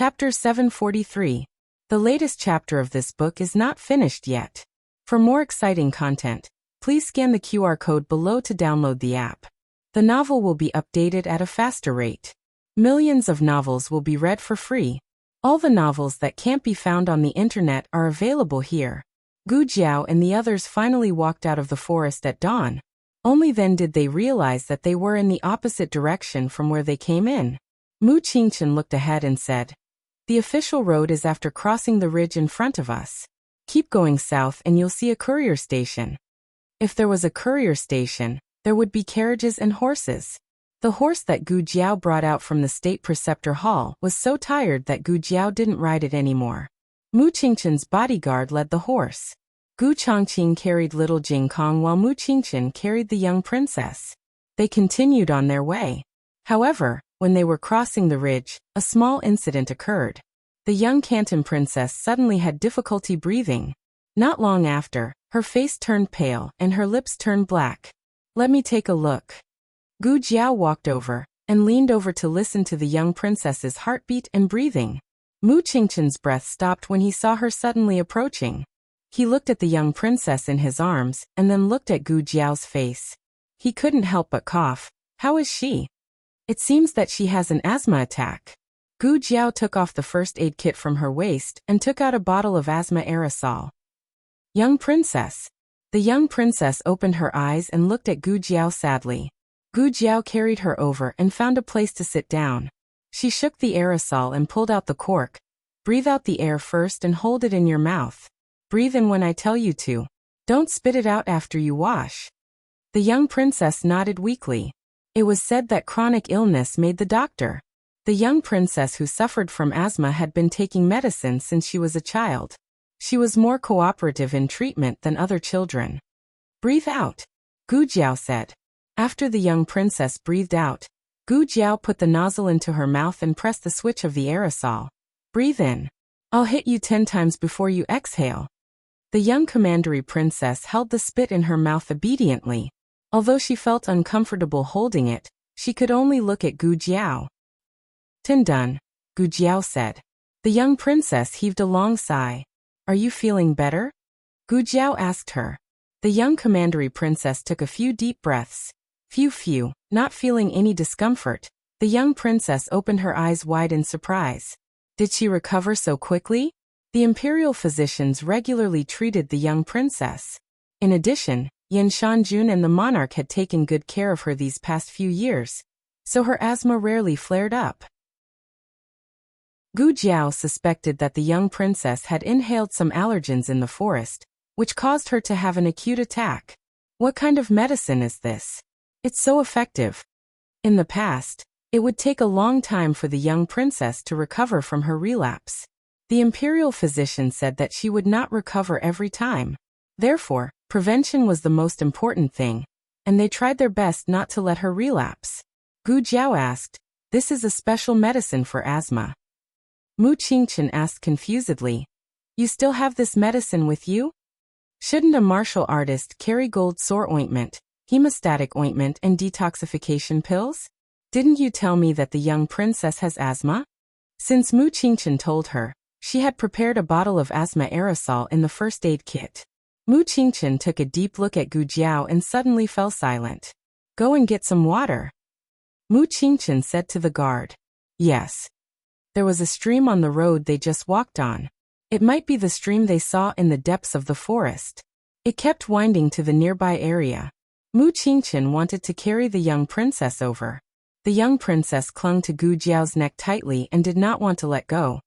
Chapter 743. The latest chapter of this book is not finished yet. For more exciting content, please scan the QR code below to download the app. The novel will be updated at a faster rate. Millions of novels will be read for free. All the novels that can't be found on the internet are available here. Gu Jiao and the others finally walked out of the forest at dawn. Only then did they realize that they were in the opposite direction from where they came in. Mu Qingchen looked ahead and said, "The official road is after crossing the ridge in front of us. Keep going south and you'll see a courier station." If there was a courier station, there would be carriages and horses. The horse that Gu Jiao brought out from the state preceptor hall was so tired that Gu Jiao didn't ride it anymore. Mu Qingchen's bodyguard led the horse. Gu Chongqing carried little Jing Kong while Mu Qingchen carried the young princess. They continued on their way. However, when they were crossing the ridge, a small incident occurred. The young Canton princess suddenly had difficulty breathing. Not long after, her face turned pale and her lips turned black. "Let me take a look." Gu Jiao walked over and leaned over to listen to the young princess's heartbeat and breathing. Mu Qingchen's breath stopped when he saw her suddenly approaching. He looked at the young princess in his arms and then looked at Gu Jiao's face. He couldn't help but cough. "How is she?" "It seems that she has an asthma attack." Gu Jiao took off the first aid kit from her waist and took out a bottle of asthma aerosol. "Young princess." The young princess opened her eyes and looked at Gu Jiao sadly. Gu Jiao carried her over and found a place to sit down. She shook the aerosol and pulled out the cork. "Breathe out the air first and hold it in your mouth. Breathe in when I tell you to. Don't spit it out after you wash." The young princess nodded weakly. It was said that chronic illness made the doctor. The young princess who suffered from asthma had been taking medicine since she was a child. She was more cooperative in treatment than other children. "Breathe out," Gu Jiao said. After the young princess breathed out, Gu Jiao put the nozzle into her mouth and pressed the switch of the aerosol. "Breathe in. I'll hit you 10 times before you exhale." The young commandery princess held the spit in her mouth obediently. Although she felt uncomfortable holding it, she could only look at Gu Jiao. "Tin done," Gu Jiao said. The young princess heaved a long sigh. "Are you feeling better?" Gu Jiao asked her. The young commandery princess took a few deep breaths. Phew, not feeling any discomfort. The young princess opened her eyes wide in surprise. Did she recover so quickly? The imperial physicians regularly treated the young princess. In addition, Yin Shanjun and the monarch had taken good care of her these past few years, so her asthma rarely flared up. Gu Jiao suspected that the young princess had inhaled some allergens in the forest, which caused her to have an acute attack. What kind of medicine is this? It's so effective. In the past, it would take a long time for the young princess to recover from her relapse. The imperial physician said that she would not recover every time. Therefore, prevention was the most important thing, and they tried their best not to let her relapse. Gu Jiao asked, "This is a special medicine for asthma?" Mu Qingchen asked confusedly, "You still have this medicine with you? Shouldn't a martial artist carry gold sore ointment, hemostatic ointment and detoxification pills? Didn't you tell me that the young princess has asthma?" Since Mu Qingchen told her, she had prepared a bottle of asthma aerosol in the first aid kit. Mu Qingchen took a deep look at Gu Jiao and suddenly fell silent. "Go and get some water," Mu Qingchen said to the guard. Yes. There was a stream on the road they just walked on. It might be the stream they saw in the depths of the forest. It kept winding to the nearby area. Mu Qingchen wanted to carry the young princess over. The young princess clung to Gu Jiao's neck tightly and did not want to let go.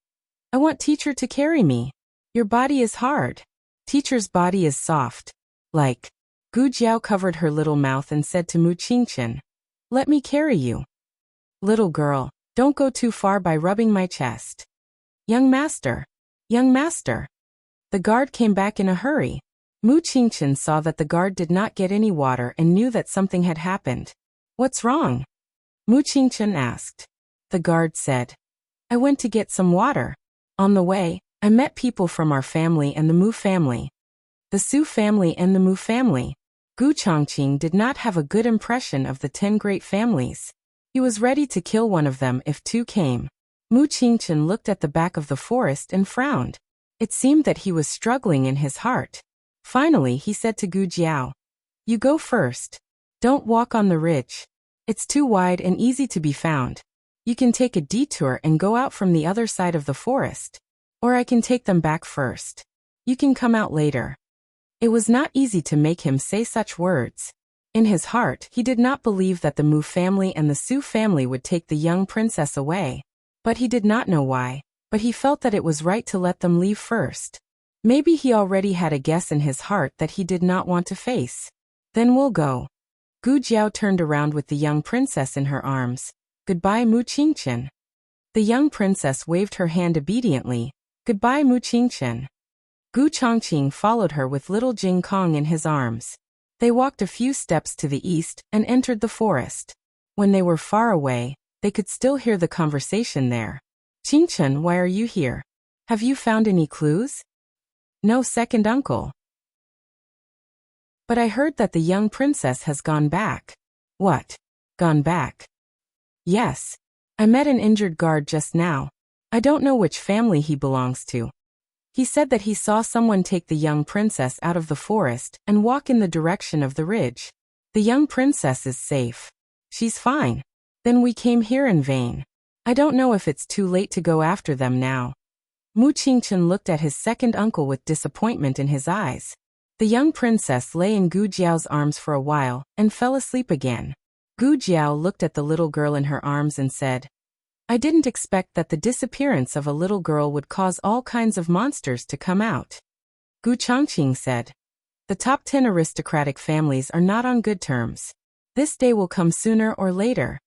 "I want teacher to carry me. Your body is hard. Teacher's body is soft. Like." Gu Jiao covered her little mouth and said to Mu Qingchen, "Let me carry you." "Little girl, don't go too far by rubbing my chest." Young master. Young master." The guard came back in a hurry. Mu Qingchen saw that the guard did not get any water and knew that something had happened. "What's wrong?" Mu Qingchen asked. The guard said, "I went to get some water. On the way, I met people from our family and the Mu family. The Su family and the Mu family." Gu Chongqing did not have a good impression of the 10 great families. He was ready to kill one of them if 2 came. Mu Qingchen looked at the back of the forest and frowned. It seemed that he was struggling in his heart. Finally, he said to Gu Jiao, "You go first. Don't walk on the ridge. It's too wide and easy to be found. You can take a detour and go out from the other side of the forest. Or I can take them back first. You can come out later." It was not easy to make him say such words. In his heart, he did not believe that the Mu family and the Su family would take the young princess away. But he did not know why, but he felt that it was right to let them leave first. Maybe he already had a guess in his heart that he did not want to face. "Then we'll go." Gu Jiao turned around with the young princess in her arms. "Goodbye, Mu Qingchen." The young princess waved her hand obediently. "Goodbye, Mu Qingchen." Gu Chongqing followed her with little Jing Kong in his arms. They walked a few steps to the east and entered the forest. When they were far away, they could still hear the conversation there. "Qingchen, why are you here? Have you found any clues?" "No, second uncle. But I heard that the young princess has gone back." "What? Gone back?" "Yes. I met an injured guard just now. I don't know which family he belongs to. He said that he saw someone take the young princess out of the forest and walk in the direction of the ridge. The young princess is safe. She's fine. Then we came here in vain. I don't know if it's too late to go after them now." Mu Qingchen looked at his second uncle with disappointment in his eyes. The young princess lay in Gu Jiao's arms for a while and fell asleep again. Gu Jiao looked at the little girl in her arms and said, "I didn't expect that the disappearance of a little girl would cause all kinds of monsters to come out." Gu Chongqing said, "The top 10 aristocratic families are not on good terms. This day will come sooner or later.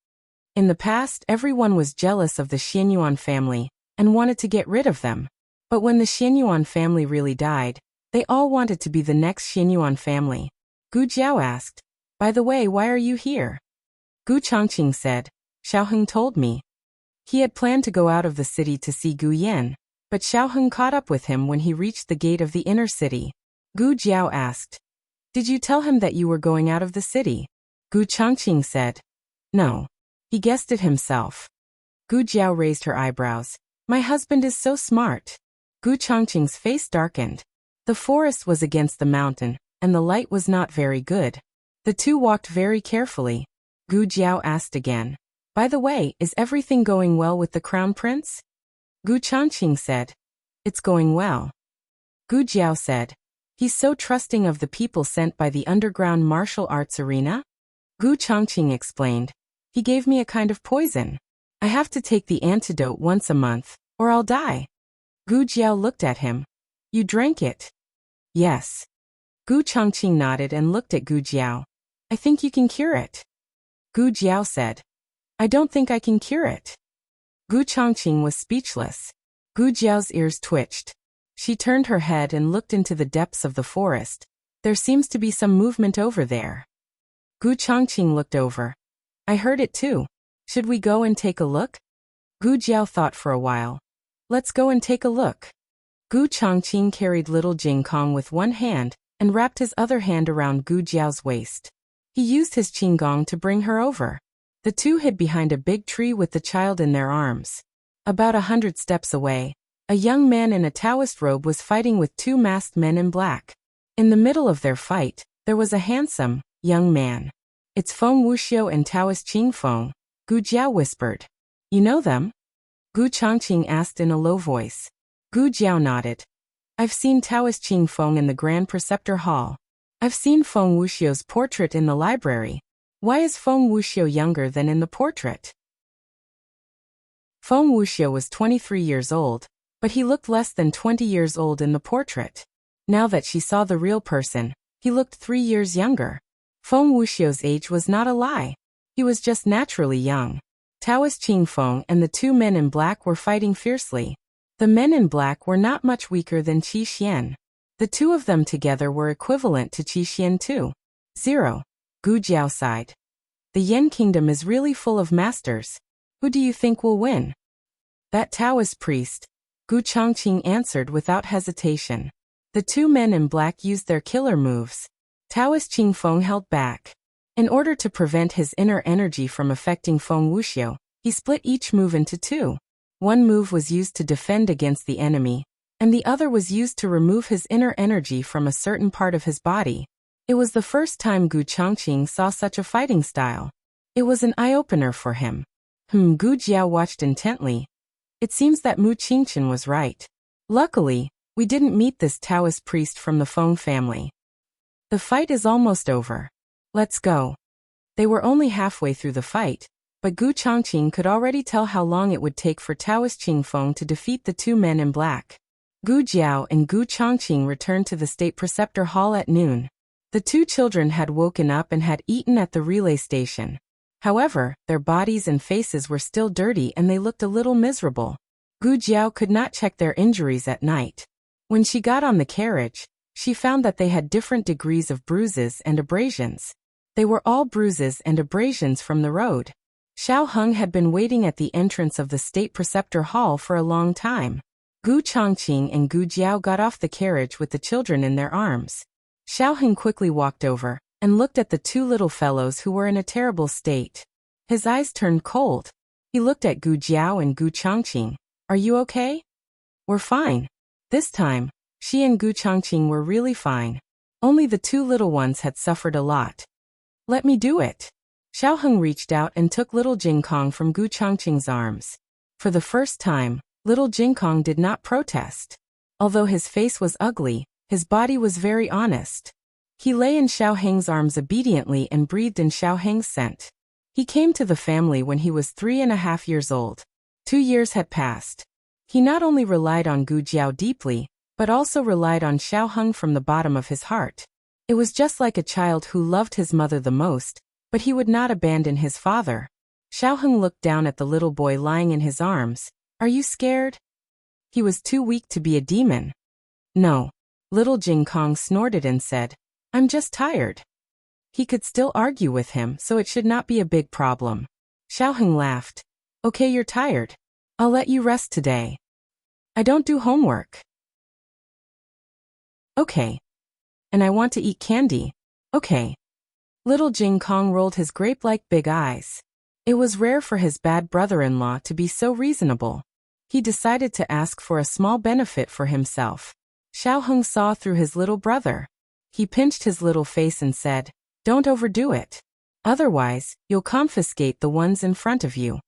In the past, everyone was jealous of the Xianyuan family and wanted to get rid of them. But when the Xianyuan family really died, they all wanted to be the next Xianyuan family." Gu Jiao asked, "By the way, why are you here?" Gu Chongqing said, "Xiaoheng told me." He had planned to go out of the city to see Gu Yan, but Xiaoheng caught up with him when he reached the gate of the inner city. Gu Jiao asked, "Did you tell him that you were going out of the city?" Gu Chongqing said, "No. He guessed it himself." Gu Jiao raised her eyebrows. "My husband is so smart." Gu Chongqing's face darkened. The forest was against the mountain, and the light was not very good. The two walked very carefully. Gu Jiao asked again, "By the way, is everything going well with the crown prince?" Gu Chongqing said, "It's going well." Gu Jiao said, "He's so trusting of the people sent by the underground martial arts arena?" Gu Chongqing explained, "He gave me a kind of poison. I have to take the antidote once a month, or I'll die." Gu Jiao looked at him. "You drank it?" "Yes." Gu Chongqing nodded and looked at Gu Jiao. "I think you can cure it." Gu Jiao said, "I don't think I can cure it." Gu Chongqing was speechless. Gu Jiao's ears twitched. She turned her head and looked into the depths of the forest. "There seems to be some movement over there." Gu Chongqing looked over. "I heard it too. Should we go and take a look?" Gu Jiao thought for a while. "Let's go and take a look." Gu Chongqing carried little Jing Kong with one hand and wrapped his other hand around Gu Jiao's waist. He used his qinggong to bring her over. The two hid behind a big tree with the child in their arms. About 100 steps away, a young man in a Taoist robe was fighting with two masked men in black. In the middle of their fight, there was a handsome, young man. "It's Feng Wuxiu and Taoist Qing Feng," Gu Jiao whispered. "You know them?" Gu Chongqing asked in a low voice. Gu Jiao nodded. "I've seen Taoist Qing Feng in the Grand Preceptor Hall. I've seen Feng Wuxiu's portrait in the library. Why is Feng Wuxiu younger than in the portrait?" Feng Wuxiu was 23 years old, but he looked less than 20 years old in the portrait. Now that she saw the real person, he looked 3 years younger. Feng Wuxiu's age was not a lie. He was just naturally young. Taoist Qing Feng and the two men in black were fighting fiercely. The men in black were not much weaker than Qi Xian. The two of them together were equivalent to Qi Xian too. 0. Gu Jiao sighed. "The Yan kingdom is really full of masters. Who do you think will win?" "That Taoist priest," Gu Chongqing answered without hesitation. The two men in black used their killer moves. Taoist Qing Feng held back. In order to prevent his inner energy from affecting Feng Wuxiu, he split each move into two. One move was used to defend against the enemy, and the other was used to remove his inner energy from a certain part of his body. It was the first time Gu Changqing saw such a fighting style. It was an eye-opener for him. Gu Jiao watched intently. It seems that Mu Qingchen was right. Luckily, we didn't meet this Taoist priest from the Feng family. The fight is almost over. Let's go. They were only halfway through the fight, but Gu Changqing could already tell how long it would take for Taoist Qingfeng to defeat the two men in black. Gu Jiao and Gu Changqing returned to the State Preceptor Hall at noon. The two children had woken up and had eaten at the relay station. However, their bodies and faces were still dirty and they looked a little miserable. Gu Jiao could not check their injuries at night. When she got on the carriage, she found that they had different degrees of bruises and abrasions. They were all bruises and abrasions from the road. Xiao Heng had been waiting at the entrance of the State Preceptor Hall for a long time. Gu Changqing and Gu Jiao got off the carriage with the children in their arms. Xiao Heng quickly walked over and looked at the two little fellows who were in a terrible state. His eyes turned cold. He looked at Gu Jiao and Gu Changqing. Are you okay? We're fine. This time, she and Gu Changqing were really fine. Only the two little ones had suffered a lot. Let me do it. Xiao Heng reached out and took little Jingkong from Gu Changqing's arms. For the first time, little Jingkong did not protest. Although his face was ugly, his body was very honest. He lay in Xiao Heng's arms obediently and breathed in Xiao Heng's scent. He came to the family when he was 3.5 years old. 2 years had passed. He not only relied on Gu Jiao deeply, but also relied on Xiao Heng from the bottom of his heart. It was just like a child who loved his mother the most, but he would not abandon his father. Xiao Heng looked down at the little boy lying in his arms. Are you scared? He was too weak to be a demon. No. Little Jingkong snorted and said, I'm just tired. He could still argue with him, so it should not be a big problem. Xiao Heng laughed. Okay, you're tired. I'll let you rest today. I don't do homework. Okay. And I want to eat candy. Okay. Little Jingkong rolled his grape-like big eyes. It was rare for his bad brother-in-law to be so reasonable. He decided to ask for a small benefit for himself. Xiao Heng saw through his little brother. He pinched his little face and said, Don't overdo it. Otherwise, you'll confiscate the ones in front of you.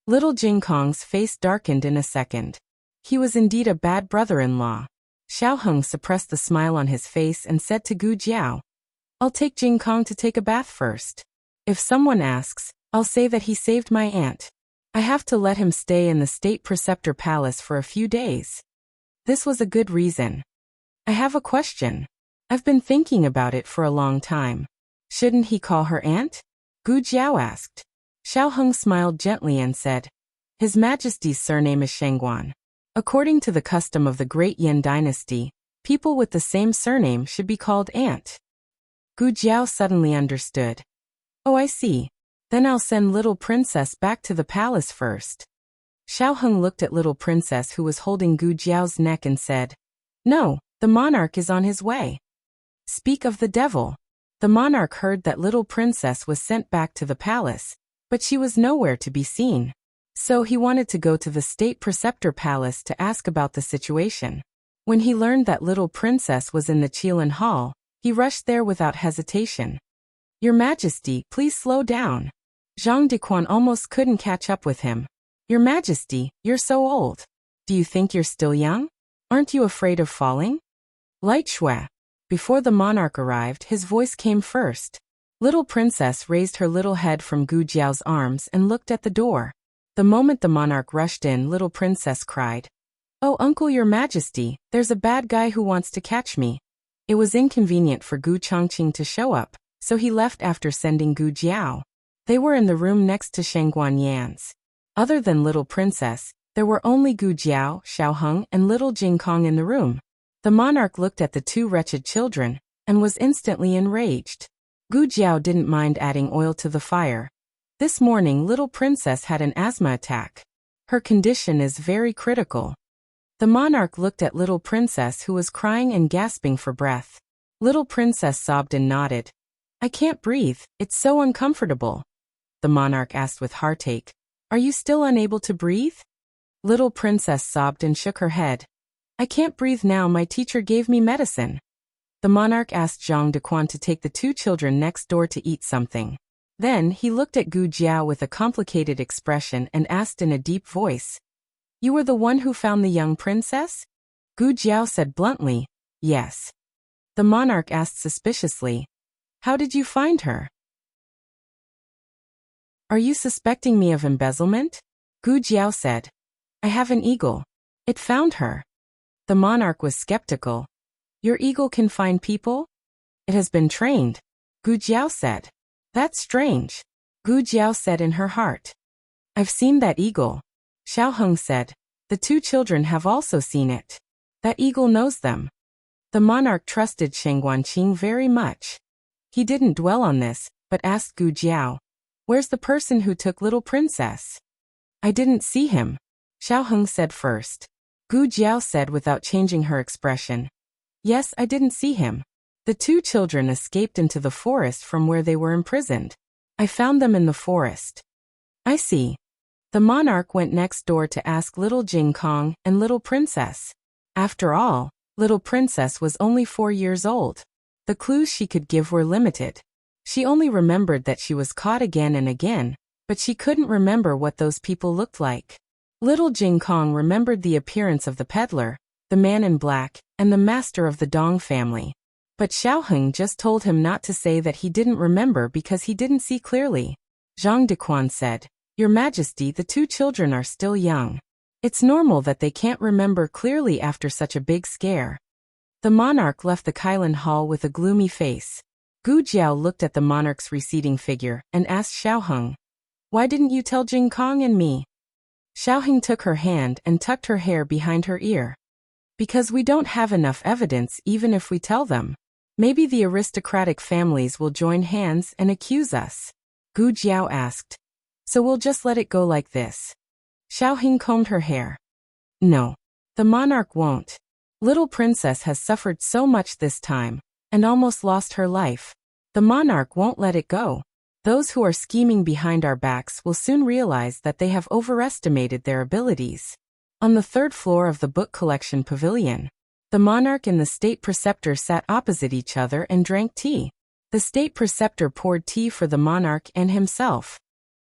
Little Jingkong's face darkened in a second. He was indeed a bad brother-in-law. Xiao Heng suppressed the smile on his face and said to Gu Jiao, I'll take Jingkong to take a bath first. If someone asks, I'll say that he saved my aunt. I have to let him stay in the State Preceptor Palace for a few days. This was a good reason. I have a question. I've been thinking about it for a long time. Shouldn't he call her aunt? Gu Jiao asked. Xiao Heng smiled gently and said, His Majesty's surname is Shangguan. According to the custom of the Great Yin Dynasty, people with the same surname should be called aunt. Gu Jiao suddenly understood. Oh, I see. Then I'll send little princess back to the palace first. Xiao Heng looked at little princess who was holding Gu Jiao's neck and said, No, the monarch is on his way. Speak of the devil. The monarch heard that little princess was sent back to the palace, but she was nowhere to be seen. So he wanted to go to the State Preceptor Palace to ask about the situation. When he learned that little princess was in the Qilin Hall, he rushed there without hesitation. Your Majesty, please slow down. Zhang Dequan almost couldn't catch up with him. Your Majesty, you're so old. Do you think you're still young? Aren't you afraid of falling? Light Shui. Before the monarch arrived, his voice came first. Little princess raised her little head from Gu Jiao's arms and looked at the door. The moment the monarch rushed in, little princess cried, Oh, Uncle, Your Majesty, there's a bad guy who wants to catch me. It was inconvenient for Gu Changqing to show up, so he left after sending Gu Jiao. They were in the room next to Shangguan Yan's. Other than little princess, there were only Gu Jiao, Xiao Heng, and little Jingkong in the room. The monarch looked at the two wretched children and was instantly enraged. Gu Jiao didn't mind adding oil to the fire. This morning, little princess had an asthma attack. Her condition is very critical. The monarch looked at little princess who was crying and gasping for breath. Little princess sobbed and nodded. I can't breathe, it's so uncomfortable. The monarch asked with heartache, Are you still unable to breathe? Little princess sobbed and shook her head. I can't breathe now, my teacher gave me medicine. The monarch asked Zhang Dequan to take the two children next door to eat something. Then he looked at Gu Jiao with a complicated expression and asked in a deep voice, You were the one who found the young princess? Gu Jiao said bluntly, Yes. The monarch asked suspiciously, How did you find her? Are you suspecting me of embezzlement? Gu Jiao said, I have an eagle. It found her. The monarch was skeptical. Your eagle can find people? It has been trained. Gu Jiao said. That's strange. Gu Jiao said in her heart. I've seen that eagle. Xiao Heng said. The two children have also seen it. That eagle knows them. The monarch trusted Sheng Guanqing very much. He didn't dwell on this, but asked Gu Jiao, Where's the person who took little princess? I didn't see him. Xiao Heng said first. Gu Jiao said without changing her expression. Yes, I didn't see him. The two children escaped into the forest from where they were imprisoned. I found them in the forest. I see. The monarch went next door to ask little Jing Kong and little princess. After all, little princess was only 4 years old. The clues she could give were limited. She only remembered that she was caught again and again, but she couldn't remember what those people looked like. Little Jing Kong remembered the appearance of the peddler, the man in black, and the master of the Dong family. But Xiao Heng just told him not to say that he didn't remember because he didn't see clearly. Zhang Dequan said, Your Majesty, the two children are still young. It's normal that they can't remember clearly after such a big scare. The monarch left the Kailan Hall with a gloomy face. Gu Jiao looked at the monarch's receding figure and asked Xiao Heng, Why didn't you tell Jing Kong and me? Xiao Heng took her hand and tucked her hair behind her ear. Because we don't have enough evidence even if we tell them. Maybe the aristocratic families will join hands and accuse us. Gu Jiao asked. So we'll just let it go like this. Xiao Heng combed her hair. No. The monarch won't. Little princess has suffered so much this time, and almost lost her life. The monarch won't let it go. Those who are scheming behind our backs will soon realize that they have overestimated their abilities. On the 3rd floor of the book collection pavilion, the monarch and the state preceptor sat opposite each other and drank tea. The state preceptor poured tea for the monarch and himself.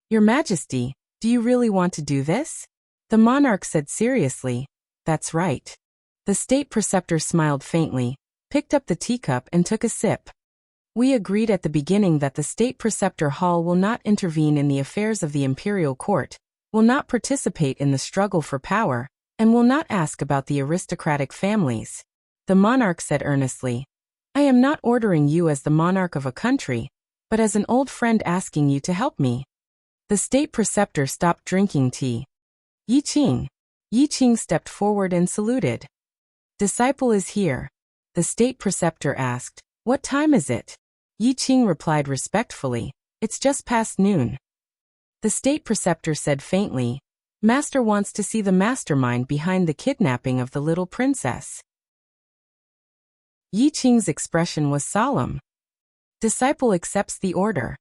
Your Majesty, do you really want to do this? The monarch said seriously, That's right. The state preceptor smiled faintly, picked up the teacup and took a sip. We agreed at the beginning that the state preceptor hall will not intervene in the affairs of the imperial court, will not participate in the struggle for power, and will not ask about the aristocratic families. The monarch said earnestly, I am not ordering you as the monarch of a country, but as an old friend asking you to help me. The state preceptor stopped drinking tea. Yi Qing. Yi Qing stepped forward and saluted. Disciple is here. The state preceptor asked, What time is it? Yi Qing replied respectfully, It's just past noon. The state preceptor said faintly, Master wants to see the mastermind behind the kidnapping of the little princess. Yi Qing's expression was solemn. Disciple accepts the order.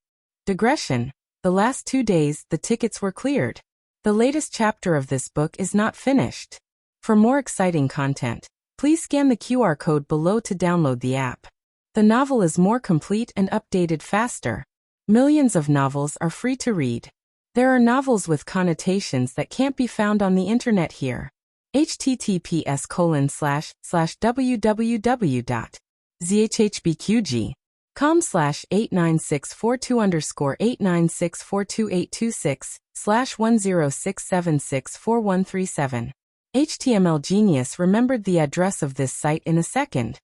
Digression. The last 2 days, the tickets were cleared. The latest chapter of this book is not finished. For more exciting content, please scan the QR code below to download the app. The novel is more complete and updated faster. Millions of novels are free to read. There are novels with connotations that can't be found on the internet here. https://www.zhhbqg.com/89642_896428226/1067644137. HTML Genius remembered the address of this site in a second.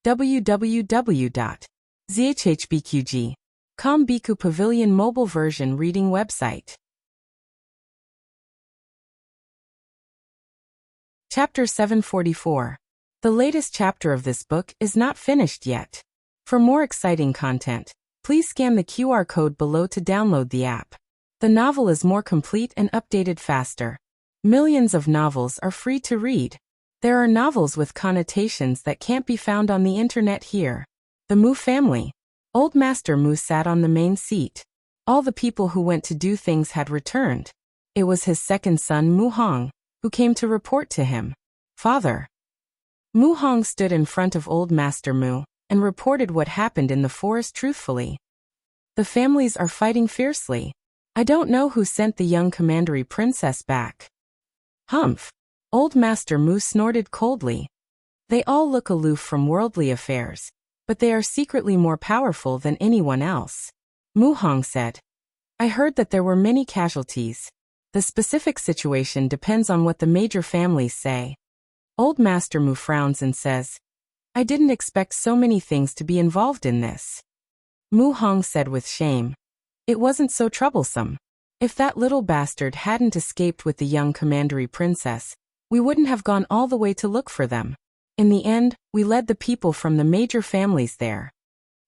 www.zhhbqg.com Biku Pavilion mobile version reading website. Chapter 744. The latest chapter of this book is not finished yet. For more exciting content, please scan the QR code below to download the app. The novel is more complete and updated faster. Millions of novels are free to read. There are novels with connotations that can't be found on the internet here. The Mu family. Old Master Mu sat on the main seat. All the people who went to do things had returned. It was his second son Mu Hong, who came to report to him. Father. Mu Hong stood in front of Old Master Mu and reported what happened in the forest truthfully. The families are fighting fiercely. I don't know who sent the young commandery princess back. Humph. Old Master Mu snorted coldly. They all look aloof from worldly affairs, but they are secretly more powerful than anyone else. Mu Hong said. I heard that there were many casualties. The specific situation depends on what the major families say. Old Master Mu frowns and says, I didn't expect so many things to be involved in this. Mu Hong said with shame. It wasn't so troublesome. If that little bastard hadn't escaped with the young commandery princess, we wouldn't have gone all the way to look for them. In the end, we led the people from the major families there.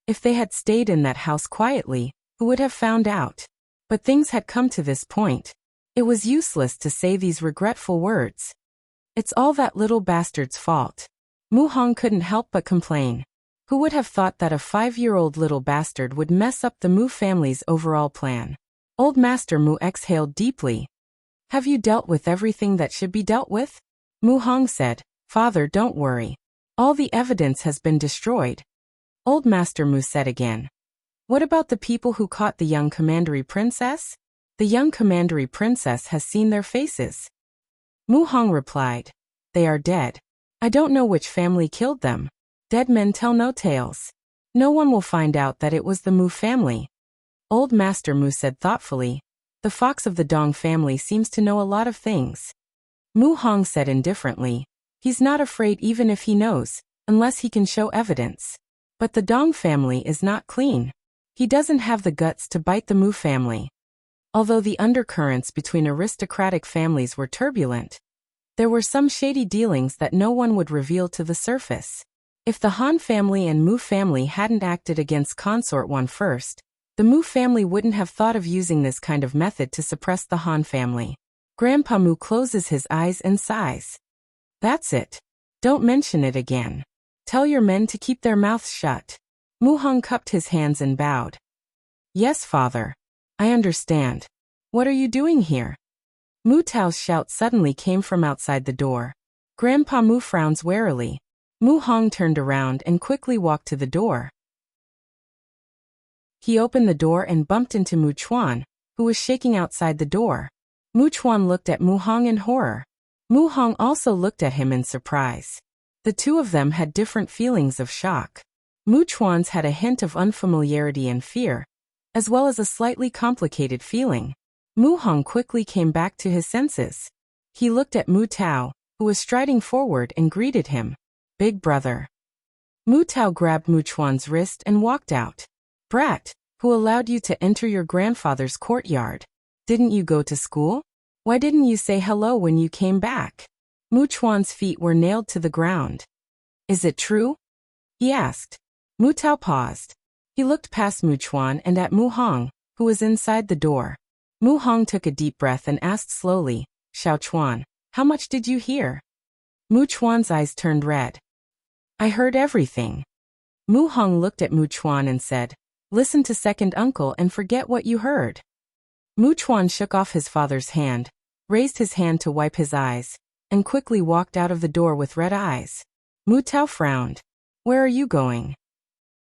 If they had stayed in that house quietly, who would have found out? But things had come to this point. It was useless to say these regretful words. It's all that little bastard's fault. Mu Hong couldn't help but complain. Who would have thought that a 5-year-old little bastard would mess up the Mu family's overall plan? Old Master Mu exhaled deeply. Have you dealt with everything that should be dealt with? Mu Hong said, Father, don't worry. All the evidence has been destroyed. Old Master Mu said again. What about the people who caught the young commandery princess? The young commandery princess has seen their faces. Mu Hong replied. They are dead. I don't know which family killed them. Dead men tell no tales. No one will find out that it was the Mu family. Old Master Mu said thoughtfully. The fox of the Dong family seems to know a lot of things. Mu Hong said indifferently. He's not afraid even if he knows, unless he can show evidence. But the Dong family is not clean. He doesn't have the guts to bite the Mu family. Although the undercurrents between aristocratic families were turbulent, there were some shady dealings that no one would reveal to the surface. If the Han family and Mu family hadn't acted against Consort 1 first, the Mu family wouldn't have thought of using this kind of method to suppress the Han family. Grandpa Mu closes his eyes and sighs. That's it. Don't mention it again. Tell your men to keep their mouths shut. Mu Hong cupped his hands and bowed. Yes, father. I understand. What are you doing here? Mu Tao's shout suddenly came from outside the door. Grandpa Mu frowns warily. Mu Hong turned around and quickly walked to the door. He opened the door and bumped into Mu Chuan, who was shaking outside the door. Mu Chuan looked at Mu Hong in horror. Mu Hong also looked at him in surprise. The two of them had different feelings of shock. Mu Chuan's had a hint of unfamiliarity and fear, as well as a slightly complicated feeling. Mu Hong quickly came back to his senses. He looked at Mu Tao, who was striding forward, and greeted him. Big brother. Mu Tao grabbed Mu Chuan's wrist and walked out. Brat, who allowed you to enter your grandfather's courtyard? Didn't you go to school? Why didn't you say hello when you came back? Mu Chuan's feet were nailed to the ground. Is it true? He asked. Mu Tao paused. He looked past Mu Chuan and at Mu Hong, who was inside the door. Mu Hong took a deep breath and asked slowly, Xiao Chuan, how much did you hear? Mu Chuan's eyes turned red. I heard everything. Mu Hong looked at Mu Chuan and said, Listen to second uncle and forget what you heard. Mu Chuan shook off his father's hand, raised his hand to wipe his eyes, and quickly walked out of the door with red eyes. Mu Tao frowned. Where are you going?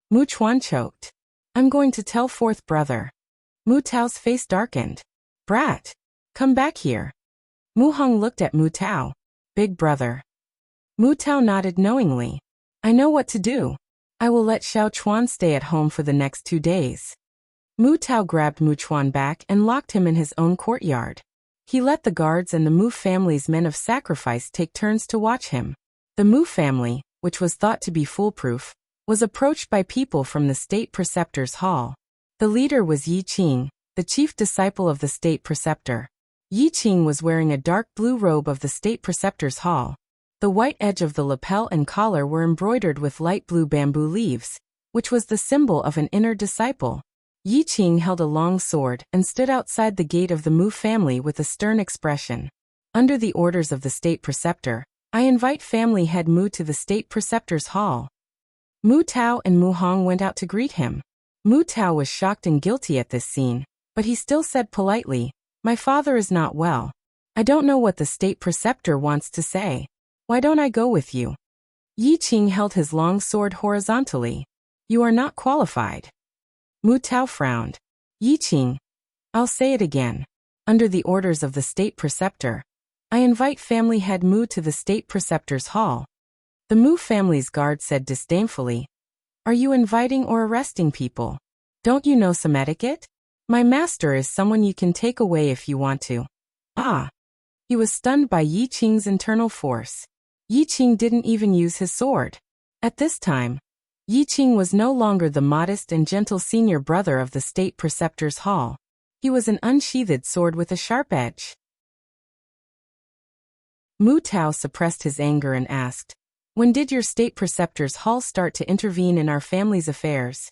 Mu Chuan choked. I'm going to tell fourth brother. Mu Tao's face darkened. Brat, come back here. Mu Hong looked at Mu Tao. Big brother. Mu Tao nodded knowingly. I know what to do. I will let Xiao Chuan stay at home for the next 2 days. Mu Tao grabbed Mu Chuan back and locked him in his own courtyard. He let the guards and the Mu family's men of sacrifice take turns to watch him. The Mu family, which was thought to be foolproof, was approached by people from the state preceptor's hall. The leader was Yi Qing, the chief disciple of the state preceptor. Yi Qing was wearing a dark blue robe of the state preceptor's hall. The white edge of the lapel and collar were embroidered with light blue bamboo leaves, which was the symbol of an inner disciple. Yi Qing held a long sword and stood outside the gate of the Mu family with a stern expression. Under the orders of the state preceptor, I invite family head Mu to the state preceptor's hall. Mu Tao and Mu Hong went out to greet him. Mu Tao was shocked and guilty at this scene, but he still said politely, My father is not well. I don't know what the state preceptor wants to say. Why don't I go with you? Yi Qing held his long sword horizontally. You are not qualified. Mu Tao frowned. Yi Qing. I'll say it again. Under the orders of the state preceptor, I invite family head Mu to the state preceptor's hall. The Mu family's guard said disdainfully. Are you inviting or arresting people? Don't you know some etiquette? My master is someone you can take away if you want to. Ah. He was stunned by Yi Qing's internal force. Yi Qing didn't even use his sword. At this time, Yi Qing was no longer the modest and gentle senior brother of the state preceptor's hall. He was an unsheathed sword with a sharp edge. Mu Tao suppressed his anger and asked, when did your state preceptor's hall start to intervene in our family's affairs?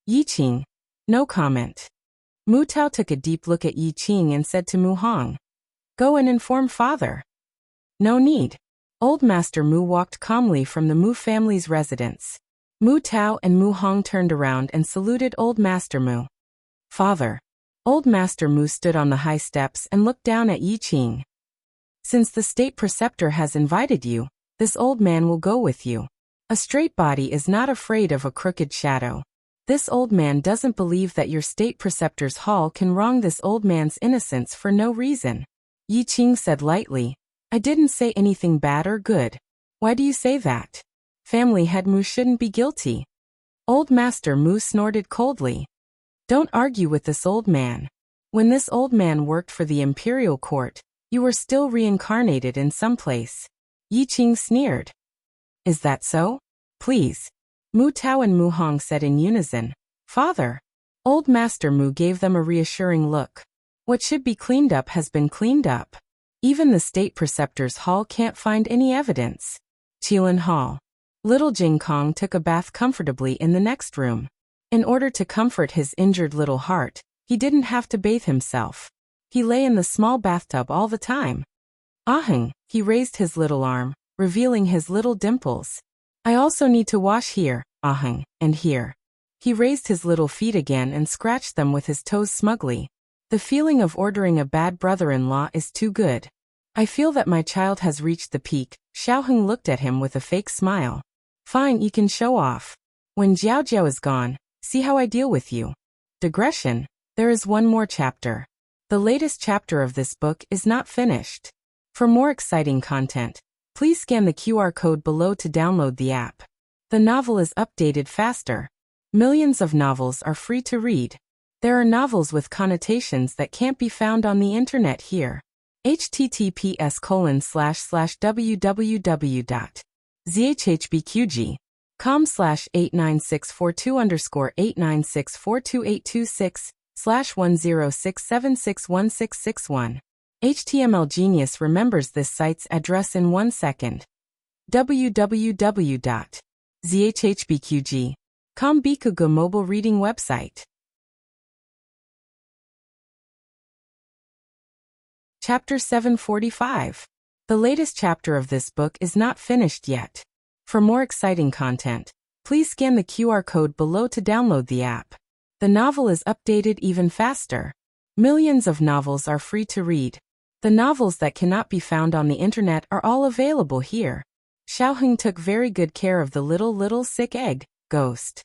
Yi Qing. No comment. Mu Tao took a deep look at Yi Qing and said to Mu Hong, go and inform father. No need. Old Master Mu walked calmly from the Mu family's residence. Mu Tao and Mu Hong turned around and saluted Old Master Mu. Father. Old Master Mu stood on the high steps and looked down at Yi Qing. Since the state preceptor has invited you, this old man will go with you. A straight body is not afraid of a crooked shadow. This old man doesn't believe that your state preceptor's hall can wrong this old man's innocence for no reason. Yi Qing said lightly, I didn't say anything bad or good. Why do you say that? Family head Mu shouldn't be guilty. Old Master Mu snorted coldly. Don't argue with this old man. When this old man worked for the imperial court, you were still reincarnated in some place. Yi Qing sneered. Is that so? Please. Mu Tao and Mu Hong said in unison, Father. Old Master Mu gave them a reassuring look. What should be cleaned up has been cleaned up. Even the state preceptor's hall can't find any evidence. Qilin Hall. Little Jing Kong took a bath comfortably in the next room. In order to comfort his injured little heart, he didn't have to bathe himself. He lay in the small bathtub all the time. Aheng, he raised his little arm, revealing his little dimples. I also need to wash here, aheng, and here. He raised his little feet again and scratched them with his toes smugly. The feeling of ordering a bad brother-in-law is too good. I feel that my child has reached the peak. Xiaoheng looked at him with a fake smile. Fine, you can show off. When Jiao Jiao is gone, see how I deal with you. Digression. There is one more chapter. The latest chapter of this book is not finished. For more exciting content, please scan the QR code below to download the app. The novel is updated faster. Millions of novels are free to read. There are novels with connotations that can't be found on the internet here. https://www.zhbqg.com/89642_896428226/10676161. HTML Genius remembers this site's address in 1 second. www.zhbqg.com Bikugo mobile reading website. Chapter 745. The latest chapter of this book is not finished yet. For more exciting content, please scan the QR code below to download the app. The novel is updated even faster. Millions of novels are free to read. The novels that cannot be found on the internet are all available here. Xiaoheng took very good care of the little sick egg, Ghost.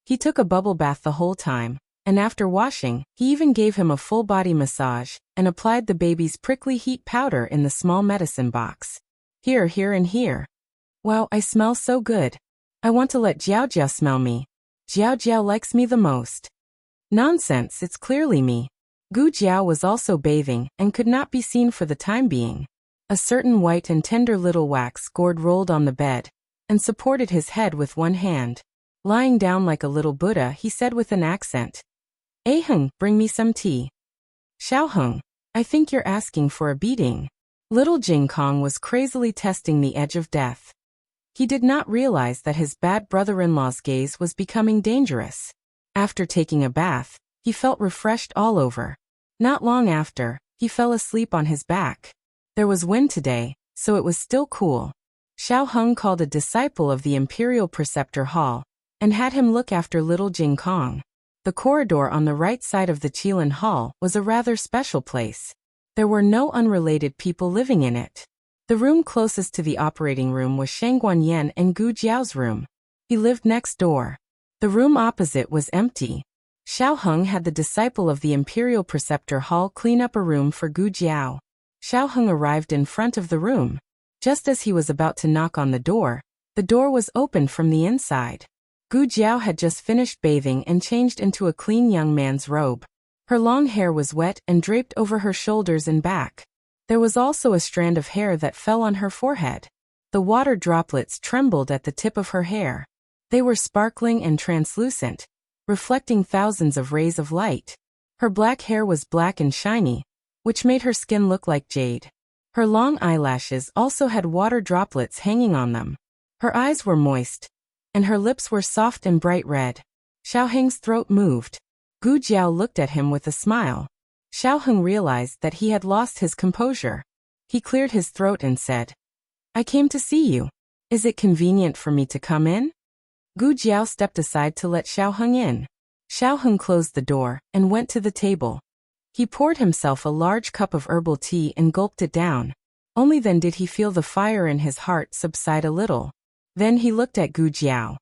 He took a bubble bath the whole time, and after washing, he even gave him a full body massage, and applied the baby's prickly heat powder in the small medicine box. Here, and here. Wow, I smell so good. I want to let Jiao Jiao smell me. Jiao Jiao likes me the most. Nonsense, it's clearly me. Gu Jiao was also bathing, and could not be seen for the time being. A certain white and tender little wax gourd rolled on the bed, and supported his head with one hand. Lying down like a little Buddha, he said with an accent, Aheng, bring me some tea. Xiaoheng, I think you're asking for a beating. Little Jing Kong was crazily testing the edge of death. He did not realize that his bad brother-in-law's gaze was becoming dangerous. After taking a bath, he felt refreshed all over. Not long after, he fell asleep on his back. There was wind today, so it was still cool. Xiaoheng called a disciple of the Imperial Preceptor Hall, and had him look after little Jing Kong. The corridor on the right side of the Qilin Hall was a rather special place. There were no unrelated people living in it. The room closest to the operating room was Shang Guanyan and Gu Jiao's room. He lived next door. The room opposite was empty. Xiao Heng had the disciple of the Imperial Preceptor Hall clean up a room for Gu Jiao. Xiao Heng arrived in front of the room. Just as he was about to knock on the door was opened from the inside. Gu Jiao had just finished bathing and changed into a clean young man's robe. Her long hair was wet and draped over her shoulders and back. There was also a strand of hair that fell on her forehead. The water droplets trembled at the tip of her hair. They were sparkling and translucent, reflecting thousands of rays of light. Her black hair was black and shiny, which made her skin look like jade. Her long eyelashes also had water droplets hanging on them. Her eyes were moist, and her lips were soft and bright red. Xiao Heng's throat moved. Gu Jiao looked at him with a smile. Xiao Heng realized that he had lost his composure. He cleared his throat and said, "I came to see you. Is it convenient for me to come in?" Gu Jiao stepped aside to let Xiao Heng in. Xiao Heng closed the door and went to the table. He poured himself a large cup of herbal tea and gulped it down. Only then did he feel the fire in his heart subside a little. Then he looked at Gu Jiao.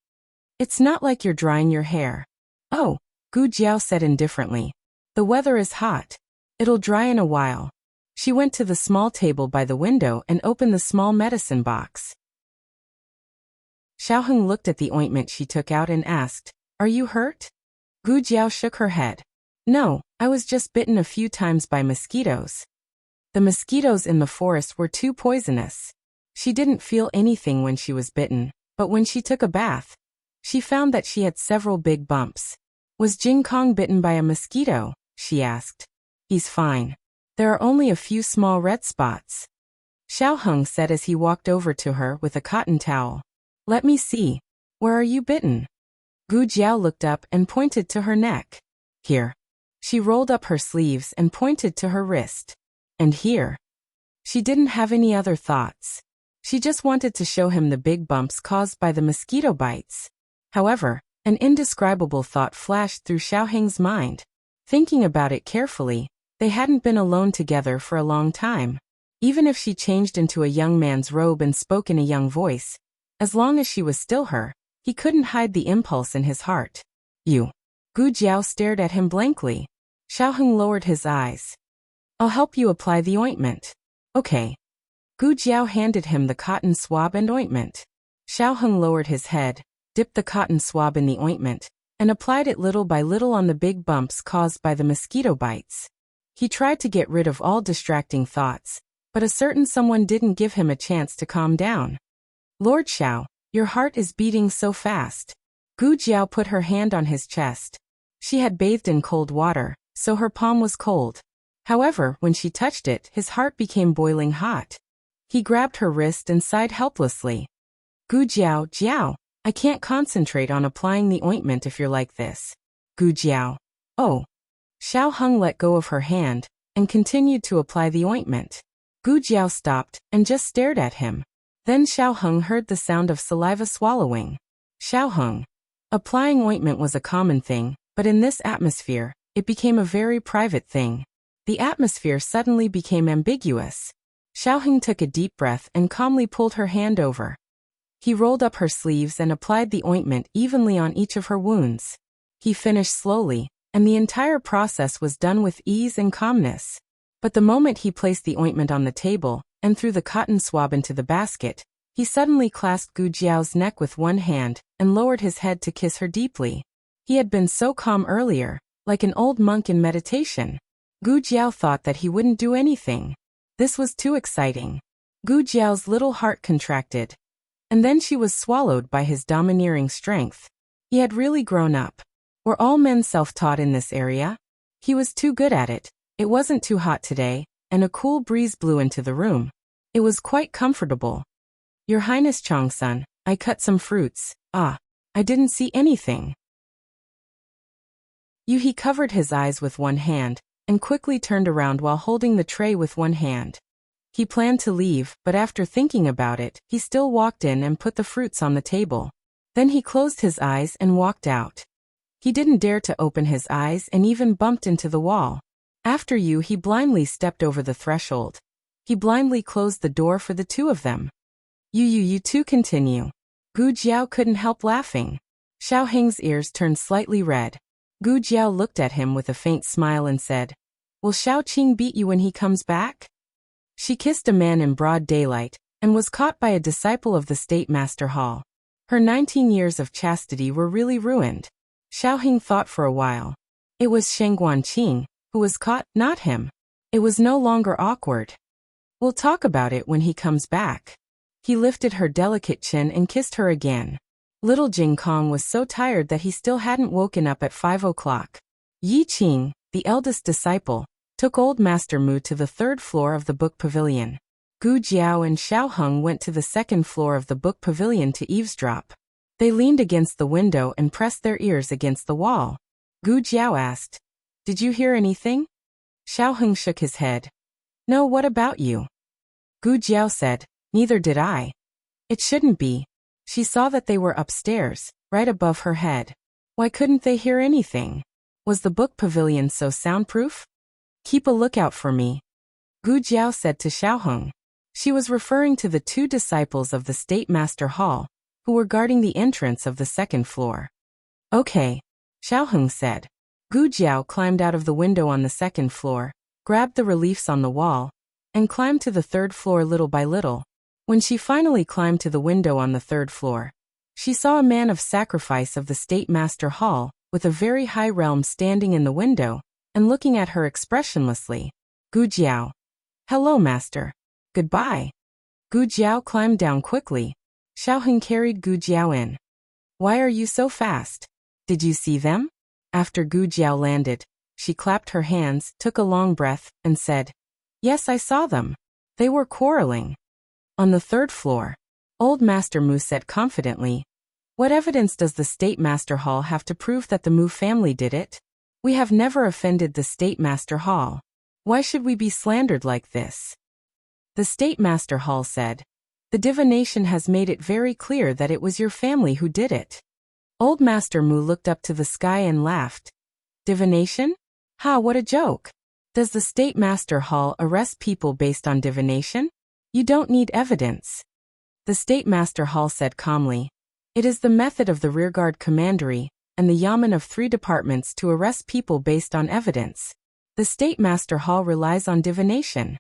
"It's not like you're drying your hair." "Oh," Gu Jiao said indifferently. "The weather is hot. It'll dry in a while." She went to the small table by the window and opened the small medicine box. Xiao Heng looked at the ointment she took out and asked, "Are you hurt?" Gu Jiao shook her head. "No, I was just bitten a few times by mosquitoes." The mosquitoes in the forest were too poisonous. She didn't feel anything when she was bitten, but when she took a bath, she found that she had several big bumps. "Was Jing Kong bitten by a mosquito?" she asked. "He's fine. There are only a few small red spots," Xiao Heng said as he walked over to her with a cotton towel. "Let me see. Where are you bitten?" Gu Jiao looked up and pointed to her neck. "Here." She rolled up her sleeves and pointed to her wrist. "And here." She didn't have any other thoughts. She just wanted to show him the big bumps caused by the mosquito bites. However, an indescribable thought flashed through Xiao Heng's mind. Thinking about it carefully, they hadn't been alone together for a long time. Even if she changed into a young man's robe and spoke in a young voice, as long as she was still her, he couldn't hide the impulse in his heart. "You." Gu Jiao stared at him blankly. Xiao Heng lowered his eyes. "I'll help you apply the ointment." "Okay." Gu Jiao handed him the cotton swab and ointment. Xiao Heng lowered his head, dipped the cotton swab in the ointment, and applied it little by little on the big bumps caused by the mosquito bites. He tried to get rid of all distracting thoughts, but a certain someone didn't give him a chance to calm down. "Lord Xiao, your heart is beating so fast." Gu Jiao put her hand on his chest. She had bathed in cold water, so her palm was cold. However, when she touched it, his heart became boiling hot. He grabbed her wrist and sighed helplessly. "Gu Jiao, Jiao, I can't concentrate on applying the ointment if you're like this." Gu Jiao. "Oh." Xiao Heng let go of her hand and continued to apply the ointment. Gu Jiao stopped and just stared at him. Then Xiao Heng heard the sound of saliva swallowing. Xiao Heng. Applying ointment was a common thing, but in this atmosphere, it became a very private thing. The atmosphere suddenly became ambiguous. Xiao Heng took a deep breath and calmly pulled her hand over. He rolled up her sleeves and applied the ointment evenly on each of her wounds. He finished slowly, and the entire process was done with ease and calmness. But the moment he placed the ointment on the table and threw the cotton swab into the basket, he suddenly clasped Gu Jiao's neck with one hand and lowered his head to kiss her deeply. He had been so calm earlier, like an old monk in meditation. Gu Jiao thought that he wouldn't do anything. This was too exciting. Gu Jiao's little heart contracted. And then she was swallowed by his domineering strength. He had really grown up. Were all men self-taught in this area? He was too good at it. It wasn't too hot today, and a cool breeze blew into the room. It was quite comfortable. "Your Highness Changsun, I cut some fruits." "Ah, I didn't see anything." He covered his eyes with one hand, and quickly turned around while holding the tray with one hand. He planned to leave, but after thinking about it, he still walked in and put the fruits on the table. Then he closed his eyes and walked out. He didn't dare to open his eyes and even bumped into the wall. After you, he blindly stepped over the threshold. He blindly closed the door for the two of them. You two continue. Gu Jiao couldn't help laughing. Xiao Heng's ears turned slightly red. Gu Jiao looked at him with a faint smile and said, "Will Xiao Qing beat you when he comes back?" She kissed a man in broad daylight, and was caught by a disciple of the State Master Hall. Her 19 years of chastity were really ruined. Xiao Heng thought for a while. It was Sheng Guanqing who was caught, not him. It was no longer awkward. "We'll talk about it when he comes back." He lifted her delicate chin and kissed her again. Little Jing Kong was so tired that he still hadn't woken up at 5 o'clock. Yi Qing, the eldest disciple, took old Master Mu to the 3rd floor of the book pavilion. Gu Jiao and Xiao Heng went to the 2nd floor of the book pavilion to eavesdrop. They leaned against the window and pressed their ears against the wall. Gu Jiao asked, "Did you hear anything?" Xiao Heng shook his head. "No, what about you?" Gu Jiao said, "Neither did I." It shouldn't be. She saw that they were upstairs, right above her head. Why couldn't they hear anything? Was the book pavilion so soundproof? "Keep a lookout for me," Gu Jiao said to Xiao Heng. She was referring to the 2 disciples of the State Master Hall, who were guarding the entrance of the 2nd floor. "Okay," Xiao Heng said. Gu Jiao climbed out of the window on the 2nd floor, grabbed the reliefs on the wall, and climbed to the 3rd floor little by little. When she finally climbed to the window on the 3rd floor, she saw a man of sacrifice of the State Master Hall, with a very high realm standing in the window, and looking at her expressionlessly. Gu Jiao. "Hello, Master." "Goodbye." Gu Jiao climbed down quickly. Xiao Heng carried Gu Jiao in. "Why are you so fast? Did you see them?" After Gu Jiao landed, she clapped her hands, took a long breath, and said, "Yes, I saw them. They were quarreling." On the 3rd floor, old Master Mu said confidently, "What evidence does the State Master Hall have to prove that the Mu family did it? We have never offended the State Master Hall. Why should we be slandered like this?" The State Master Hall said, "The divination has made it very clear that it was your family who did it." Old Master Mu looked up to the sky and laughed. "Divination? Ha, what a joke. Does the State Master Hall arrest people based on divination? You don't need evidence." The State Master Hall said calmly, "It is the method of the Rearguard Commandery and the Yamen of 3 departments to arrest people based on evidence. The State Master Hall relies on divination."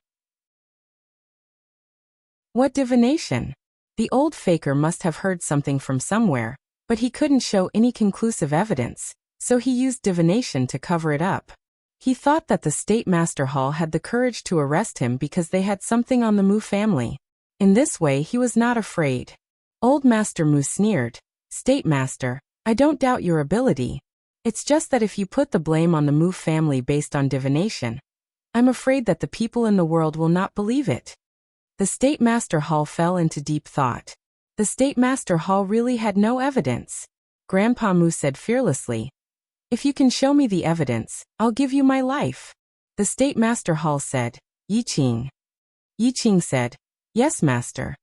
What divination? The old faker must have heard something from somewhere, but he couldn't show any conclusive evidence, so he used divination to cover it up. He thought that the State Master Hall had the courage to arrest him because they had something on the Mu family. In this way he was not afraid. Old Master Mu sneered, "State Master, I don't doubt your ability. It's just that if you put the blame on the Mu family based on divination, I'm afraid that the people in the world will not believe it." The State Master Hall fell into deep thought. The State Master Hall really had no evidence. Grandpa Mu said fearlessly, "If you can show me the evidence, I'll give you my life." The State Master Hall said, "Yi Qing." Yi Qing said, "Yes, Master."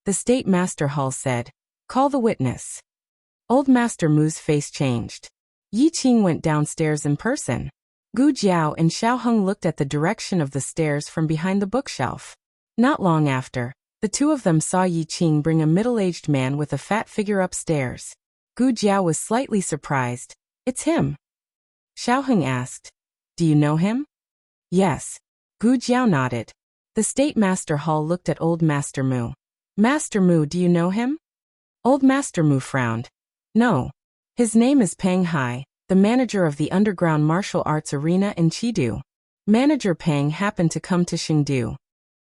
The State Master Hall said, "Call the witness." Old Master Mu's face changed. Yi Qing went downstairs in person. Gu Jiao and Xiao Heng looked at the direction of the stairs from behind the bookshelf. Not long after, the two of them saw Yi Qing bring a middle-aged man with a fat figure upstairs. Gu Jiao was slightly surprised. "It's him." Xiao Heng asked, "Do you know him?" "Yes." Gu Jiao nodded. The State Master Hall looked at Old Master Mu. "Master Mu, do you know him?" Old Master Mu frowned. "No. His name is Pang Hai, the manager of the underground martial arts arena in Chengdu. Manager Pang happened to come to Chengdu."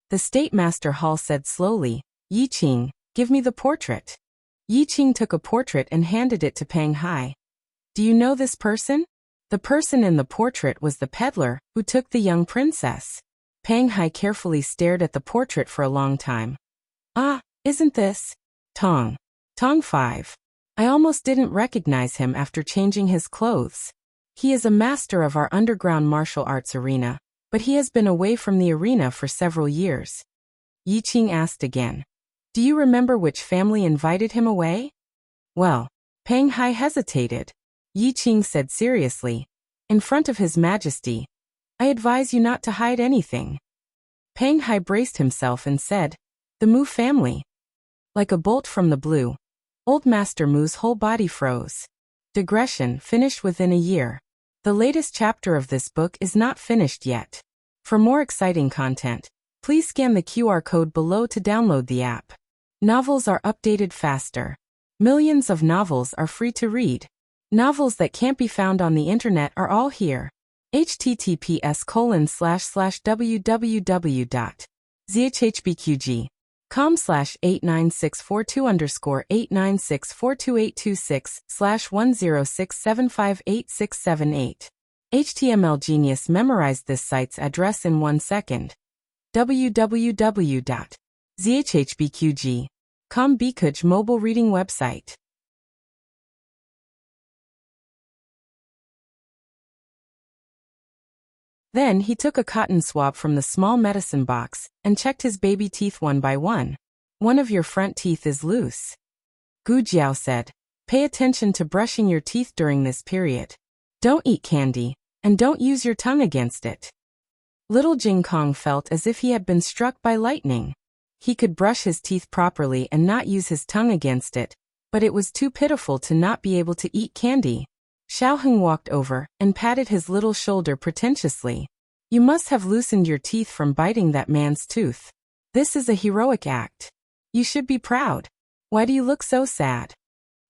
The State Master Hall said slowly, "Yi Qing, give me the portrait." Yi Qing took a portrait and handed it to Pang Hai. "Do you know this person?" The person in the portrait was the peddler who took the young princess. Pang Hai carefully stared at the portrait for a long time. "Ah, isn't this Tong? Tong 5. I almost didn't recognize him after changing his clothes. He is a master of our underground martial arts arena, but he has been away from the arena for several years." Yi Qing asked again, "Do you remember which family invited him away?" "Well," Pang Hai hesitated. Yi Qing said seriously, "In front of His Majesty, I advise you not to hide anything. Pang Hai braced himself and said, The Mu family. Like a bolt from the blue, Old Master Mu's whole body froze. Digression finished within a year. The latest chapter of this book is not finished yet. For more exciting content, please scan the QR code below to download the app. Novels are updated faster. Millions of novels are free to read. Novels that can't be found on the internet are all here. https://www.zhbqg.com/89642_8964286/1067586878. HTML Genius memorized this site's address in 1 second. www.zhbqg.com Bikuj mobile reading website. Then he took a cotton swab from the small medicine box and checked his baby teeth one by one. One of your front teeth is loose. Gu Jiao said, Pay attention to brushing your teeth during this period. Don't eat candy, and don't use your tongue against it. Little Jing Kong felt as if he had been struck by lightning. He could brush his teeth properly and not use his tongue against it, but it was too pitiful to not be able to eat candy. Xiaoheng walked over and patted his little shoulder pretentiously. You must have loosened your teeth from biting that man's tooth. This is a heroic act. You should be proud. Why do you look so sad?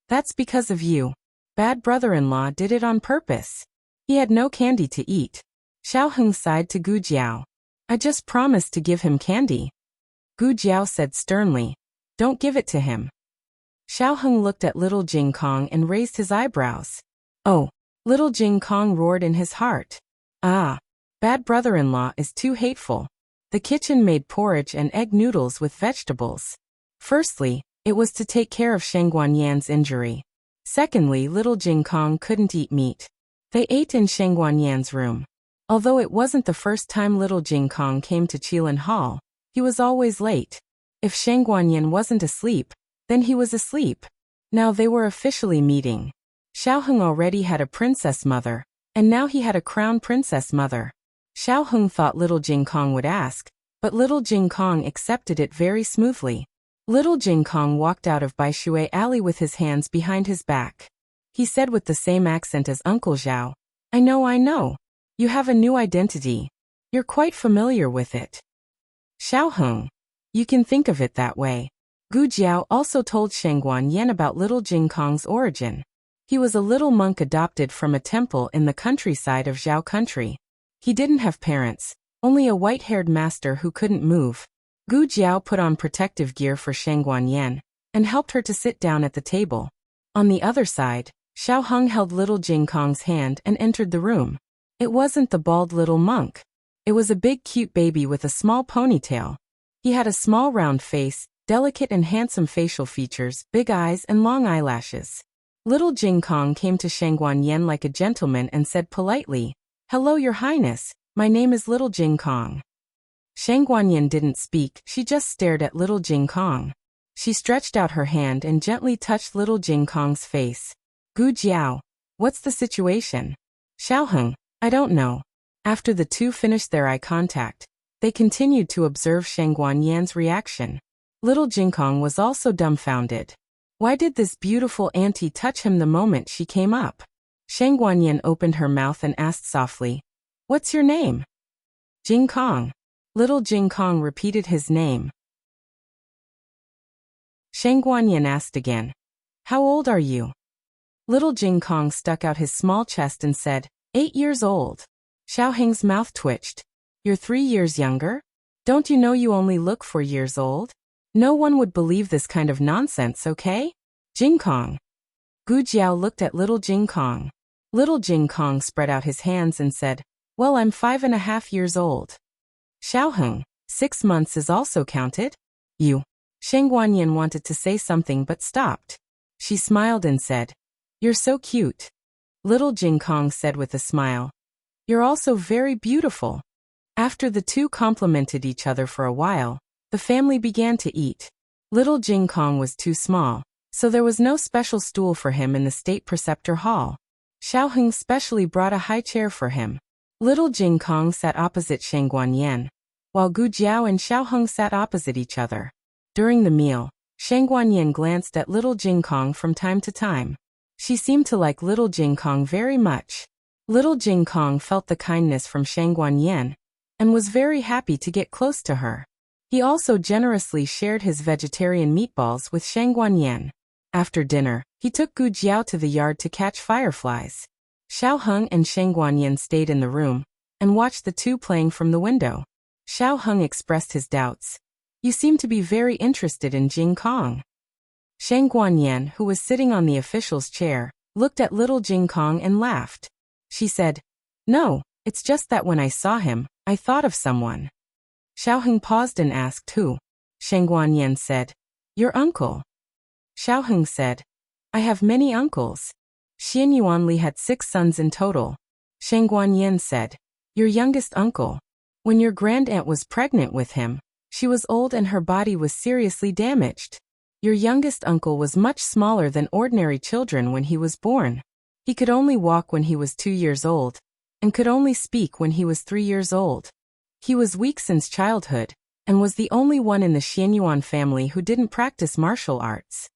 That's because of you. Bad brother-in-law did it on purpose. He had no candy to eat. Xiaoheng sighed to Gu Jiao. I just promised to give him candy. Gu Jiao said sternly, Don't give it to him. Xiaoheng looked at little Jing Kong and raised his eyebrows. Oh, little Jing Kong roared in his heart. Ah, bad brother-in-law is too hateful. The kitchen made porridge and egg noodles with vegetables. Firstly, it was to take care of Shangguan Yan's injury. Secondly, little Jing Kong couldn't eat meat. They ate in Shangguan Yan's room. Although it wasn't the first time little Jing Kong came to Qilin Hall, he was always late. If Shangguan Yan wasn't asleep, then he was asleep. Now they were officially meeting. Xiaoheng already had a princess mother, and now he had a crown princess mother. Xiaoheng thought little Jing Kong would ask, but little Jing Kong accepted it very smoothly. Little Jing Kong walked out of Baishui Alley with his hands behind his back. He said with the same accent as Uncle Zhao, I know. You have a new identity. You're quite familiar with it. Xiaoheng. You can think of it that way. Gu Jiao also told Shangguan Yan about little Jing Kong's origin. He was a little monk adopted from a temple in the countryside of Zhao country. He didn't have parents, only a white-haired master who couldn't move. Gu Jiao put on protective gear for Shangguan Yan and helped her to sit down at the table. On the other side, Xiaoheng held little Jing Kong's hand and entered the room. It wasn't the bald little monk. It was a big cute baby with a small ponytail. He had a small round face, delicate and handsome facial features, big eyes and long eyelashes. Little Jing Kong came to Shangguan Yan like a gentleman and said politely, Hello, Your Highness, my name is Little Jing Kong. Shangguan Yan didn't speak, she just stared at little Jing Kong. She stretched out her hand and gently touched little Jing Kong's face. Gu Jiao, what's the situation? Xiaoheng, I don't know. After the two finished their eye contact, they continued to observe Shangguan Yan's reaction. Little Jing Kong was also dumbfounded. Why did this beautiful auntie touch him the moment she came up? Shangguan Yan opened her mouth and asked softly, What's your name? Jing Kong. Little Jing Kong repeated his name. Shangguan Yan asked again, How old are you? Little Jing Kong stuck out his small chest and said, 8 years old. Xiaoheng's mouth twitched. You're 3 years younger? Don't you know you only look 4 years old? No one would believe this kind of nonsense, okay? Jing Kong. Gu Jiao looked at little Jing Kong. Little Jing Kong spread out his hands and said, Well, I'm 5.5 years old. Xiaoheng, 6 months is also counted? You. Shangguan Yan wanted to say something but stopped. She smiled and said, You're so cute. Little Jing Kong said with a smile, You're also very beautiful. After the two complimented each other for a while, the family began to eat. Little Jing Kong was too small, so there was no special stool for him in the state preceptor hall. Xiaoheng specially brought a high chair for him. Little Jing Kong sat opposite Shang Guanyin, while Gu Jiao and Xiao Heng sat opposite each other. During the meal, Shang Guanyin glanced at little Jing Kong from time to time. She seemed to like little Jing Kong very much. Little Jing Kong felt the kindness from Shang Guanyin and was very happy to get close to her. He also generously shared his vegetarian meatballs with Shang Guanyin. After dinner, he took Gu Jiao to the yard to catch fireflies. Xiao Heng and Shang Guanyin stayed in the room and watched the two playing from the window. Xiao Heng expressed his doubts. You seem to be very interested in Jing Kong. Shang Guanyin, who was sitting on the official's chair, looked at little Jing Kong and laughed. She said, No, it's just that when I saw him, I thought of someone. Xiao Heng paused and asked who. Shang Guanyin said, Your uncle. Xiao Heng said, I have many uncles. Xian Yuanli had 6 sons in total. Shang Guanyin said, Your youngest uncle. When your grandaunt was pregnant with him, she was old and her body was seriously damaged. Your youngest uncle was much smaller than ordinary children when he was born. He could only walk when he was 2 years old, and could only speak when he was 3 years old. He was weak since childhood, and was the only one in the Xianyuan family who didn't practice martial arts.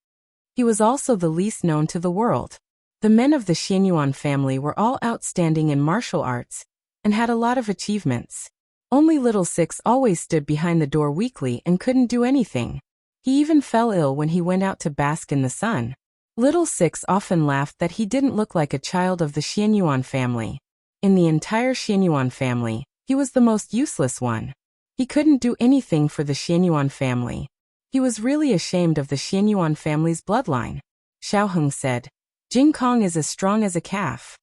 He was also the least known to the world. The men of the Xianyuan family were all outstanding in martial arts, and had a lot of achievements. Only little Six always stood behind the door weakly and couldn't do anything. He even fell ill when he went out to bask in the sun. Little Six often laughed that he didn't look like a child of the Xianyuan family. In the entire Xianyuan family, he was the most useless one. He couldn't do anything for the Xianyuan family. He was really ashamed of the Xianyuan family's bloodline. Xiao Heng said, Jing Kong is as strong as a calf.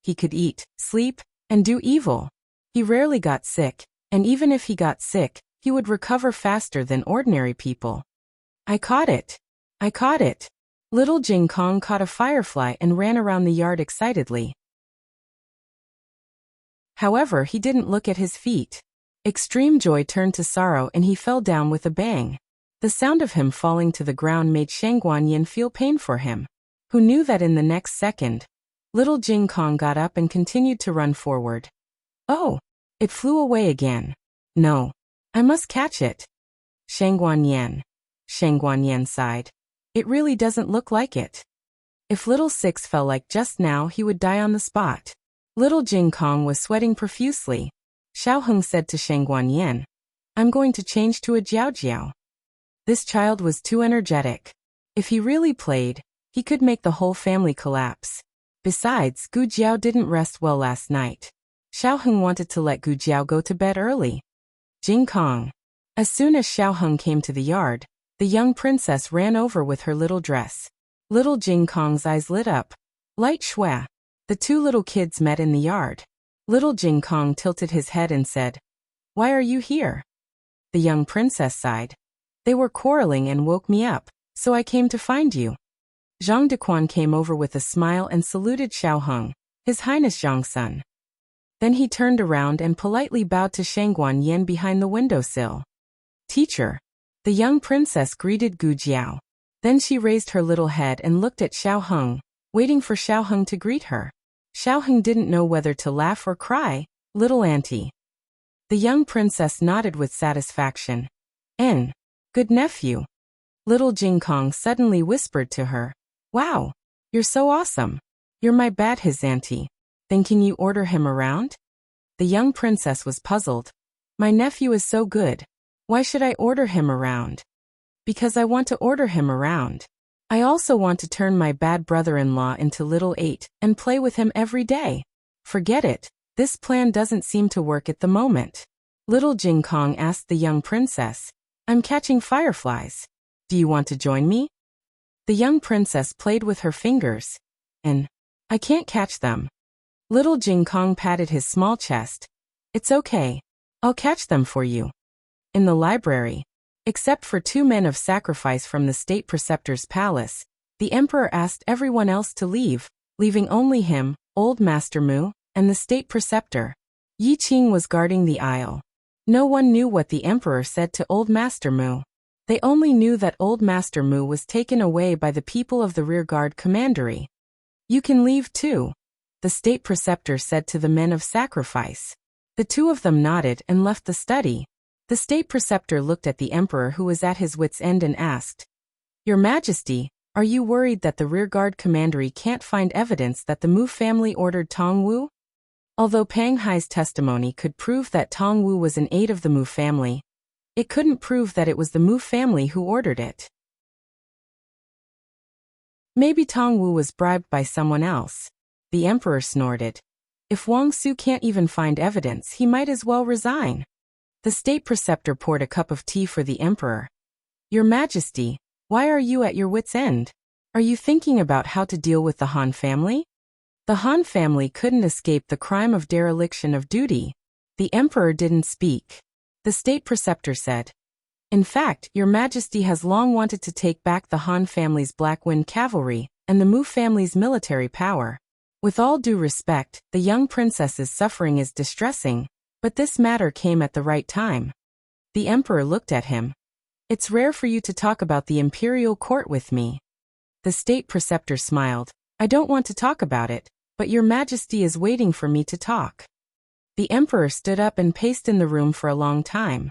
He could eat, sleep, and do evil. He rarely got sick, and even if he got sick, he would recover faster than ordinary people. I caught it. I caught it. Little Jing Kong caught a firefly and ran around the yard excitedly. However, he didn't look at his feet. Extreme joy turned to sorrow and he fell down with a bang. The sound of him falling to the ground made Shang Guanyin feel pain for him, who knew that in the next second, little Jing Kong got up and continued to run forward. Oh! It flew away again. No. I must catch it. Shang Guanyin sighed. It really doesn't look like it. If little Six fell like just now, he would die on the spot. Little Jing Kong was sweating profusely. Xiao Heng said to Shang Guanyin, I'm going to change to a Jiao Jiao. This child was too energetic. If he really played, he could make the whole family collapse. Besides, Gu Jiao didn't rest well last night. Xiao Heng wanted to let Gu Jiao go to bed early. Jing Kong. As soon as Xiao Heng came to the yard, the young princess ran over with her little dress. Little Jing Kong's eyes lit up. Light shua. The two little kids met in the yard. Little Jing Kong tilted his head and said, Why are you here? The young princess sighed. They were quarreling and woke me up, so I came to find you. Zhang Dequan came over with a smile and saluted Xiao Heng, His Highness Zhang-sun. Then he turned around and politely bowed to Shang Guanyin behind the windowsill. Teacher. The young princess greeted Gu Jiao. Then she raised her little head and looked at Xiao Heng, waiting for Xiao Heng to greet her. Xiao Heng didn't know whether to laugh or cry. Little auntie. The young princess nodded with satisfaction. Good nephew. Little Jing Kong suddenly whispered to her. Wow. You're so awesome. You're my bad his auntie. Then can you order him around? The young princess was puzzled. My nephew is so good. Why should I order him around? Because I want to order him around. I also want to turn my bad brother-in-law into little 8 and play with him every day. Forget it. This plan doesn't seem to work at the moment. Little Jing Kong asked the young princess. I'm catching fireflies. Do you want to join me? The young princess played with her fingers. I can't catch them. Little Jing Kong patted his small chest. It's okay. I'll catch them for you. In the library, except for 2 men of sacrifice from the state preceptor's palace, the emperor asked everyone else to leave, leaving only him, old Master Mu, and the state preceptor. Yi Qing was guarding the aisle. No one knew what the emperor said to old Master Mu. They only knew that old Master Mu was taken away by the people of the rearguard commandery. You can leave too. the state preceptor said to the men of sacrifice. The two of them nodded and left the study. The state preceptor looked at the emperor, who was at his wit's end, and asked, "Your Majesty, are you worried that the rearguard commandery can't find evidence that the Mu family ordered Tong Wu?" Although Pang Hai's testimony could prove that Tong Wu was an aide of the Mu family, it couldn't prove that it was the Mu family who ordered it. Maybe Tong Wu was bribed by someone else. The emperor snorted. If Wang Su can't even find evidence, he might as well resign. The state preceptor poured a cup of tea for the emperor. "Your Majesty, why are you at your wit's end? Are you thinking about how to deal with the Han family?" The Han family couldn't escape the crime of dereliction of duty. The emperor didn't speak. The state preceptor said, "In fact, Your Majesty has long wanted to take back the Han family's Black Wind cavalry and the Mu family's military power. With all due respect, the young princess's suffering is distressing, but this matter came at the right time." The emperor looked at him. "It's rare for you to talk about the imperial court with me." The state preceptor smiled. "I don't want to talk about it, but Your Majesty is waiting for me to talk." The emperor stood up and paced in the room for a long time.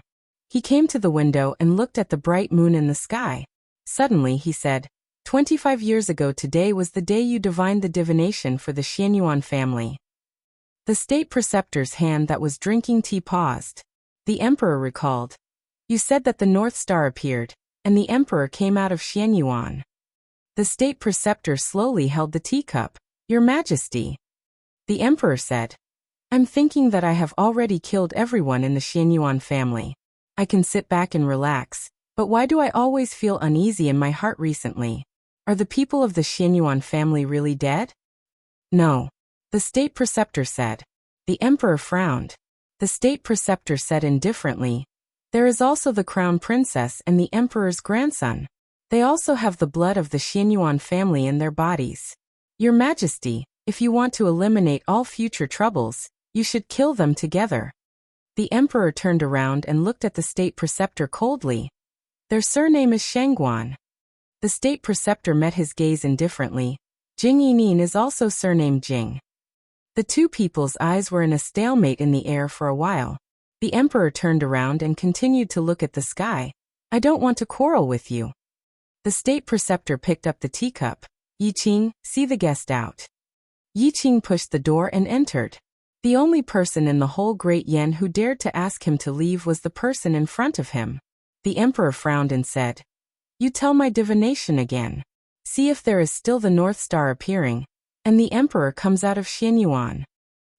He came to the window and looked at the bright moon in the sky. Suddenly he said, 25 years ago today was the day you divined the divination for the Xianyuan family." The state preceptor's hand that was drinking tea paused. The emperor recalled, "You said that the North Star appeared, and the emperor came out of Xianyuan." The state preceptor slowly held the teacup. "Your Majesty." The emperor said, "I'm thinking that I have already killed everyone in the Xianyuan family. I can sit back and relax, but why do I always feel uneasy in my heart recently? Are the people of the Xianyuan family really dead?" "No," the state preceptor said. The emperor frowned. The state preceptor said indifferently, "There is also the crown princess and the emperor's grandson. They also have the blood of the Xianyuan family in their bodies. Your Majesty, if you want to eliminate all future troubles, you should kill them together." The emperor turned around and looked at the state preceptor coldly. "Their surname is Shangguan." The state preceptor met his gaze indifferently. Jing Yinin is also surnamed Jing. The two people's eyes were in a stalemate in the air for a while. The emperor turned around and continued to look at the sky. "I don't want to quarrel with you." The state preceptor picked up the teacup. "Yi Qing, see the guest out." Yi Qing pushed the door and entered. The only person in the whole Great Yen who dared to ask him to leave was the person in front of him. The emperor frowned and said, "You tell my divination again. See if there is still the North Star appearing, and the emperor comes out of Xianyuan."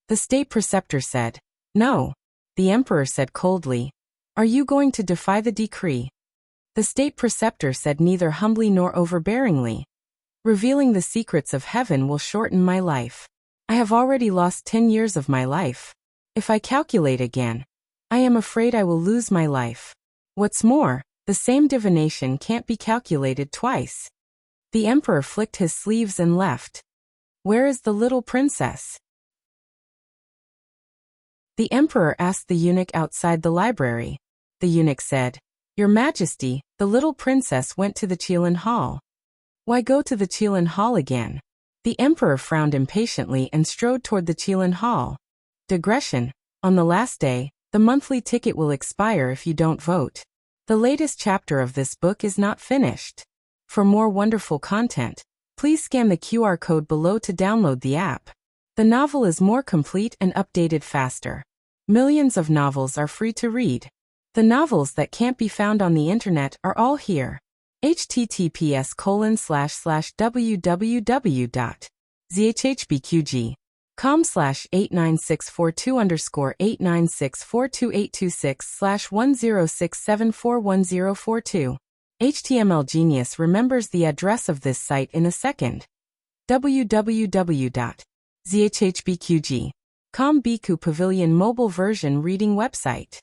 The state preceptor said, "No." The emperor said coldly, "Are you going to defy the decree?" The state preceptor said neither humbly nor overbearingly, "Revealing the secrets of heaven will shorten my life. I have already lost 10 years of my life. If I calculate again, I am afraid I will lose my life. What's more, the same divination can't be calculated twice." The emperor flicked his sleeves and left. "Where is the little princess?" The emperor asked the eunuch outside the library. The eunuch said, "Your Majesty, the little princess went to the Qilin Hall." "Why go to the Qilin Hall again?" The emperor frowned impatiently and strode toward the Qilin Hall. Digression. On the last day, the monthly ticket will expire if you don't vote. The latest chapter of this book is not finished. For more wonderful content, please scan the QR code below to download the app. The novel is more complete and updated faster. Millions of novels are free to read. The novels that can't be found on the internet are all here. https://www.zhhbqg.com/89642_8964226/10674142. HTML Genius remembers the address of this site in a second. www.zhhbqg.com Biku Pavilion mobile version reading website.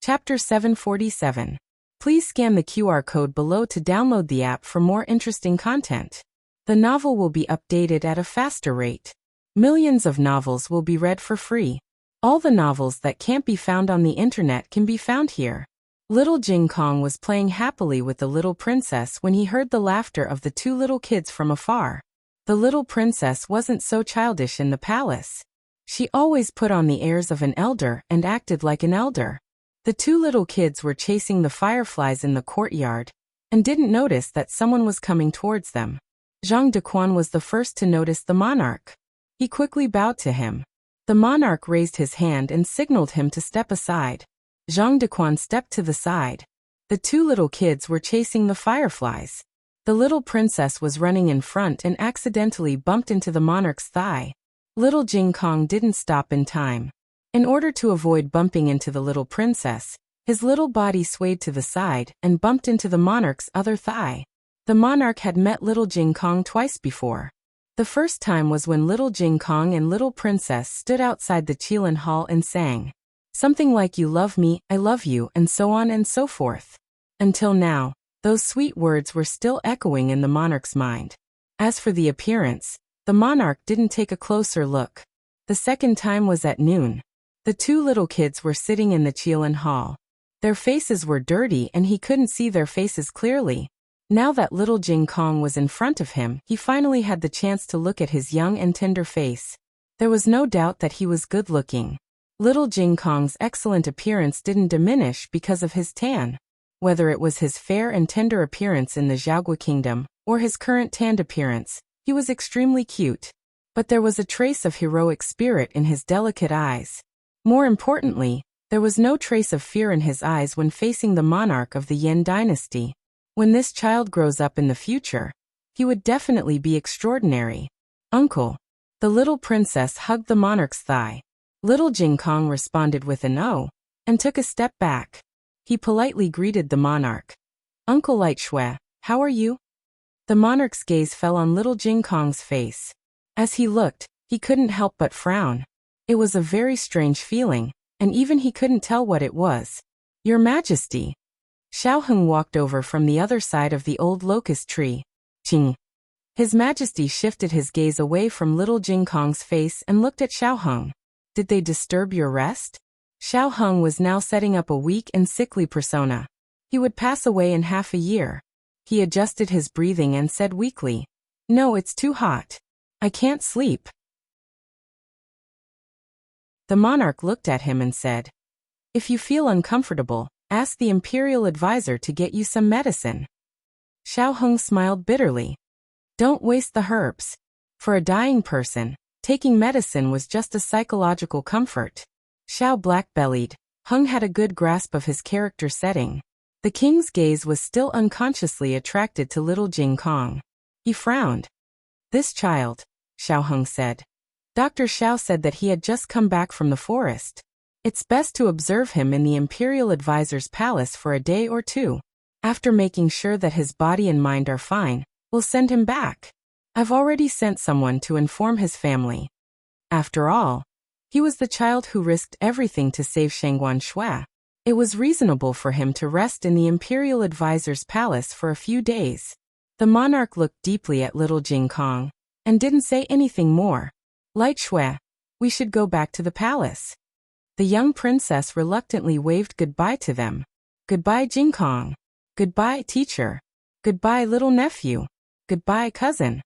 Chapter 747. Please scan the QR code below to download the app for more interesting content. The novel will be updated at a faster rate. Millions of novels will be read for free. All the novels that can't be found on the internet can be found here. Little Jing Kong was playing happily with the little princess when he heard the laughter of the two little kids from afar. The little princess wasn't so childish in the palace. She always put on the airs of an elder and acted like an elder. The two little kids were chasing the fireflies in the courtyard and didn't notice that someone was coming towards them. Zhang Dequan was the first to notice the monarch. He quickly bowed to him. The monarch raised his hand and signaled him to step aside. Zhang Dequan stepped to the side. The two little kids were chasing the fireflies. The little princess was running in front and accidentally bumped into the monarch's thigh. Little Jing Kong didn't stop in time. In order to avoid bumping into the little princess, his little body swayed to the side and bumped into the monarch's other thigh. The monarch had met little Jing Kong twice before. The first time was when little Jing Kong and little princess stood outside the Qilin Hall and sang something like "You love me, I love you," and so on and so forth. Until now, those sweet words were still echoing in the monarch's mind. As for the appearance, the monarch didn't take a closer look. The second time was at noon. The two little kids were sitting in the Qilin Hall. Their faces were dirty and he couldn't see their faces clearly. Now that little Jing Kong was in front of him, he finally had the chance to look at his young and tender face. There was no doubt that he was good-looking. Little Jing Kong's excellent appearance didn't diminish because of his tan. Whether it was his fair and tender appearance in the Xiaogua kingdom, or his current tanned appearance, he was extremely cute. But there was a trace of heroic spirit in his delicate eyes. More importantly, there was no trace of fear in his eyes when facing the monarch of the Yin dynasty. When this child grows up in the future, he would definitely be extraordinary. "Uncle." The little princess hugged the monarch's thigh. Little Jing Kong responded with an "oh," and took a step back. He politely greeted the monarch. "Uncle Light Shui, how are you?" The monarch's gaze fell on little Jing Kong's face. As he looked, he couldn't help but frown. It was a very strange feeling, and even he couldn't tell what it was. "Your Majesty." Xiao Heng walked over from the other side of the old locust tree. "Ching." His Majesty shifted his gaze away from little Jing Kong's face and looked at Xiao Heng. "Did they disturb your rest?" Xiao Heng was now setting up a weak and sickly persona. He would pass away in half a year. He adjusted his breathing and said weakly, "No, it's too hot. I can't sleep." The monarch looked at him and said, "If you feel uncomfortable, ask the imperial advisor to get you some medicine." Xiao Heng smiled bitterly. "Don't waste the herbs. For a dying person, taking medicine was just a psychological comfort." Xiao black-bellied. Heng had a good grasp of his character setting. The king's gaze was still unconsciously attracted to little Jing Kong. He frowned. "This child," Xiao Heng said. "Dr. Xiao said that he had just come back from the forest. It's best to observe him in the imperial advisor's palace for a day or two. After making sure that his body and mind are fine, we'll send him back. I've already sent someone to inform his family." After all, he was the child who risked everything to save Shangguan Shui. It was reasonable for him to rest in the imperial advisor's palace for a few days. The monarch looked deeply at little Jing Kong and didn't say anything more. "Light Shui, we should go back to the palace." The young princess reluctantly waved goodbye to them. "Goodbye, Jing Kong. Goodbye, teacher. Goodbye, little nephew. Goodbye, cousin."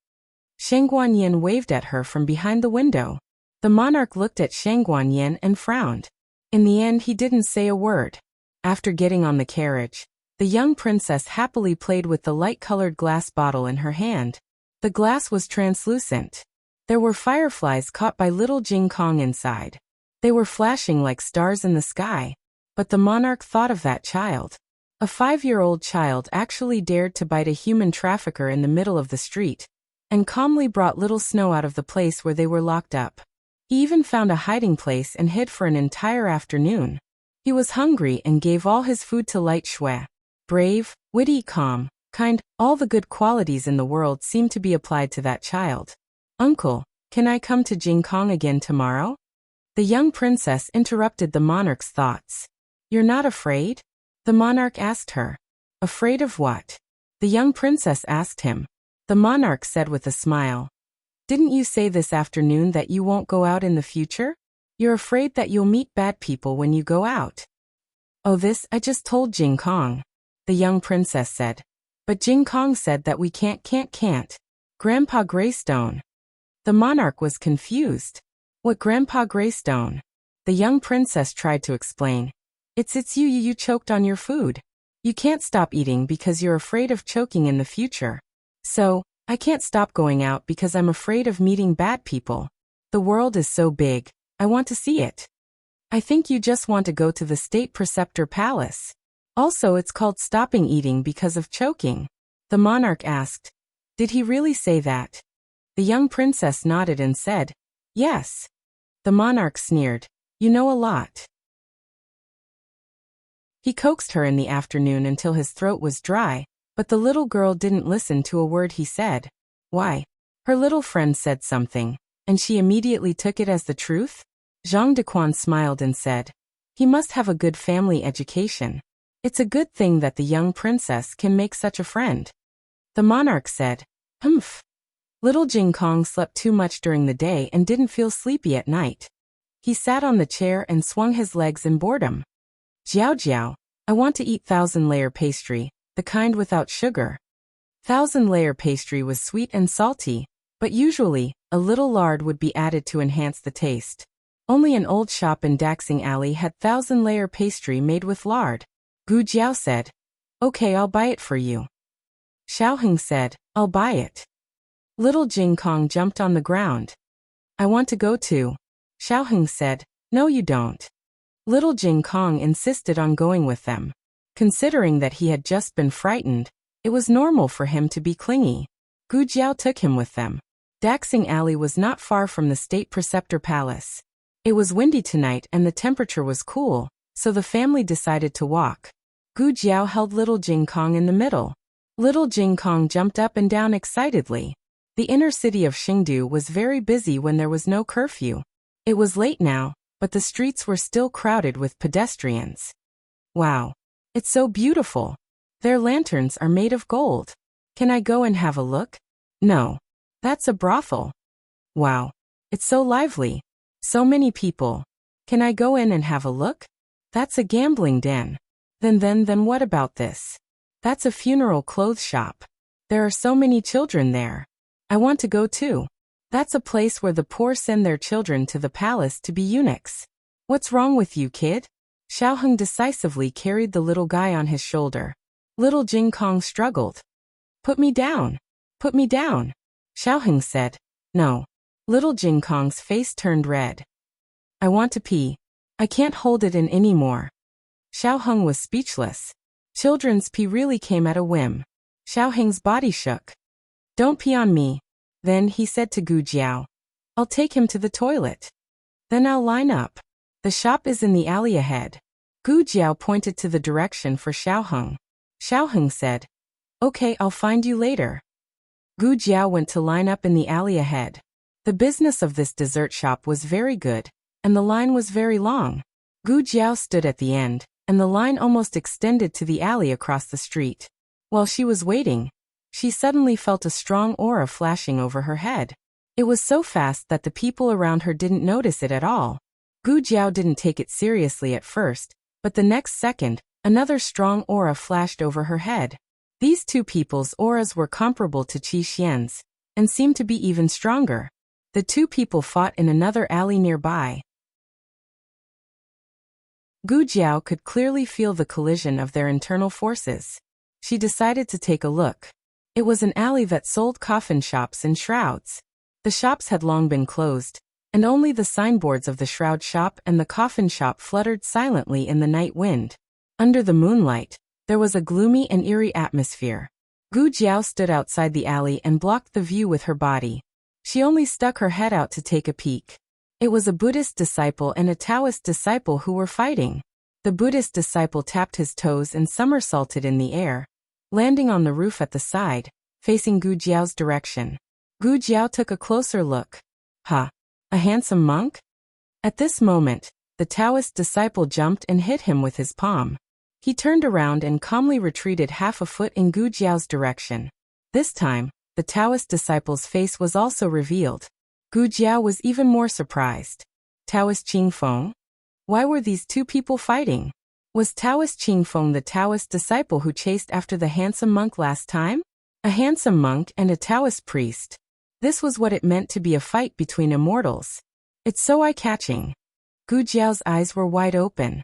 Shangguan Yin waved at her from behind the window. The monarch looked at Shangguan Yin and frowned. In the end, he didn't say a word. After getting on the carriage, the young princess happily played with the light-colored glass bottle in her hand. The glass was translucent. There were fireflies caught by little Jing Kong inside. They were flashing like stars in the sky. But the monarch thought of that child. A 5-year-old child actually dared to bite a human trafficker in the middle of the street, and calmly brought little Snow out of the place where they were locked up. He even found a hiding place and hid for an entire afternoon. He was hungry and gave all his food to Light Shui. Brave, witty, calm, kind, all the good qualities in the world seemed to be applied to that child. "Uncle, can I come to Jing Kong again tomorrow?" The young princess interrupted the monarch's thoughts. "You're not afraid?" the monarch asked her. "Afraid of what?" the young princess asked him. The monarch said with a smile, "Didn't you say this afternoon that you won't go out in the future? You're afraid that you'll meet bad people when you go out." Oh, this I just told Jing Kong. The young princess said. But Jing Kong said that we can't. Grandpa Greystone. The monarch was confused. What Grandpa Greystone? The young princess tried to explain. It's you choked on your food. You can't stop eating because you're afraid of choking in the future. So, I can't stop going out because I'm afraid of meeting bad people. The world is so big, I want to see it. I think you just want to go to the State Preceptor Palace. Also, it's called stopping eating because of choking. The monarch asked. Did he really say that? The young princess nodded and said, yes. The monarch sneered. You know a lot. He coaxed her in the afternoon until his throat was dry, but the little girl didn't listen to a word he said. Why? Her little friend said something, and she immediately took it as the truth? Zhang Dequan smiled and said, he must have a good family education. It's a good thing that the young princess can make such a friend. The monarch said, Humph. Little Jing Kong slept too much during the day and didn't feel sleepy at night. He sat on the chair and swung his legs in boredom. Jiao, I want to eat 1,000-layer pastry, the kind without sugar. 1,000-layer pastry was sweet and salty, but usually, a little lard would be added to enhance the taste. Only an old shop in Daxing Alley had 1,000-layer pastry made with lard. Gu Jiao said, okay, I'll buy it for you. Xiaoheng said, I'll buy it. Little Jing Kong jumped on the ground. I want to go too. Xiaoheng said, no you don't. Little Jing Kong insisted on going with them. Considering that he had just been frightened, it was normal for him to be clingy. Gu Jiao took him with them. Daxing Alley was not far from the State Preceptor Palace. It was windy tonight and the temperature was cool, so the family decided to walk. Gu Jiao held little Jing Kong in the middle. Little Jing Kong jumped up and down excitedly. The inner city of Xingdu was very busy when there was no curfew. It was late now, but the streets were still crowded with pedestrians. Wow. It's so beautiful. Their lanterns are made of gold. Can I go and have a look? No. That's a brothel. Wow. It's so lively. So many people. Can I go in and have a look? That's a gambling den. Then what about this? That's a funeral clothes shop. There are so many children there. I want to go too. That's a place where the poor send their children to the palace to be eunuchs. What's wrong with you, kid? Xiaoheng decisively carried the little guy on his shoulder. Little Jing Kong struggled. Put me down. Put me down. Xiaoheng said. No. Little Jing Kong's face turned red. I want to pee. I can't hold it in anymore. Xiaoheng was speechless. Children's pee really came at a whim. Xiaoheng's body shook. Don't pee on me. Then he said to Gu Jiao. I'll take him to the toilet. Then I'll line up. The shop is in the alley ahead. Gu Jiao pointed to the direction for Xiaoheng. Xiaoheng said, okay, I'll find you later. Gu Jiao went to line up in the alley ahead. The business of this dessert shop was very good, and the line was very long. Gu Jiao stood at the end, and the line almost extended to the alley across the street. While she was waiting, she suddenly felt a strong aura flashing over her head. It was so fast that the people around her didn't notice it at all. Gu Jiao didn't take it seriously at first, but the next second, another strong aura flashed over her head. These two people's auras were comparable to Qi Xian's, and seemed to be even stronger. The two people fought in another alley nearby. Gu Jiao could clearly feel the collision of their internal forces. She decided to take a look. It was an alley that sold coffin shops and shrouds. The shops had long been closed, and only the signboards of the shroud shop and the coffin shop fluttered silently in the night wind. Under the moonlight, there was a gloomy and eerie atmosphere. Gu Jiao stood outside the alley and blocked the view with her body. She only stuck her head out to take a peek. It was a Buddhist disciple and a Taoist disciple who were fighting. The Buddhist disciple tapped his toes and somersaulted in the air, landing on the roof at the side, facing Gu Jiao's direction. Gu Jiao took a closer look. Ha! A handsome monk? At this moment, the Taoist disciple jumped and hit him with his palm. He turned around and calmly retreated half a foot in Gu Jiao's direction. This time, the Taoist disciple's face was also revealed. Gu Jiao was even more surprised. Taoist Qing Feng? Why were these two people fighting? Was Taoist Qingfeng the Taoist disciple who chased after the handsome monk last time? A handsome monk and a Taoist priest. This was what it meant to be a fight between immortals. It's so eye-catching. Gu Jiao's eyes were wide open.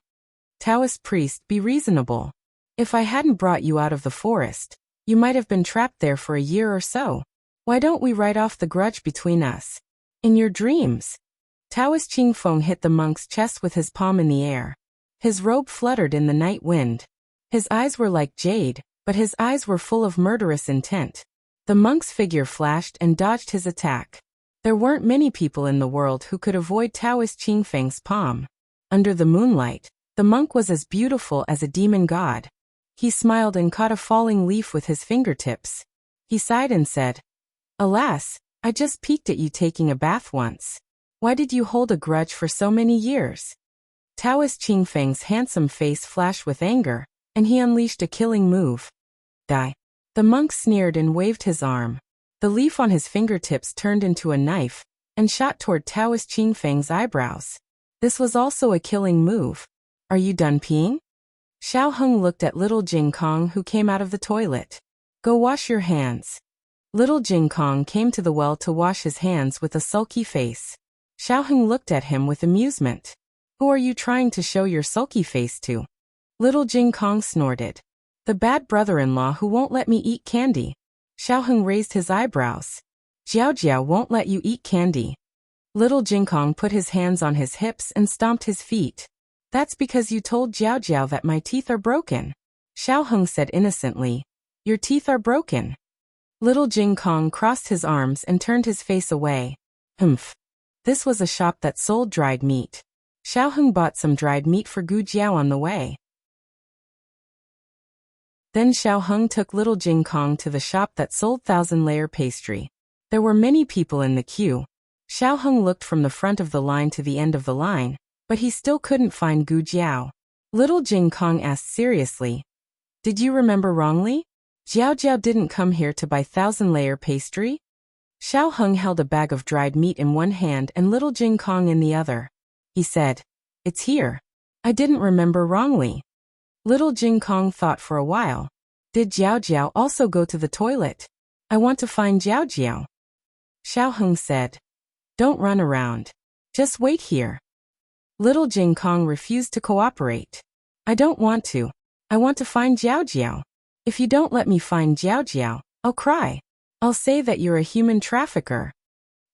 Taoist priest, be reasonable. If I hadn't brought you out of the forest, you might have been trapped there for a year or so. Why don't we write off the grudge between us? In your dreams. Taoist Qingfeng hit the monk's chest with his palm in the air. His robe fluttered in the night wind. His eyes were like jade, but his eyes were full of murderous intent. The monk's figure flashed and dodged his attack. There weren't many people in the world who could avoid Taoist Qingfeng's palm. Under the moonlight, the monk was as beautiful as a demon god. He smiled and caught a falling leaf with his fingertips. He sighed and said, "Alas, I just peeked at you taking a bath once. Why did you hold a grudge for so many years?" Taoist Qingfeng's handsome face flashed with anger, and he unleashed a killing move. Die. The monk sneered and waved his arm. The leaf on his fingertips turned into a knife and shot toward Taoist Qingfeng's eyebrows. This was also a killing move. Are you done peeing? Xiao Heng looked at little Jing Kong, who came out of the toilet. Go wash your hands. Little Jing Kong came to the well to wash his hands with a sulky face. Xiao Heng looked at him with amusement. Who are you trying to show your sulky face to? Little Jing Kong snorted. The bad brother-in-law who won't let me eat candy. Xiao Heng raised his eyebrows. Jiao Jiao won't let you eat candy. Little Jing Kong put his hands on his hips and stomped his feet. That's because you told Jiao Jiao that my teeth are broken. Xiao Heng said innocently. Your teeth are broken. Little Jing Kong crossed his arms and turned his face away. Humph. This was a shop that sold dried meat. Xiao Heng bought some dried meat for Gu Jiao on the way. Then Xiao Heng took little Jing Kong to the shop that sold thousand-layer pastry. There were many people in the queue. Xiao Heng looked from the front of the line to the end of the line, but he still couldn't find Gu Jiao. Little Jing Kong asked seriously, "Did you remember wrongly? Jiao Jiao didn't come here to buy thousand-layer pastry?" Xiao Heng held a bag of dried meat in one hand and little Jing Kong in the other. He said, "It's here. I didn't remember wrongly." Little Jing Kong thought for a while. Did Jiao Jiao also go to the toilet? I want to find Jiao Jiao. Xiao Heng said, "Don't run around. Just wait here." Little Jing Kong refused to cooperate. "I don't want to. I want to find Jiao Jiao. If you don't let me find Jiao Jiao, I'll cry. I'll say that you're a human trafficker."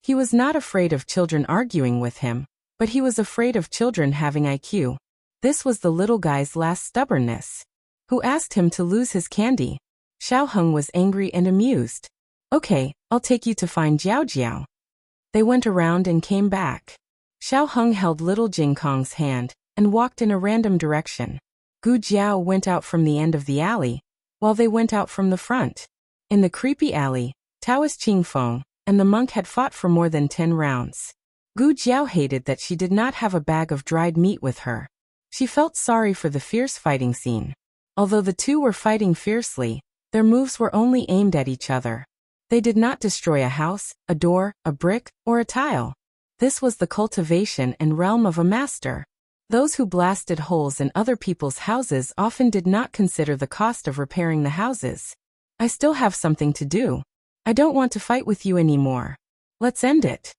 He was not afraid of children arguing with him, but he was afraid of children having IQ. This was the little guy's last stubbornness. Who asked him to lose his candy? Xiao Heng was angry and amused. "Okay, I'll take you to find Jiao Jiao." They went around and came back. Xiao Heng held little Jing Kong's hand and walked in a random direction. Gu Jiao went out from the end of the alley, while they went out from the front. In the creepy alley, Taoist Qingfeng and the monk had fought for more than 10 rounds. Gu Jiao hated that she did not have a bag of dried meat with her. She felt sorry for the fierce fighting scene. Although the two were fighting fiercely, their moves were only aimed at each other. They did not destroy a house, a door, a brick, or a tile. This was the cultivation and realm of a master. Those who blasted holes in other people's houses often did not consider the cost of repairing the houses. I still have something to do. I don't want to fight with you anymore. Let's end it.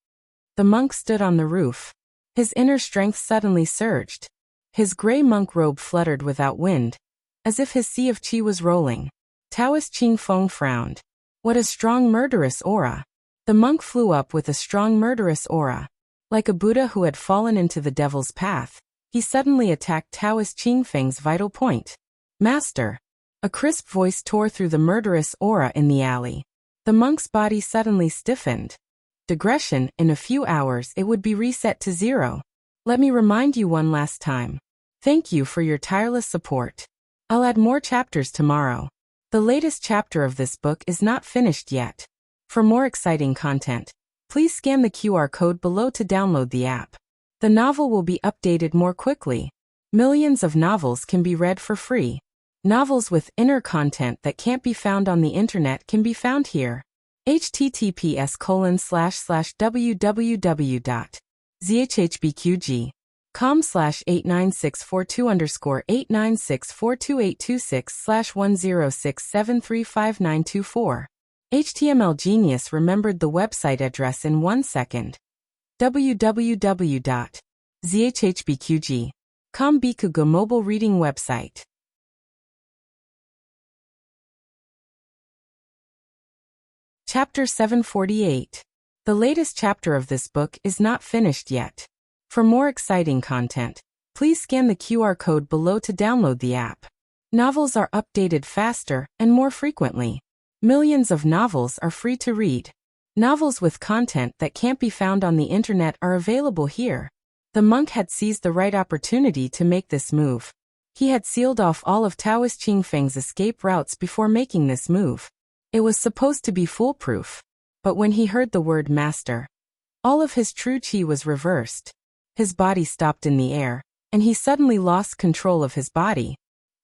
The monk stood on the roof. His inner strength suddenly surged. His gray monk robe fluttered without wind, as if his sea of qi was rolling. Taoist Qingfeng frowned. What a strong murderous aura. The monk flew up with a strong murderous aura. Like a Buddha who had fallen into the devil's path, he suddenly attacked Taoist Qingfeng's vital point. Master. A crisp voice tore through the murderous aura in the alley. The monk's body suddenly stiffened. Digression, in a few hours it would be reset to 0. Let me remind you one last time. Thank you for your tireless support. I'll add more chapters tomorrow. The latest chapter of this book is not finished yet. For more exciting content, please scan the QR code below to download the app. The novel will be updated more quickly. Millions of novels can be read for free. Novels with inner content that can't be found on the internet can be found here. https://www.zhhbqg com/89642_896422826/10673594. HTML Genius remembered the website address in 1 second. www.zhhbqg.com Bikugo mobile reading website. Chapter 748. The latest chapter of this book is not finished yet. For more exciting content, please scan the QR code below to download the app. Novels are updated faster and more frequently. Millions of novels are free to read. Novels with content that can't be found on the internet are available here. The monk had seized the right opportunity to make this move. He had sealed off all of Taoist Qingfeng's escape routes before making this move. It was supposed to be foolproof. But when he heard the word master, all of his true qi was reversed. His body stopped in the air, and he suddenly lost control of his body.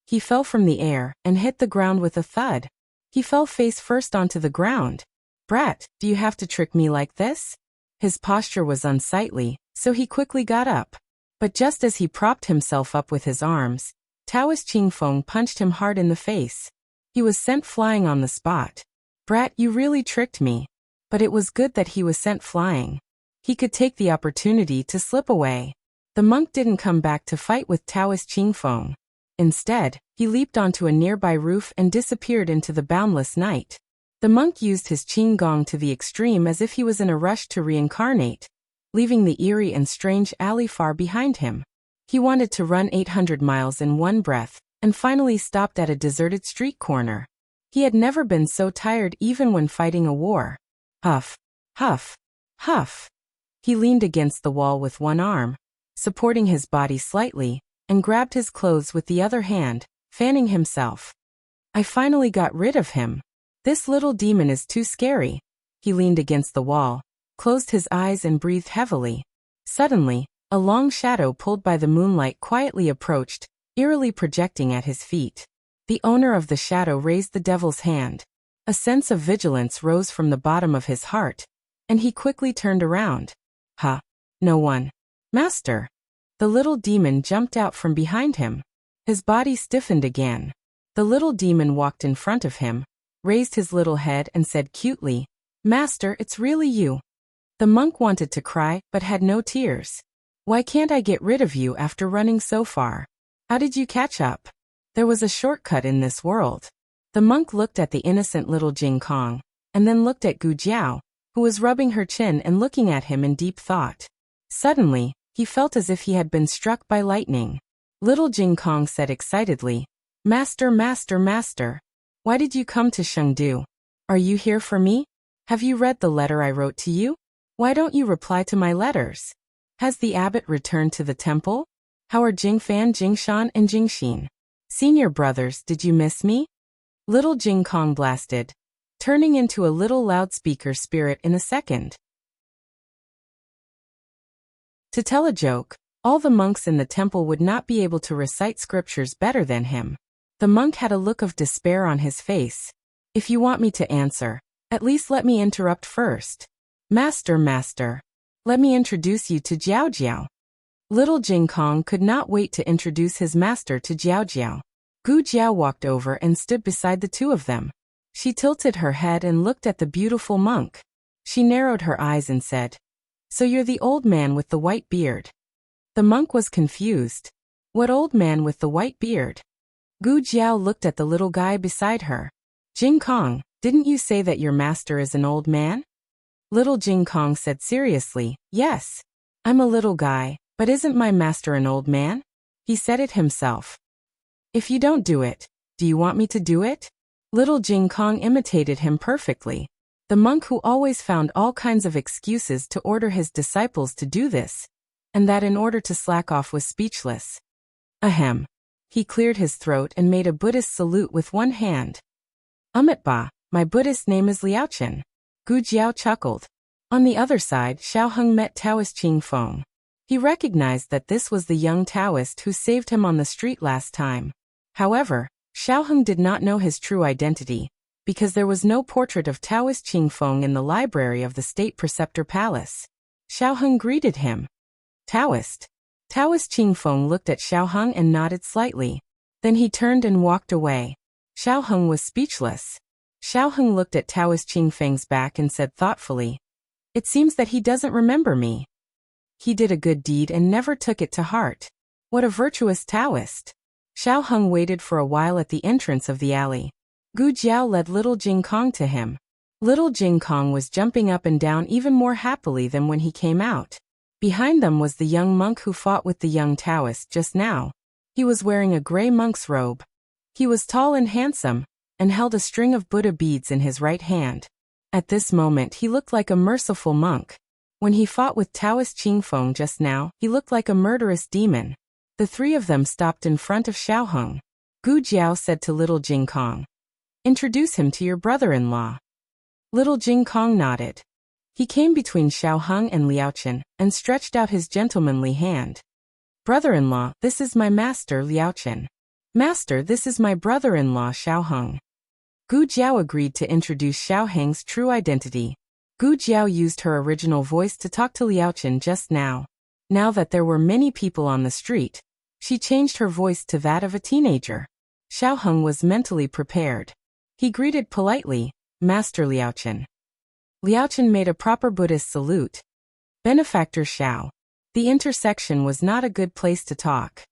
He fell from the air and hit the ground with a thud. He fell face first onto the ground. "Brat, do you have to trick me like this?" His posture was unsightly, so he quickly got up. But just as he propped himself up with his arms, Taoist Qingfeng punched him hard in the face. He was sent flying on the spot. "Brat, you really tricked me." But it was good that he was sent flying. He could take the opportunity to slip away. The monk didn't come back to fight with Taoist Qingfeng. Instead, he leaped onto a nearby roof and disappeared into the boundless night. The monk used his qing gong to the extreme as if he was in a rush to reincarnate, leaving the eerie and strange alley far behind him. He wanted to run 800 miles in one breath, and finally stopped at a deserted street corner. He had never been so tired even when fighting a war. Huff, huff, huff. He leaned against the wall with one arm, supporting his body slightly, and grabbed his clothes with the other hand, fanning himself. "I finally got rid of him. This little demon is too scary." He leaned against the wall, closed his eyes and breathed heavily. Suddenly, a long shadow pulled by the moonlight quietly approached, eerily projecting at his feet. The owner of the shadow raised the devil's hand. A sense of vigilance rose from the bottom of his heart, and he quickly turned around. "Ha! No one. Master!" The little demon jumped out from behind him. His body stiffened again. The little demon walked in front of him, raised his little head and said cutely, "Master, it's really you." The monk wanted to cry but had no tears. "Why can't I get rid of you after running so far? How did you catch up? There was a shortcut in this world." The monk looked at the innocent little Jing Kong, and then looked at Gu Jiao, who was rubbing her chin and looking at him in deep thought. Suddenly, he felt as if he had been struck by lightning. Little Jing Kong said excitedly, "Master, master, master! Why did you come to Chengdu? Are you here for me? Have you read the letter I wrote to you? Why don't you reply to my letters? Has the abbot returned to the temple? How are Jingfan, Jingshan, and Jingxin? Senior brothers, did you miss me?" Little Jing Kong blasted, turning into a little loudspeaker spirit in a second. To tell a joke, all the monks in the temple would not be able to recite scriptures better than him. The monk had a look of despair on his face. "If you want me to answer, at least let me interrupt first. Master, master, let me introduce you to Jiao Jiao." Little Jing Kong could not wait to introduce his master to Jiao Jiao. Gu Jiao walked over and stood beside the two of them. She tilted her head and looked at the beautiful monk. She narrowed her eyes and said, "So you're the old man with the white beard." The monk was confused. "What old man with the white beard?" Gu Jiao looked at the little guy beside her. "Jing Kong, didn't you say that your master is an old man?" Little Jing Kong said seriously, "Yes. I'm a little guy, but isn't my master an old man?" He said it himself. "If you don't do it, do you want me to do it?" Little Jing Kong imitated him perfectly. The monk who always found all kinds of excuses to order his disciples to do this, and that in order to slack off was speechless. Ahem. He cleared his throat and made a Buddhist salute with one hand. "Ba, my Buddhist name is Liaochen." Gu Jiao chuckled. On the other side, Xiaoheng met Taoist Qingfeng. He recognized that this was the young Taoist who saved him on the street last time. However, Xiaoheng did not know his true identity, because there was no portrait of Taoist Qingfeng in the library of the State Preceptor Palace. Xiaoheng greeted him. "Taoist, Taoist Qingfeng looked at Xiao Heng and nodded slightly. Then he turned and walked away. Xiao Heng was speechless. Xiao Heng looked at Taoist Qingfeng's back and said thoughtfully, "It seems that he doesn't remember me. He did a good deed and never took it to heart. What a virtuous Taoist." Xiao Heng waited for a while at the entrance of the alley. Gu Jiao led little Jing Kong to him. Little Jing Kong was jumping up and down even more happily than when he came out. Behind them was the young monk who fought with the young Taoist just now. He was wearing a gray monk's robe. He was tall and handsome, and held a string of Buddha beads in his right hand. At this moment he looked like a merciful monk. When he fought with Taoist Qingfeng just now, he looked like a murderous demon. The three of them stopped in front of Xiao Heng. Gu Jiao said to little Jing Kong, "Introduce him to your brother-in-law." Little Jing Kong nodded. He came between Xiao Heng and Liao Chen, and stretched out his gentlemanly hand. "Brother-in-law, this is my master Liao Chen. Master, this is my brother-in-law Xiao Heng." Gu Jiao agreed to introduce Xiao Heng's true identity. Gu Jiao used her original voice to talk to Liao Chen just now. Now that there were many people on the street, she changed her voice to that of a teenager. Xiao Heng was mentally prepared. He greeted politely, "Master Liao Chen." Liao Chen made a proper Buddhist salute. "Benefactor Xiao." The intersection was not a good place to talk.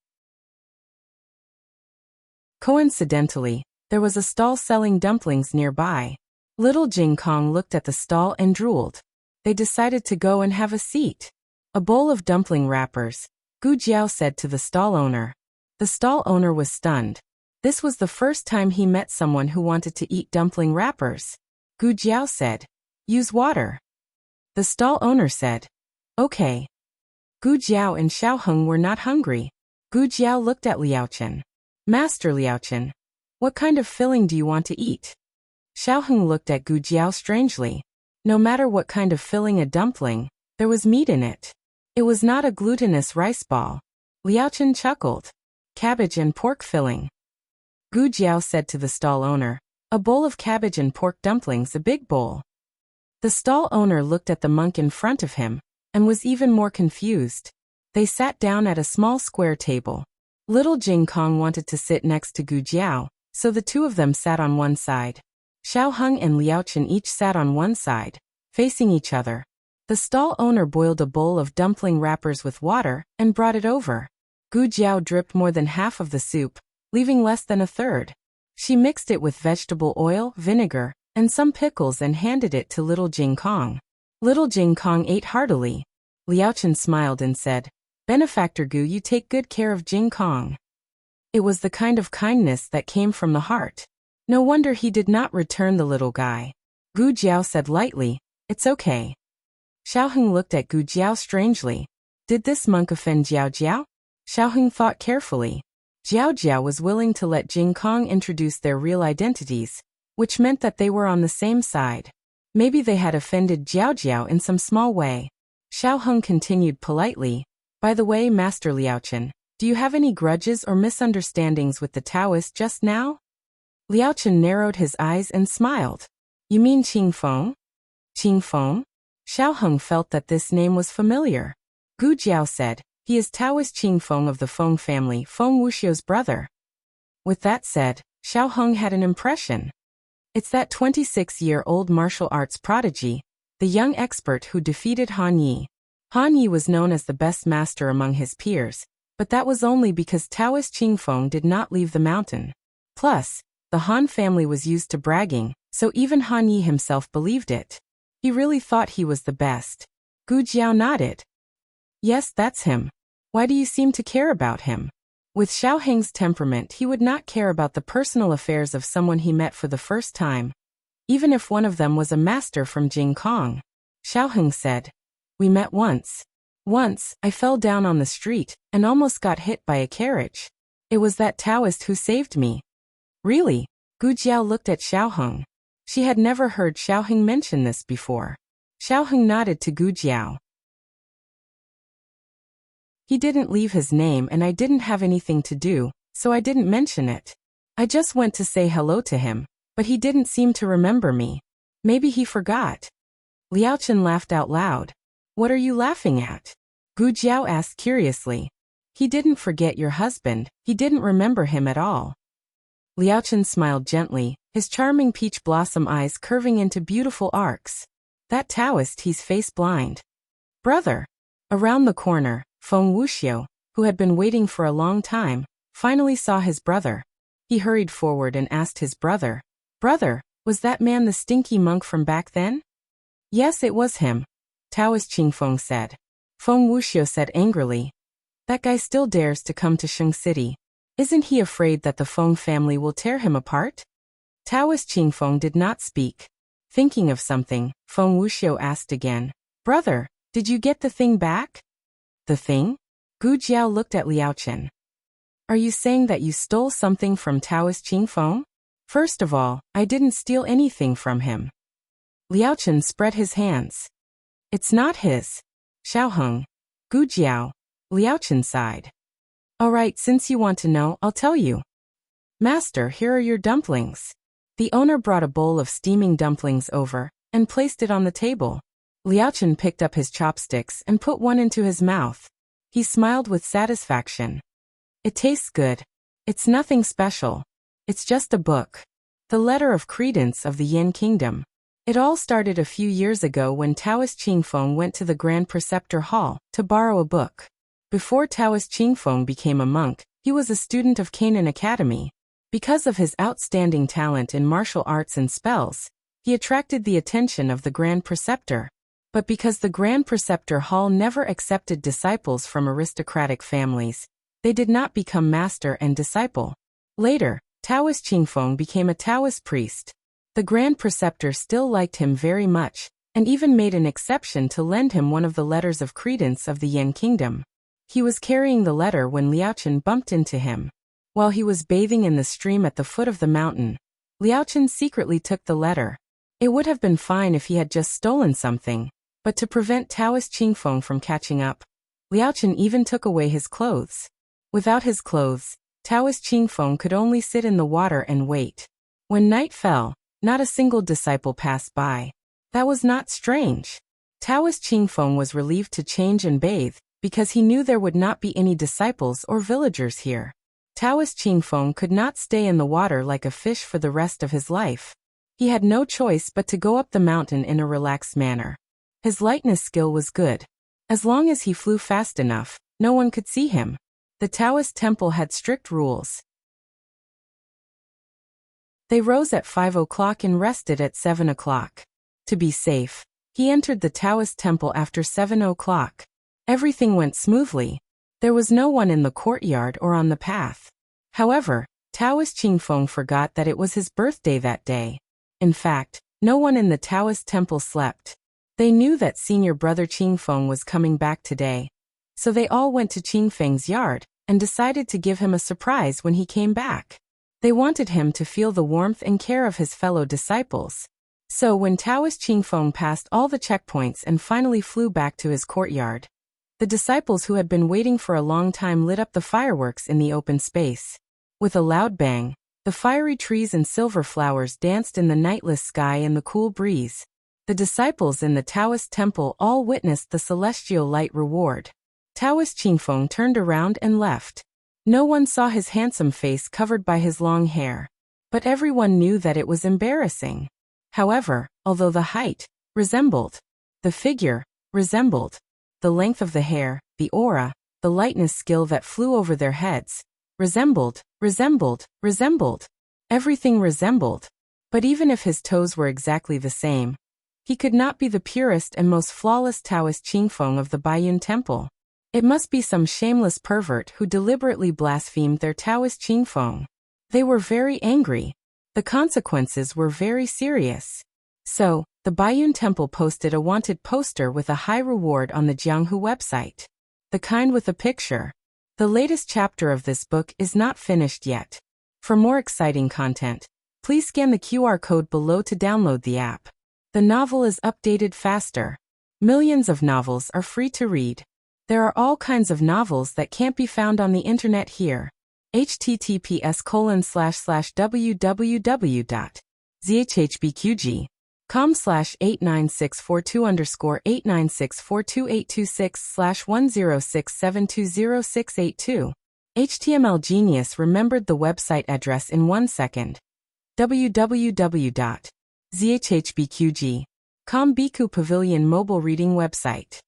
Coincidentally, there was a stall selling dumplings nearby. Little Jing Kong looked at the stall and drooled. They decided to go and have a seat. "A bowl of dumpling wrappers," Gu Jiao said to the stall owner. The stall owner was stunned. This was the first time he met someone who wanted to eat dumpling wrappers. Gu Jiao said, "Use water." The stall owner said, "Okay." Gu Jiao and Xiao Heng were not hungry. Gu Jiao looked at Liao Chen. "Master Liao Chen, what kind of filling do you want to eat?" Xiao Heng looked at Gu Jiao strangely. No matter what kind of filling a dumpling, there was meat in it. It was not a glutinous rice ball. Liao Chen chuckled. "Cabbage and pork filling." Gu Jiao said to the stall owner, "A bowl of cabbage and pork dumplings, a big bowl." The stall owner looked at the monk in front of him, and was even more confused. They sat down at a small square table. Little Jing Kong wanted to sit next to Gu Jiao, so the two of them sat on one side. Xiao Heng and Liao Chen each sat on one side, facing each other. The stall owner boiled a bowl of dumpling wrappers with water, and brought it over. Gu Jiao dripped more than half of the soup, leaving less than a third. She mixed it with vegetable oil, vinegar, and some pickles and handed it to little Jing Kong. Little Jing Kong ate heartily. Liao Chen smiled and said, "Benefactor Gu, you take good care of Jing Kong." It was the kind of kindness that came from the heart. No wonder he did not return the little guy. Gu Jiao said lightly, "It's okay." Xiao Heng looked at Gu Jiao strangely. Did this monk offend Jiao Jiao? Xiao Heng thought carefully. Jiao Jiao was willing to let Jing Kong introduce their real identities, which meant that they were on the same side. Maybe they had offended Jiao Jiao in some small way. Xiao Heng continued politely, "By the way, Master Liao Chen, do you have any grudges or misunderstandings with the Taoist just now?" Liao Chen narrowed his eyes and smiled. "You mean Qingfeng?" "Qingfeng?" Xiao Heng felt that this name was familiar. Gu Jiao said, "He is Taoist Qingfeng of the Feng family, Feng Wuxiu's brother." With that said, Xiao Heng had an impression. It's that 26-year-old martial arts prodigy, the young expert who defeated Han Yi. Han Yi was known as the best master among his peers, but that was only because Taoist Qingfeng did not leave the mountain. Plus, the Han family was used to bragging, so even Han Yi himself believed it. He really thought he was the best. Gu Jiao nodded. "Yes, that's him. Why do you seem to care about him?" With Xiao Heng's temperament, he would not care about the personal affairs of someone he met for the first time, even if one of them was a master from Jing Kong. Xiao Heng said, "We met once. Once, I fell down on the street, and almost got hit by a carriage. It was that Taoist who saved me." "Really?" Gu Jiao looked at Xiao Heng. She had never heard Xiao Heng mention this before. Xiao Heng nodded to Gu Jiao. "He didn't leave his name and I didn't have anything to do, so I didn't mention it. I just went to say hello to him, but he didn't seem to remember me. Maybe he forgot." Liao Chen laughed out loud. "What are you laughing at?" Gu Jiao asked curiously. He didn't forget your husband, he didn't remember him at all. Liaochen smiled gently, his charming peach blossom eyes curving into beautiful arcs. That Taoist, he's face blind. Brother. Around the corner, Feng Wuxiu, who had been waiting for a long time, finally saw his brother. He hurried forward and asked his brother, "Brother, was that man the stinky monk from back then?" "Yes, it was him," Taoist Qingfeng said. Feng Wuxiu said angrily, "That guy still dares to come to Sheng City. Isn't he afraid that the Feng family will tear him apart?" Taoist Qingfeng did not speak. Thinking of something, Feng Wuxiu asked again, "Brother, did you get the thing back?" "The thing?" Gu Jiao looked at Liaochen. "Are you saying that you stole something from Taoist Qingfeng?" "First of all, I didn't steal anything from him." Liaochen spread his hands. "It's not his." Xiaoheng. Gu Jiao. Liaochen sighed. "All right, since you want to know, I'll tell you. Master, here are your dumplings." The owner brought a bowl of steaming dumplings over and placed it on the table. Liaochen picked up his chopsticks and put one into his mouth. He smiled with satisfaction. "It tastes good. It's nothing special. It's just a book. The letter of credence of the Yin Kingdom. It all started a few years ago when Taoist Qingfeng went to the Grand Preceptor Hall to borrow a book. Before Taoist Qingfeng became a monk, he was a student of Canaan Academy. Because of his outstanding talent in martial arts and spells, he attracted the attention of the Grand Preceptor. But because the Grand Preceptor Hall never accepted disciples from aristocratic families, they did not become master and disciple. Later, Taoist Qingfeng became a Taoist priest. The Grand Preceptor still liked him very much, and even made an exception to lend him one of the letters of credence of the Yin Kingdom. He was carrying the letter when Liaochen bumped into him. While he was bathing in the stream at the foot of the mountain, Liaochen secretly took the letter. It would have been fine if he had just stolen something, but to prevent Taoist Qingfeng from catching up, Liaochen even took away his clothes. Without his clothes, Taoist Qingfeng could only sit in the water and wait. When night fell, not a single disciple passed by. That was not strange. Taoist Qingfeng was relieved to change and bathe, because he knew there would not be any disciples or villagers here. Taoist Qingfeng could not stay in the water like a fish for the rest of his life. He had no choice but to go up the mountain in a relaxed manner. His lightness skill was good. As long as he flew fast enough, no one could see him. The Taoist temple had strict rules. They rose at 5 o'clock and rested at 7 o'clock. To be safe, he entered the Taoist temple after 7 o'clock. Everything went smoothly. There was no one in the courtyard or on the path. However, Taoist Qingfeng forgot that it was his birthday that day. In fact, no one in the Taoist temple slept. They knew that senior brother Qingfeng was coming back today. So they all went to Qingfeng's yard and decided to give him a surprise when he came back. They wanted him to feel the warmth and care of his fellow disciples. So when Taoist Qingfeng passed all the checkpoints and finally flew back to his courtyard, the disciples who had been waiting for a long time lit up the fireworks in the open space. With a loud bang, the fiery trees and silver flowers danced in the nightless sky and the cool breeze. The disciples in the Taoist temple all witnessed the celestial light reward. Taoist Qingfeng turned around and left. No one saw his handsome face covered by his long hair, but everyone knew that it was embarrassing. However, although the height resembled, the figure resembled, the length of the hair, the aura, the lightness skill that flew over their heads, resembled, everything resembled. But even if his toes were exactly the same, he could not be the purest and most flawless Taoist Qingfeng of the Baiyun Temple. It must be some shameless pervert who deliberately blasphemed their Taoist Qingfeng. They were very angry. The consequences were very serious. So, the Baiyun Temple posted a wanted poster with a high reward on the Jianghu website. The kind with a picture. The latest chapter of this book is not finished yet. For more exciting content, please scan the QR code below to download the app. The novel is updated faster. Millions of novels are free to read. There are all kinds of novels that can't be found on the internet here. https://www.zhhbqg com/89642_896422826/1067200682. HTML Genius remembered the website address in 1 second. www.zhhbqg.com Biku Pavilion mobile reading website.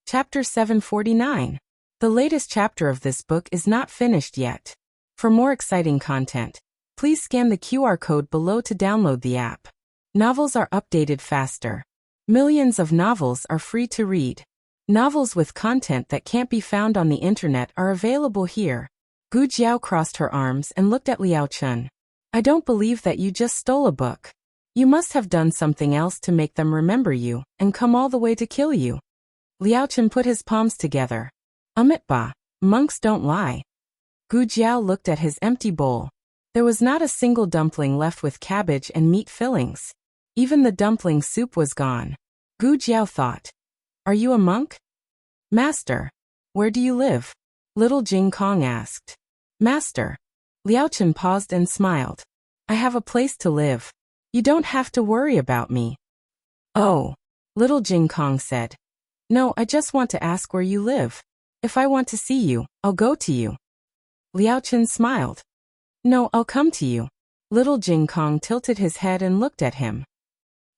Chapter 749. The latest chapter of this book is not finished yet. For more exciting content, please scan the QR code below to download the app. Novels are updated faster. Millions of novels are free to read. Novels with content that can't be found on the internet are available here. Gu Jiao crossed her arms and looked at Liao Chun. I don't believe that you just stole a book. You must have done something else to make them remember you and come all the way to kill you. Liao Chun put his palms together. Ba, monks don't lie. Gu Jiao looked at his empty bowl. There was not a single dumpling left with cabbage and meat fillings. Even the dumpling soup was gone. Gu Jiao thought. Are you a monk? Master. Where do you live? Little Jing Kong asked. Master. Liao Chun paused and smiled. I have a place to live. You don't have to worry about me. Oh. Little Jing Kong said. No, I just want to ask where you live. If I want to see you, I'll go to you. Liao Chun smiled. No, I'll come to you. Little Jing Kong tilted his head and looked at him.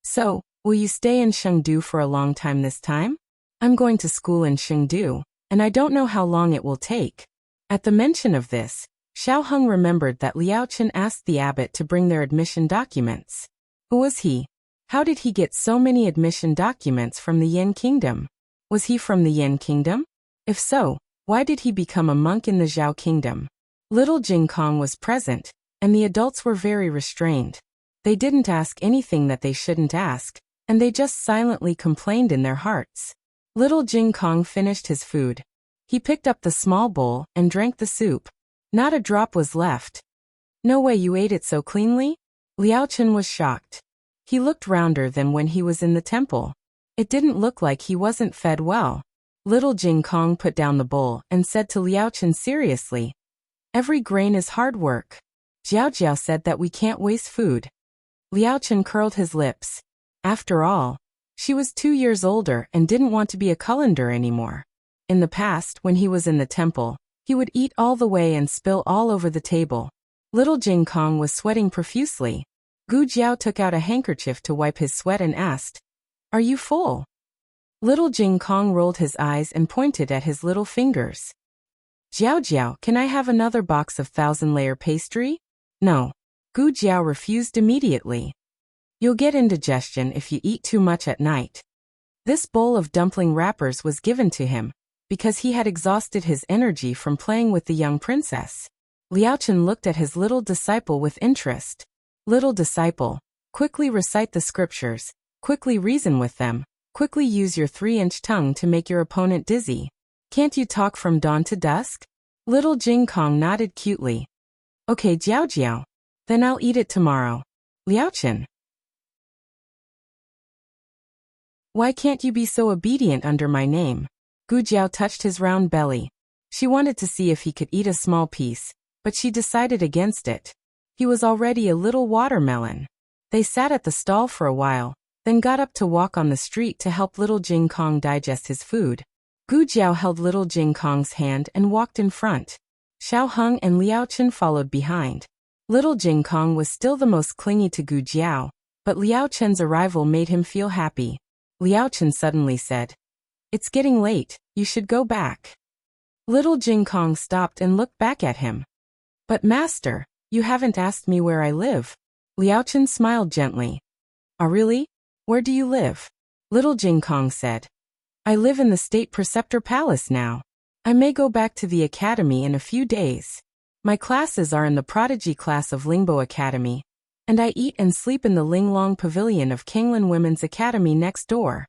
So, will you stay in Chengdu for a long time this time? I'm going to school in Chengdu, and I don't know how long it will take. At the mention of this, Xiao Heng remembered that Liao Chun asked the abbot to bring their admission documents. Who was he? How did he get so many admission documents from the Yan Kingdom? Was he from the Yan Kingdom? If so, why did he become a monk in the Zhao Kingdom? Little Jing Kong was present, and the adults were very restrained. They didn't ask anything that they shouldn't ask, and they just silently complained in their hearts. Little Jing Kong finished his food. He picked up the small bowl and drank the soup. Not a drop was left. No way you ate it so cleanly? Liao Chun was shocked. He looked rounder than when he was in the temple. It didn't look like he wasn't fed well. Little Jing Kong put down the bowl and said to Liao Chun seriously, every grain is hard work. Jiao Jiao said that we can't waste food. Liao Chun curled his lips. After all, she was 2 years older and didn't want to be a colander anymore. In the past, when he was in the temple, he would eat all the way and spill all over the table. Little Jing Kong was sweating profusely. Gu Jiao took out a handkerchief to wipe his sweat and asked, Are you full? Little Jing Kong rolled his eyes and pointed at his little fingers. Jiao Jiao, can I have another box of 1,000-layer pastry? No. Gu Jiao refused immediately. You'll get indigestion if you eat too much at night. This bowl of dumpling wrappers was given to him, because he had exhausted his energy from playing with the young princess. Liao Chun looked at his little disciple with interest. Little disciple, quickly recite the scriptures, quickly reason with them, quickly use your 3-inch tongue to make your opponent dizzy. Can't you talk from dawn to dusk? Little Jing Kong nodded cutely. Okay, Jiao Jiao. Then I'll eat it tomorrow. Liao Chun. Why can't you be so obedient under my name? Gu Jiao touched his round belly. She wanted to see if he could eat a small piece, but she decided against it. He was already a little watermelon. They sat at the stall for a while, then got up to walk on the street to help Little Jing Kong digest his food. Gu Jiao held Little Jing Kong's hand and walked in front. Xiao Heng and Liao Chun followed behind. Little Jing Kong was still the most clingy to Gu Jiao, but Liao Chun's arrival made him feel happy. Liao Chun suddenly said, It's getting late, you should go back. Little Jing Kong stopped and looked back at him. But master, you haven't asked me where I live. Liao Chun smiled gently. Oh really? Where do you live? Little Jing Kong said. I live in the State Preceptor Palace now. I may go back to the academy in a few days. My classes are in the prodigy class of Lingbo Academy, and I eat and sleep in the Linglong Pavilion of Kanglan Women's Academy next door.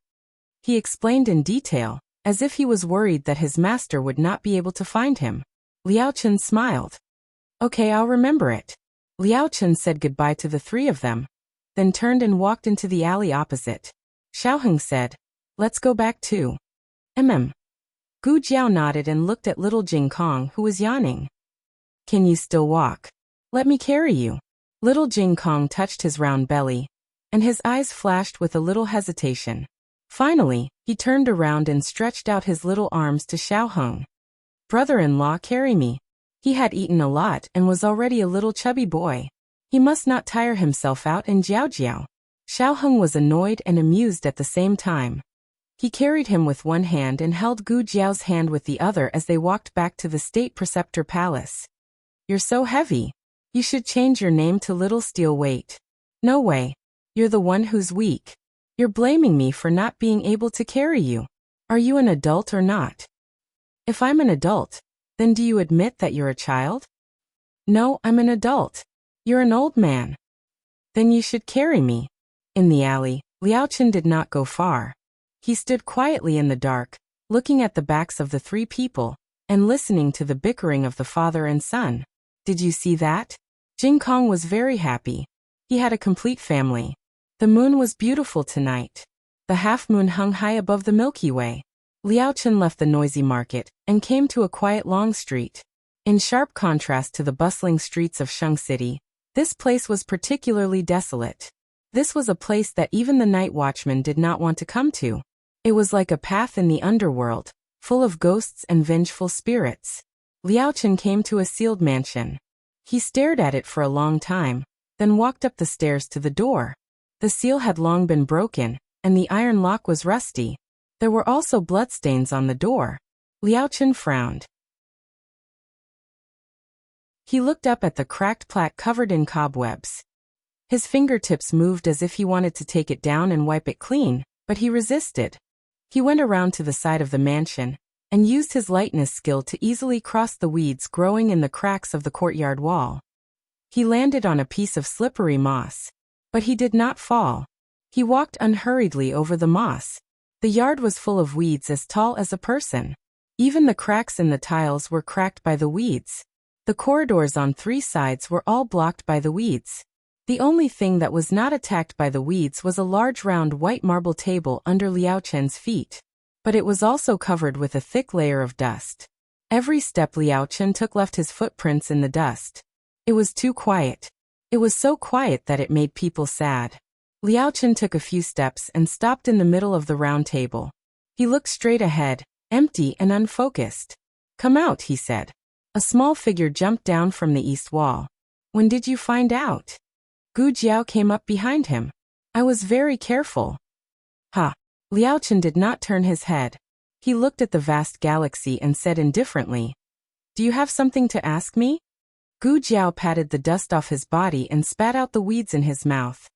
He explained in detail, as if he was worried that his master would not be able to find him. Liao Chun smiled. Okay, I'll remember it. Liao Chun said goodbye to the three of them, then turned and walked into the alley opposite. Xiao Heng said, Let's go back too. Gu Jiao nodded and looked at Little Jing Kong, who was yawning. Can you still walk? Let me carry you. Little Jing Kong touched his round belly, and his eyes flashed with a little hesitation. Finally, he turned around and stretched out his little arms to Xiao Heng. Brother-in-law, carry me. He had eaten a lot and was already a little chubby boy. He must not tire himself out in Jiao. Xiao Heng was annoyed and amused at the same time. He carried him with one hand and held Gu Jiao's hand with the other as they walked back to the state preceptor palace. You're so heavy. You should change your name to Little Steel Weight. No way. You're the one who's weak. You're blaming me for not being able to carry you. Are you an adult or not? If I'm an adult, then do you admit that you're a child? No, I'm an adult. You're an old man. Then you should carry me. In the alley, Liaochen did not go far. He stood quietly in the dark, looking at the backs of the three people, and listening to the bickering of the father and son. Did you see that? Jing Kong was very happy. He had a complete family. The moon was beautiful tonight. The half-moon hung high above the Milky Way. Liaochen left the noisy market and came to a quiet long street. In sharp contrast to the bustling streets of Sheng City, this place was particularly desolate. This was a place that even the night watchman did not want to come to. It was like a path in the underworld, full of ghosts and vengeful spirits. Liaochen came to a sealed mansion. He stared at it for a long time, then walked up the stairs to the door. The seal had long been broken, and the iron lock was rusty. There were also bloodstains on the door. Liaochen frowned. He looked up at the cracked plaque covered in cobwebs. His fingertips moved as if he wanted to take it down and wipe it clean, but he resisted. He went around to the side of the mansion, and used his lightness skill to easily cross the weeds growing in the cracks of the courtyard wall. He landed on a piece of slippery moss. But he did not fall. He walked unhurriedly over the moss. The yard was full of weeds as tall as a person. Even the cracks in the tiles were cracked by the weeds. The corridors on three sides were all blocked by the weeds. The only thing that was not attacked by the weeds was a large round white marble table under Liaochen's feet. But it was also covered with a thick layer of dust. Every step Liaochen took left his footprints in the dust. It was too quiet. It was so quiet that it made people sad. Liaochen took a few steps and stopped in the middle of the round table. He looked straight ahead, empty and unfocused. Come out, he said. A small figure jumped down from the east wall. When did you find out? Gu Jiao came up behind him. I was very careful. Ha! Liaochen did not turn his head. He looked at the vast galaxy and said indifferently, Do you have something to ask me? Gu Jiao patted the dust off his body and spat out the weeds in his mouth.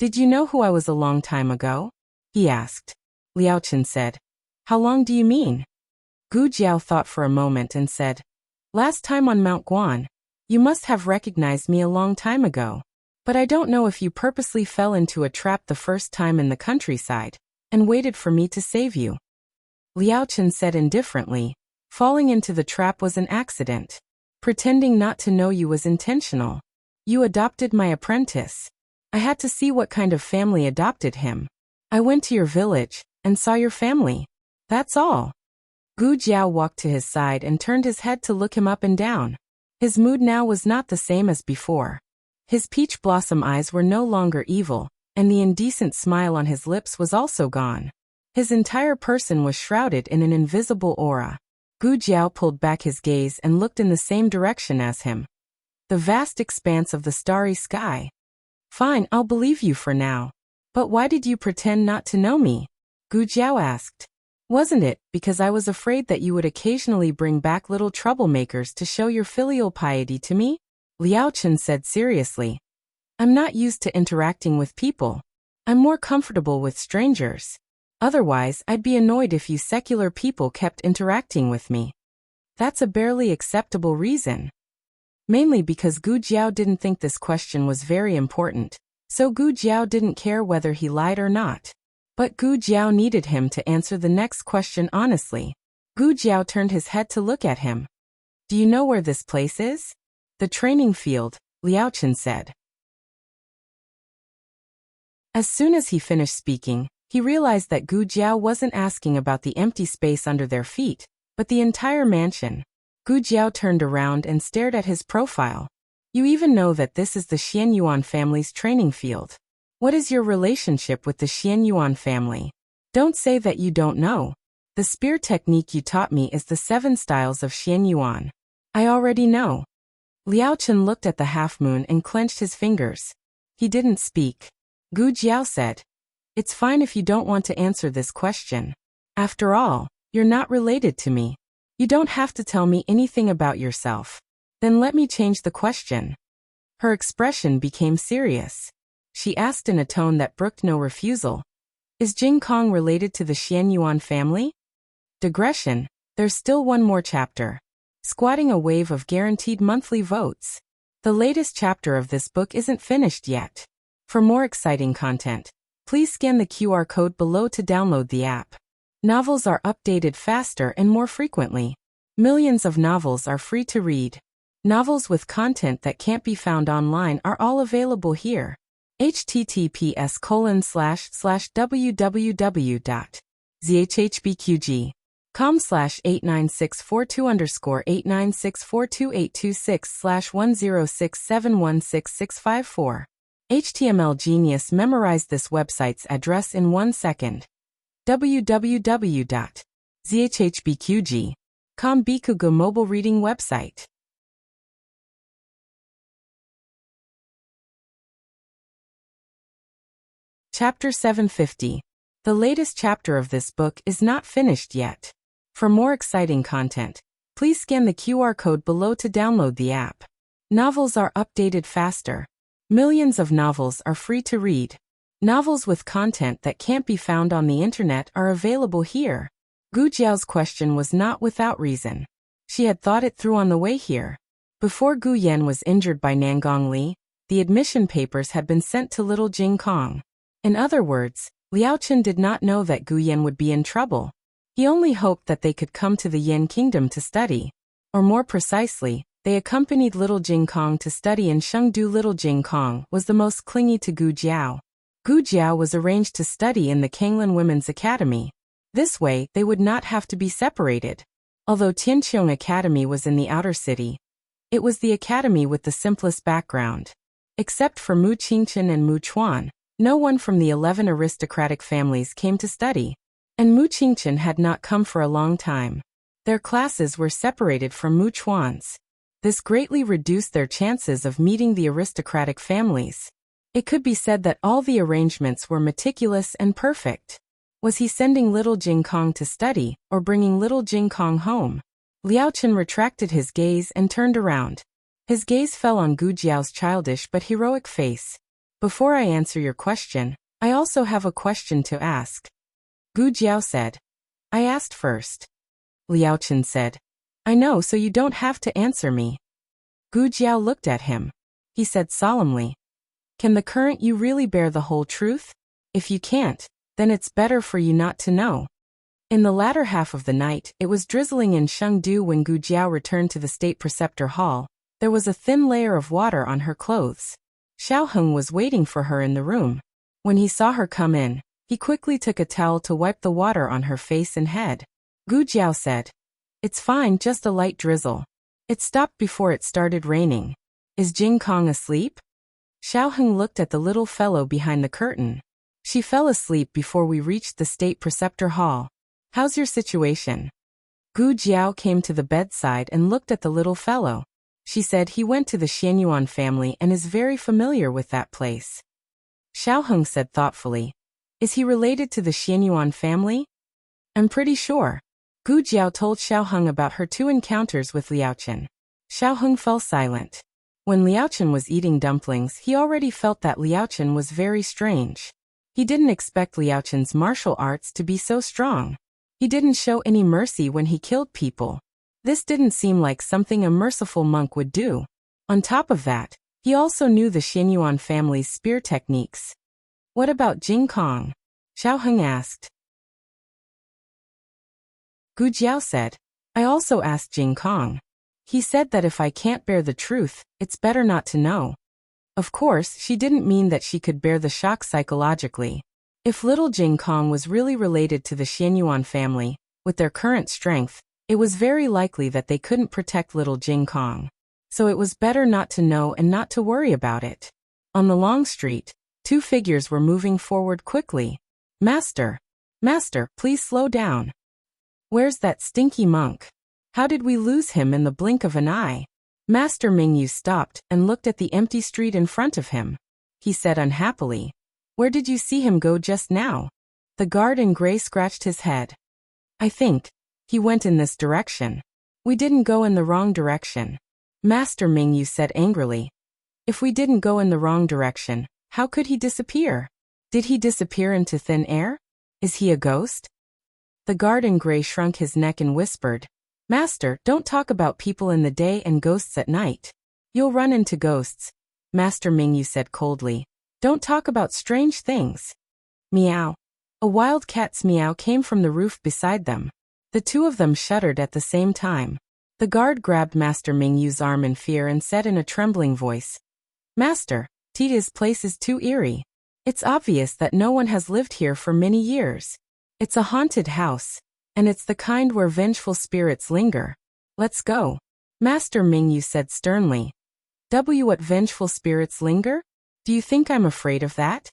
Did you know who I was a long time ago? He asked. Liaochen said. How long do you mean? Gu Jiao thought for a moment and said, Last time on Mount Guan, you must have recognized me a long time ago. But I don't know if you purposely fell into a trap the first time in the countryside, and waited for me to save you. Liaochen said indifferently, Falling into the trap was an accident. Pretending not to know you was intentional. You adopted my apprentice. I had to see what kind of family adopted him. I went to your village, and saw your family. That's all. Gu Jiao walked to his side and turned his head to look him up and down. His mood now was not the same as before. His peach blossom eyes were no longer evil, and the indecent smile on his lips was also gone. His entire person was shrouded in an invisible aura. Gu Jiao pulled back his gaze and looked in the same direction as him. The vast expanse of the starry sky. Fine, I'll believe you for now. But why did you pretend not to know me? Gu Jiao asked. Wasn't it because I was afraid that you would occasionally bring back little troublemakers to show your filial piety to me? Liaochen said seriously. I'm not used to interacting with people. I'm more comfortable with strangers. Otherwise, I'd be annoyed if you secular people kept interacting with me. That's a barely acceptable reason. Mainly because Gu Jiao didn't think this question was very important, so Gu Jiao didn't care whether he lied or not. But Gu Jiao needed him to answer the next question honestly. Gu Jiao turned his head to look at him. Do you know where this place is? The training field, Liaochen said. As soon as he finished speaking, he realized that Gu Jiao wasn't asking about the empty space under their feet, but the entire mansion. Gu Jiao turned around and stared at his profile. You even know that this is the Xianyuan family's training field. What is your relationship with the Xianyuan family? Don't say that you don't know. The spear technique you taught me is the 7 styles of Xianyuan. I already know. Liao Chen looked at the half-moon and clenched his fingers. He didn't speak. Gu Jiao said, "It's fine if you don't want to answer this question. After all, you're not related to me. You don't have to tell me anything about yourself. Then let me change the question." Her expression became serious. She asked in a tone that brooked no refusal, "Is Jing Kong related to the Xianyuan family?" Digression, there's still one more chapter. Squatting a wave of guaranteed monthly votes. The latest chapter of this book isn't finished yet. For more exciting content, please scan the QR code below to download the app. Novels are updated faster and more frequently. Millions of novels are free to read. Novels with content that can't be found online are all available here. https://www.zhhbqg.com/89642_8964286/10671665 HTML Genius memorized this website's address in 1 second. www.zhhbqg.com Bikugo mobile reading website. Chapter 750. The latest chapter of this book is not finished yet. For more exciting content, please scan the QR code below to download the app. Novels are updated faster. Millions of novels are free to read. Novels with content that can't be found on the internet are available here. Gu Jiao's question was not without reason. She had thought it through on the way here. Before Gu Yan was injured by Nangong Li, the admission papers had been sent to little Jing Kong. In other words, Liao Chen did not know that Gu Yan would be in trouble. He only hoped that they could come to the Yan Kingdom to study. Or more precisely, they accompanied little Jing Kong to study in Chengdu. Little Jing Kong was the most clingy to Gu Jiao. Gu Jiao was arranged to study in the Kanglan Women's Academy. This way, they would not have to be separated. Although Tianqiong Academy was in the outer city, it was the academy with the simplest background. Except for Mu Qingchen and Mu Chuan, no one from the 11 aristocratic families came to study. And Mu Qingchen had not come for a long time. Their classes were separated from Mu Chuan's. This greatly reduced their chances of meeting the aristocratic families. It could be said that all the arrangements were meticulous and perfect. Was he sending little Jing Kong to study, or bringing little Jing Kong home? Liao Chen retracted his gaze and turned around. His gaze fell on Gu Jiao's childish but heroic face. "Before I answer your question, I also have a question to ask." Gu Jiao said. "I asked first." Liao Chen said. "I know, so you don't have to answer me." Gu Jiao looked at him. He said solemnly, "Can the current you really bear the whole truth? If you can't, then it's better for you not to know." In the latter half of the night, it was drizzling in Chengdu when Gu Jiao returned to the State Preceptor Hall. There was a thin layer of water on her clothes. Xiao Heng was waiting for her in the room. When he saw her come in, he quickly took a towel to wipe the water on her face and head. Gu Jiao said, "It's fine, just a light drizzle. It stopped before it started raining. Is Jing Kong asleep?" Xiao Heng looked at the little fellow behind the curtain. "She fell asleep before we reached the State Preceptor Hall. How's your situation?" Gu Jiao came to the bedside and looked at the little fellow. She said he went to the Xianyuan family and is very familiar with that place. Xiao Heng said thoughtfully, "Is he related to the Xianyuan family?" "I'm pretty sure." Gu Jiao told Xiao Heng about her 2 encounters with Liao Chen. Xiao Heng fell silent. When Liao Chen was eating dumplings, he already felt that Liao Chen was very strange. He didn't expect Liao Chen's martial arts to be so strong. He didn't show any mercy when he killed people. This didn't seem like something a merciful monk would do. On top of that, he also knew the Xianyuan family's spear techniques. "What about Jing Kong?" Xiao Heng asked. Gu Jiao said, "I also asked Jing Kong. He said that if I can't bear the truth, it's better not to know." Of course, she didn't mean that she could bear the shock psychologically. If little Jing Kong was really related to the Xianyuan family, with their current strength, it was very likely that they couldn't protect little Jing Kong. so it was better not to know and not to worry about it. On the long street, two figures were moving forward quickly. Master! Master, please slow down. Where's that stinky monk? How did we lose him in the blink of an eye? Master Mingyu stopped and looked at the empty street in front of him. He said unhappily, "Where did you see him go just now?" The guard in gray scratched his head. "I think he went in this direction." "We didn't go in the wrong direction," Master Mingyu said angrily. "If we didn't go in the wrong direction, how could he disappear? Did he disappear into thin air? Is he a ghost?" The guard in gray shrunk his neck and whispered, "Master, don't talk about people in the day and ghosts at night. You'll run into ghosts," Master Mingyu said coldly. "Don't talk about strange things." Meow. A wild cat's meow came from the roof beside them. The two of them shuddered at the same time. The guard grabbed Master Mingyu's arm in fear and said in a trembling voice, "Master, Tita's place is too eerie. It's obvious that no one has lived here for many years. It's a haunted house, and it's the kind where vengeful spirits linger. Let's go," Master Mingyu said sternly. What vengeful spirits linger? Do you think I'm afraid of that?"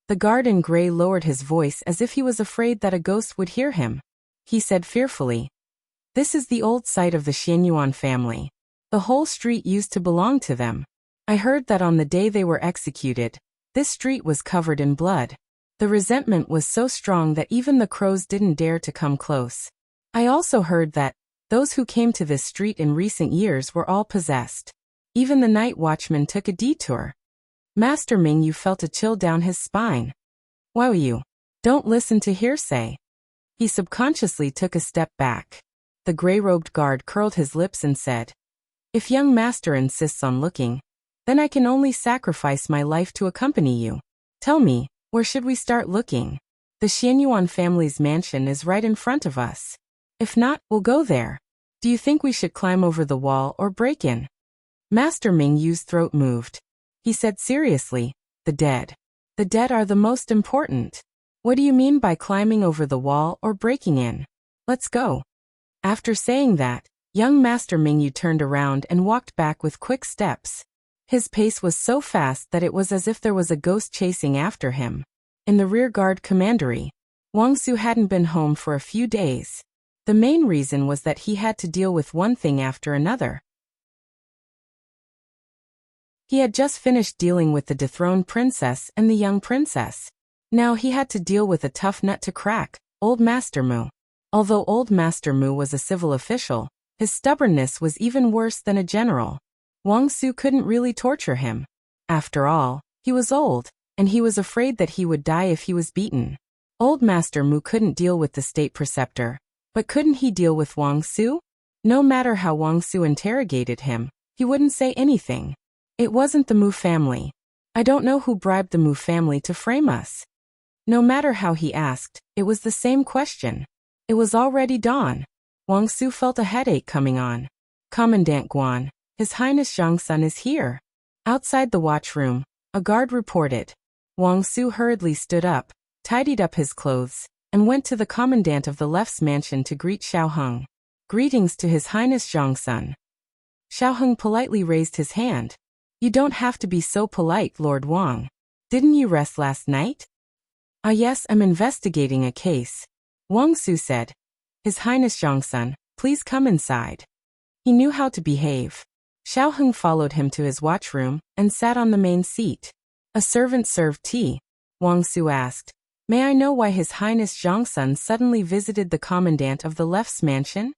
The guard in gray lowered his voice as if he was afraid that a ghost would hear him. He said fearfully, "This is the old site of the Xianyuan family. The whole street used to belong to them. I heard that on the day they were executed, this street was covered in blood. The resentment was so strong that even the crows didn't dare to come close. I also heard that those who came to this street in recent years were all possessed. Even the night watchman took a detour." Master Mingyu felt a chill down his spine. "Wow, you don't listen to hearsay." He subconsciously took a step back. The gray-robed guard curled his lips and said, "If young master insists on looking, then I can only sacrifice my life to accompany you. Tell me, where should we start looking? The Xianyuan family's mansion is right in front of us. If not, we'll go there. Do you think we should climb over the wall or break in?" Master Mingyu's throat moved. He said seriously, "The dead. The dead are the most important. What do you mean by climbing over the wall or breaking in? Let's go." After saying that, young Master Mingyu turned around and walked back with quick steps. His pace was so fast that it was as if there was a ghost chasing after him. In the rearguard commandery, Wang Su hadn't been home for a few days. The main reason was that he had to deal with one thing after another. He had just finished dealing with the dethroned princess and the young princess. Now he had to deal with a tough nut to crack, Old Master Mu. Although Old Master Mu was a civil official, his stubbornness was even worse than a general. Wang Su couldn't really torture him. After all, he was old, and he was afraid that he would die if he was beaten. Old Master Mu couldn't deal with the state preceptor, but couldn't he deal with Wang Su? No matter how Wang Su interrogated him, he wouldn't say anything. It wasn't the Mu family. I don't know who bribed the Mu family to frame us. No matter how he asked, it was the same question. It was already dawn. Wang Su felt a headache coming on. "Commandant Guan, His Highness Zhangsun is here." Outside the watchroom, a guard reported. Wang Su hurriedly stood up, tidied up his clothes, and went to the commandant of the left's mansion to greet Xiaoheng. "Greetings to His Highness Zhangsun." Xiaoheng politely raised his hand. "You don't have to be so polite, Lord Wang. Didn't you rest last night?" "Ah yes, I'm investigating a case," Wang Su said. "His Highness Zhangsun, please come inside." He knew how to behave. Xiaoheng followed him to his watchroom and sat on the main seat. A servant served tea. Wang Su asked, "May I know why His Highness Zhangsun suddenly visited the commandant of the left's mansion?"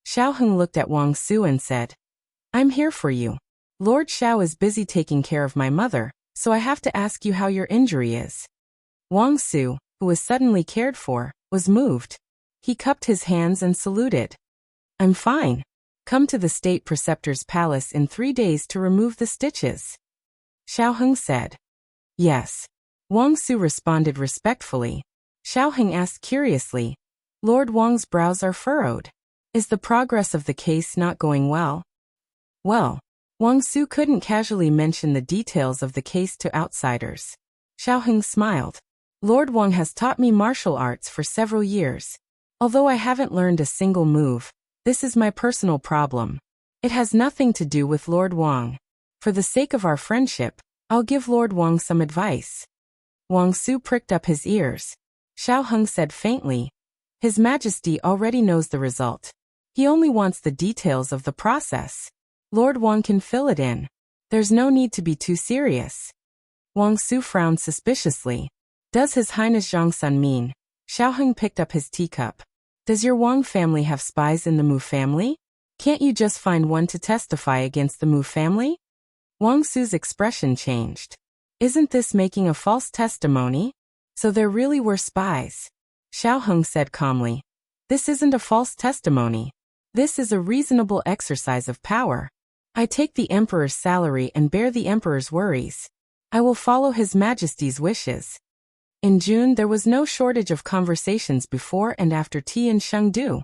Xiaoheng looked at Wang Su and said, "I'm here for you. Lord Xiao is busy taking care of my mother, so I have to ask you how your injury is." Wang Su, who was suddenly cared for, was moved. He cupped his hands and saluted. "I'm fine. Come to the state preceptor's palace in 3 days to remove the stitches," Xiaoheng said. "Yes." Wang Su responded respectfully. Xiaoheng asked curiously, "Lord Wang's brows are furrowed. Is the progress of the case not going well?" Well, Wang Su couldn't casually mention the details of the case to outsiders. Xiaoheng smiled. "Lord Wang has taught me martial arts for several years. Although I haven't learned a single move, this is my personal problem. It has nothing to do with Lord Wang. For the sake of our friendship, I'll give Lord Wang some advice. Wang Su pricked up his ears. Xiao Heng said faintly, His Majesty already knows the result. He only wants the details of the process. Lord Wang can fill it in. There's no need to be too serious. Wang Su frowned suspiciously. Does His Highness Zhongsun mean? Xiao Heng picked up his teacup. Does your Wang family have spies in the Mu family? Can't you just find one to testify against the Mu family? Wang Su's expression changed. Isn't this making a false testimony? So there really were spies. Xiao Heng said calmly. This isn't a false testimony. This is a reasonable exercise of power. I take the Emperor's salary and bear the Emperor's worries. I will follow His Majesty's wishes. In June there was no shortage of conversations before and after tea in Chengdu.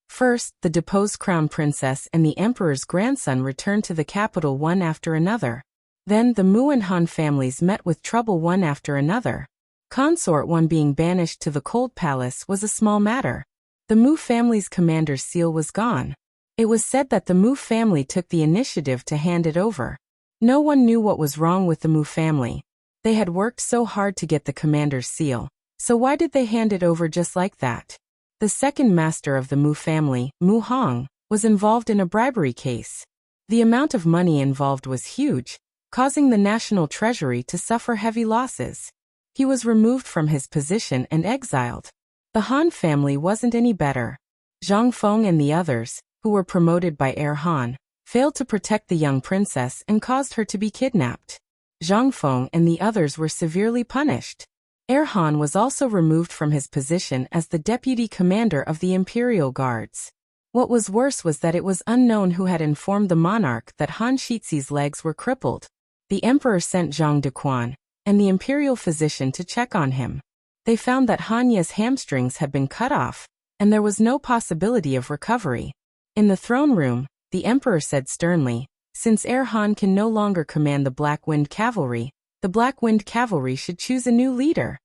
First, the deposed crown princess and the emperor's grandson returned to the capital one after another. Then the Mu and Han families met with trouble one after another. Consort one being banished to the cold palace was a small matter. The Mu family's commander's seal was gone. It was said that the Mu family took the initiative to hand it over. No one knew what was wrong with the Mu family. They had worked so hard to get the commander's seal, so why did they hand it over just like that? The second master of the Mu family, Mu Hong, was involved in a bribery case. The amount of money involved was huge, causing the national treasury to suffer heavy losses. He was removed from his position and exiled. The Han family wasn't any better. Zhang Feng and the others, who were promoted by heir Han, failed to protect the young princess and caused her to be kidnapped. Zhang Feng and the others were severely punished. Heir Han was also removed from his position as the deputy commander of the Imperial Guards. What was worse was that it was unknown who had informed the monarch that Han Shixi's legs were crippled. The emperor sent Zhang Dequan and the imperial physician to check on him. They found that Han Ye's hamstrings had been cut off, and there was no possibility of recovery. In the throne room, the emperor said sternly, since heir Han can no longer command the Black Wind Cavalry, the Black Wind Cavalry should choose a new leader.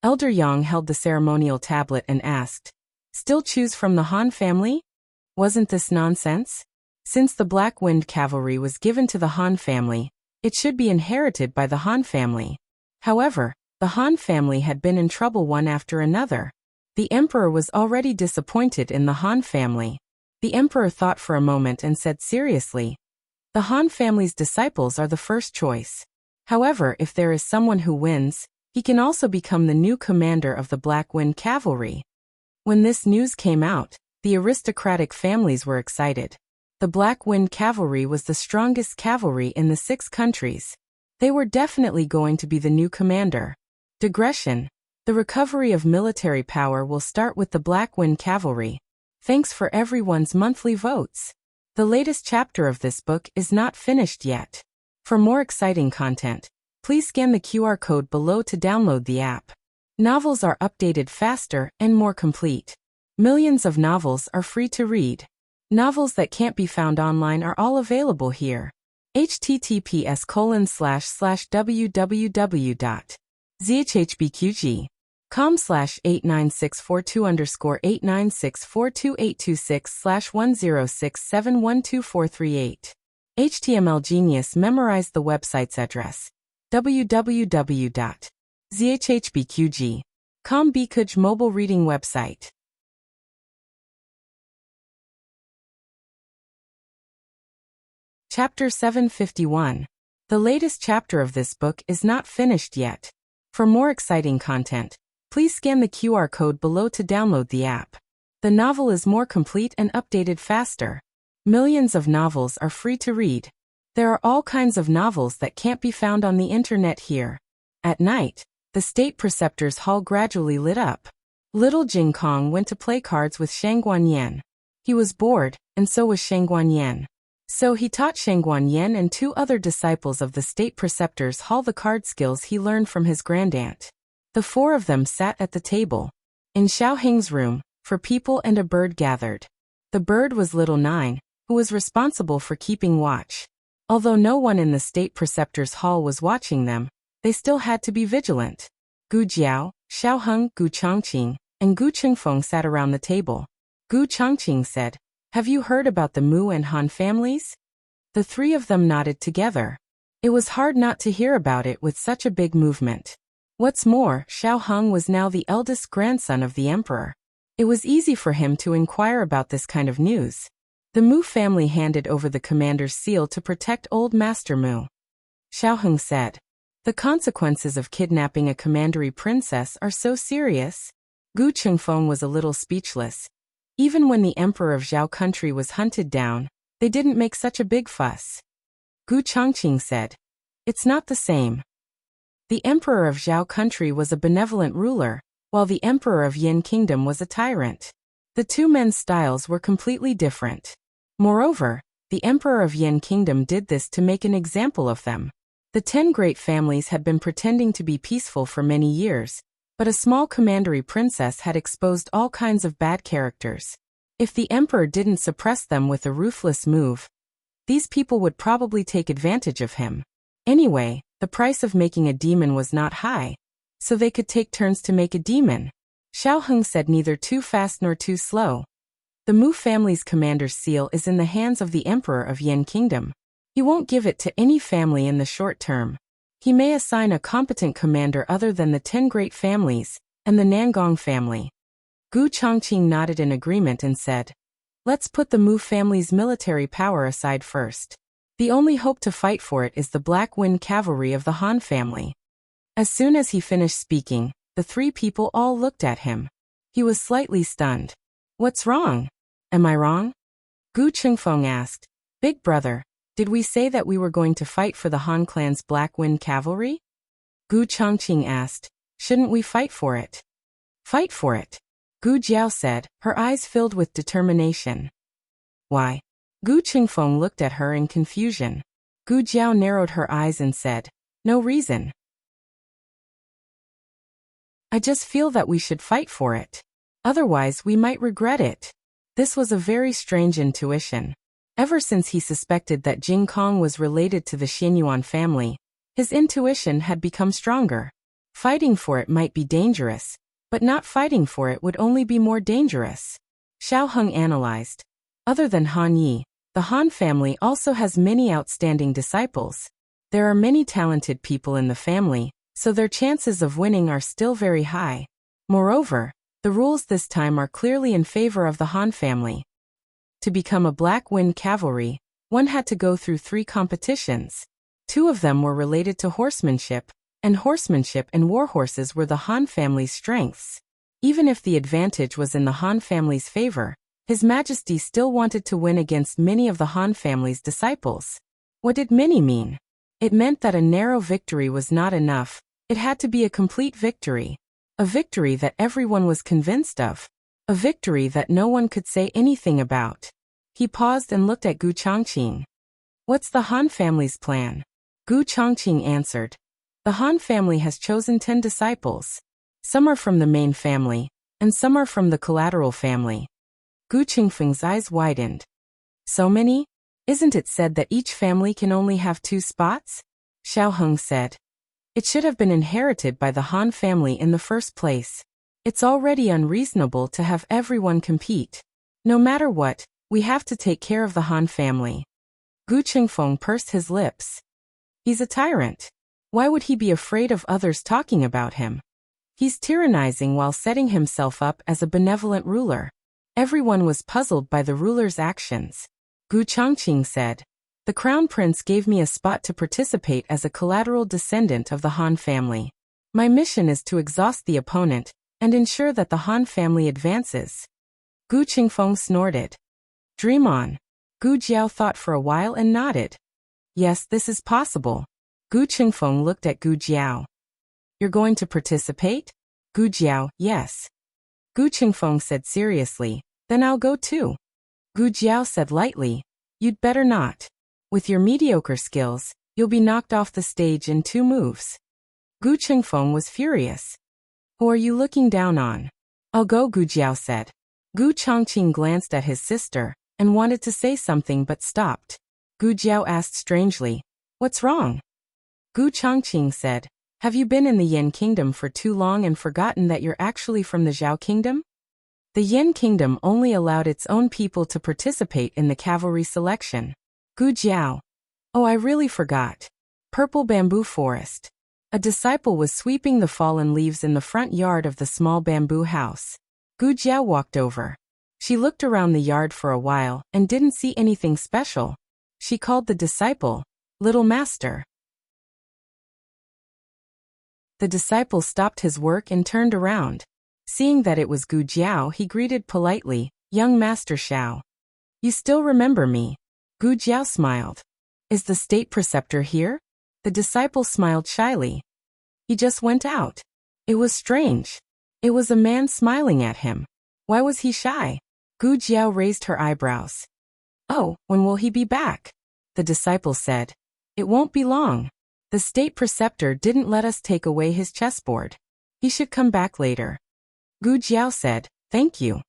Elder Yang held the ceremonial tablet and asked, Still choose from the Han family? Wasn't this nonsense? Since the Black Wind Cavalry was given to the Han family, it should be inherited by the Han family. However, the Han family had been in trouble one after another. The emperor was already disappointed in the Han family. The emperor thought for a moment and said seriously, The Han family's disciples are the first choice. However, if there is someone who wins, he can also become the new commander of the Black Wind Cavalry. When this news came out, the aristocratic families were excited. The Black Wind Cavalry was the strongest cavalry in the 6 countries. They were definitely going to be the new commander. Digression. The recovery of military power will start with the Black Wind Cavalry. Thanks for everyone's monthly votes. The latest chapter of this book is not finished yet. For more exciting content, please scan the QR code below to download the app. Novels are updated faster and more complete. Millions of novels are free to read. Novels that can't be found online are all available here. https://www.zhhbqg.com/89642_8964286/10671248. HTML Genius memorized the website's address. www.zhhbqg.com Bikuj mobile reading website. Chapter 751. The latest chapter of this book is not finished yet. For more exciting content, please scan the QR code below to download the app. The novel is more complete and updated faster. Millions of novels are free to read. There are all kinds of novels that can't be found on the internet here. At night, the state preceptor's hall gradually lit up. Little Jing Kong went to play cards with Shang Guanyan. He was bored, and so was Shang Guanyan. So he taught Shang Guanyan and 2 other disciples of the state preceptor's hall the card skills he learned from his grandaunt. The 4 of them sat at the table. In Xiao Heng's room, 4 people and a bird gathered. The bird was little Nine, who was responsible for keeping watch. Although no one in the state preceptor's hall was watching them, they still had to be vigilant. Gu Jiao, Xiao Heng, Gu Changqing, and Gu Chengfeng sat around the table. Gu Changqing said, Have you heard about the Mu and Han families? The three of them nodded together. It was hard not to hear about it with such a big movement. What's more, Xiao Heng was now the eldest grandson of the emperor. It was easy for him to inquire about this kind of news. The Mu family handed over the commander's seal to protect old Master Mu. Xiao Heng said, "The consequences of kidnapping a commandery princess are so serious." Gu Qingfeng was a little speechless. Even when the emperor of Zhao country was hunted down, they didn't make such a big fuss. Gu Changqing said, "It's not the same. The emperor of Zhao country was a benevolent ruler, while the emperor of Yin kingdom was a tyrant. The two men's styles were completely different. Moreover, the emperor of Yin kingdom did this to make an example of them. The 10 great families had been pretending to be peaceful for many years, but a small commandery princess had exposed all kinds of bad characters. If the emperor didn't suppress them with a ruthless move, these people would probably take advantage of him. Anyway, the price of making a demon was not high, so they could take turns to make a demon." Xiao Heng said, neither too fast nor too slow. "The Mu family's commander's seal is in the hands of the emperor of Yin kingdom. He won't give it to any family in the short term. He may assign a competent commander other than the 10 great families and the Nangong family." Gu Changqing nodded in agreement and said, "Let's put the Mu family's military power aside first. The only hope to fight for it is the Black Wind cavalry of the Han family." As soon as he finished speaking, the three people all looked at him. He was slightly stunned. "What's wrong? Am I wrong?" Gu Qingfeng asked. "Big brother, did we say that we were going to fight for the Han clan's Black Wind cavalry?" Gu Changqing asked. "Shouldn't we fight for it?" "Fight for it?" Gu Jiao said, her eyes filled with determination. "Why?" Gu Qingfeng looked at her in confusion. Gu Jiao narrowed her eyes and said, "No reason. I just feel that we should fight for it. Otherwise we might regret it." This was a very strange intuition. Ever since he suspected that Jing Kong was related to the Xianyuan family, his intuition had become stronger. Fighting for it might be dangerous, but not fighting for it would only be more dangerous. Xiao Heng analyzed. Other than Han Yi, the Han family also has many outstanding disciples. There are many talented people in the family, so their chances of winning are still very high. Moreover, the rules this time are clearly in favor of the Han family. To become a Black Wind cavalry, one had to go through 3 competitions. 2 of them were related to horsemanship and war horses were the Han family's strengths. Even if the advantage was in the Han family's favor, His Majesty still wanted to win against many of the Han family's disciples. What did many mean? It meant that a narrow victory was not enough, it had to be a complete victory. A victory that everyone was convinced of. A victory that no one could say anything about. He paused and looked at Gu Changqing. "What's the Han family's plan?" Gu Changqing answered. "The Han family has chosen 10 disciples. Some are from the main family, and some are from the collateral family." Gu Qingfeng's eyes widened. "So many? Isn't it said that each family can only have 2 spots?" Xiao Heng said. "It should have been inherited by the Han family in the first place. It's already unreasonable to have everyone compete. No matter what, we have to take care of the Han family." Gu Qingfeng pursed his lips. He's a tyrant. Why would he be afraid of others talking about him? He's tyrannizing while setting himself up as a benevolent ruler. Everyone was puzzled by the ruler's actions. Gu Changqing said, "The crown prince gave me a spot to participate as a collateral descendant of the Han family. My mission is to exhaust the opponent and ensure that the Han family advances." Gu Qingfeng snorted. "Dream on." Gu Jiao thought for a while and nodded. "Yes, this is possible." Gu Qingfeng looked at Gu Jiao. "You're going to participate?" Gu Jiao, "Yes." Gu Qingfeng said seriously, "Then I'll go too." Gu Jiao said lightly, "You'd better not. With your mediocre skills, you'll be knocked off the stage in 2 moves." Gu Qingfeng was furious. "Who are you looking down on?" "I'll go," Gu Jiao said. Gu Changqing glanced at his sister and wanted to say something but stopped. Gu Jiao asked strangely, "What's wrong?" Gu Changqing said, "Have you been in the Yin kingdom for too long and forgotten that you're actually from the Zhao kingdom?" The Yin Kingdom only allowed its own people to participate in the cavalry selection. Gu Jiao. Oh, I really forgot. Purple bamboo forest. A disciple was sweeping the fallen leaves in the front yard of the small bamboo house. Gu Jiao walked over. She looked around the yard for a while and didn't see anything special. She called the disciple, "Little master." The disciple stopped his work and turned around. Seeing that it was Gu Jiao, he greeted politely, "Young Master Xiao. You still remember me?" Gu Jiao smiled. "Is the state preceptor here?" The disciple smiled shyly. "He just went out." It was strange. It was a man smiling at him. Why was he shy? Gu Jiao raised her eyebrows. "Oh, when will he be back?" The disciple said. "It won't be long. The state preceptor didn't let us take away his chessboard. He should come back later." Gu Jiao said, "Thank you."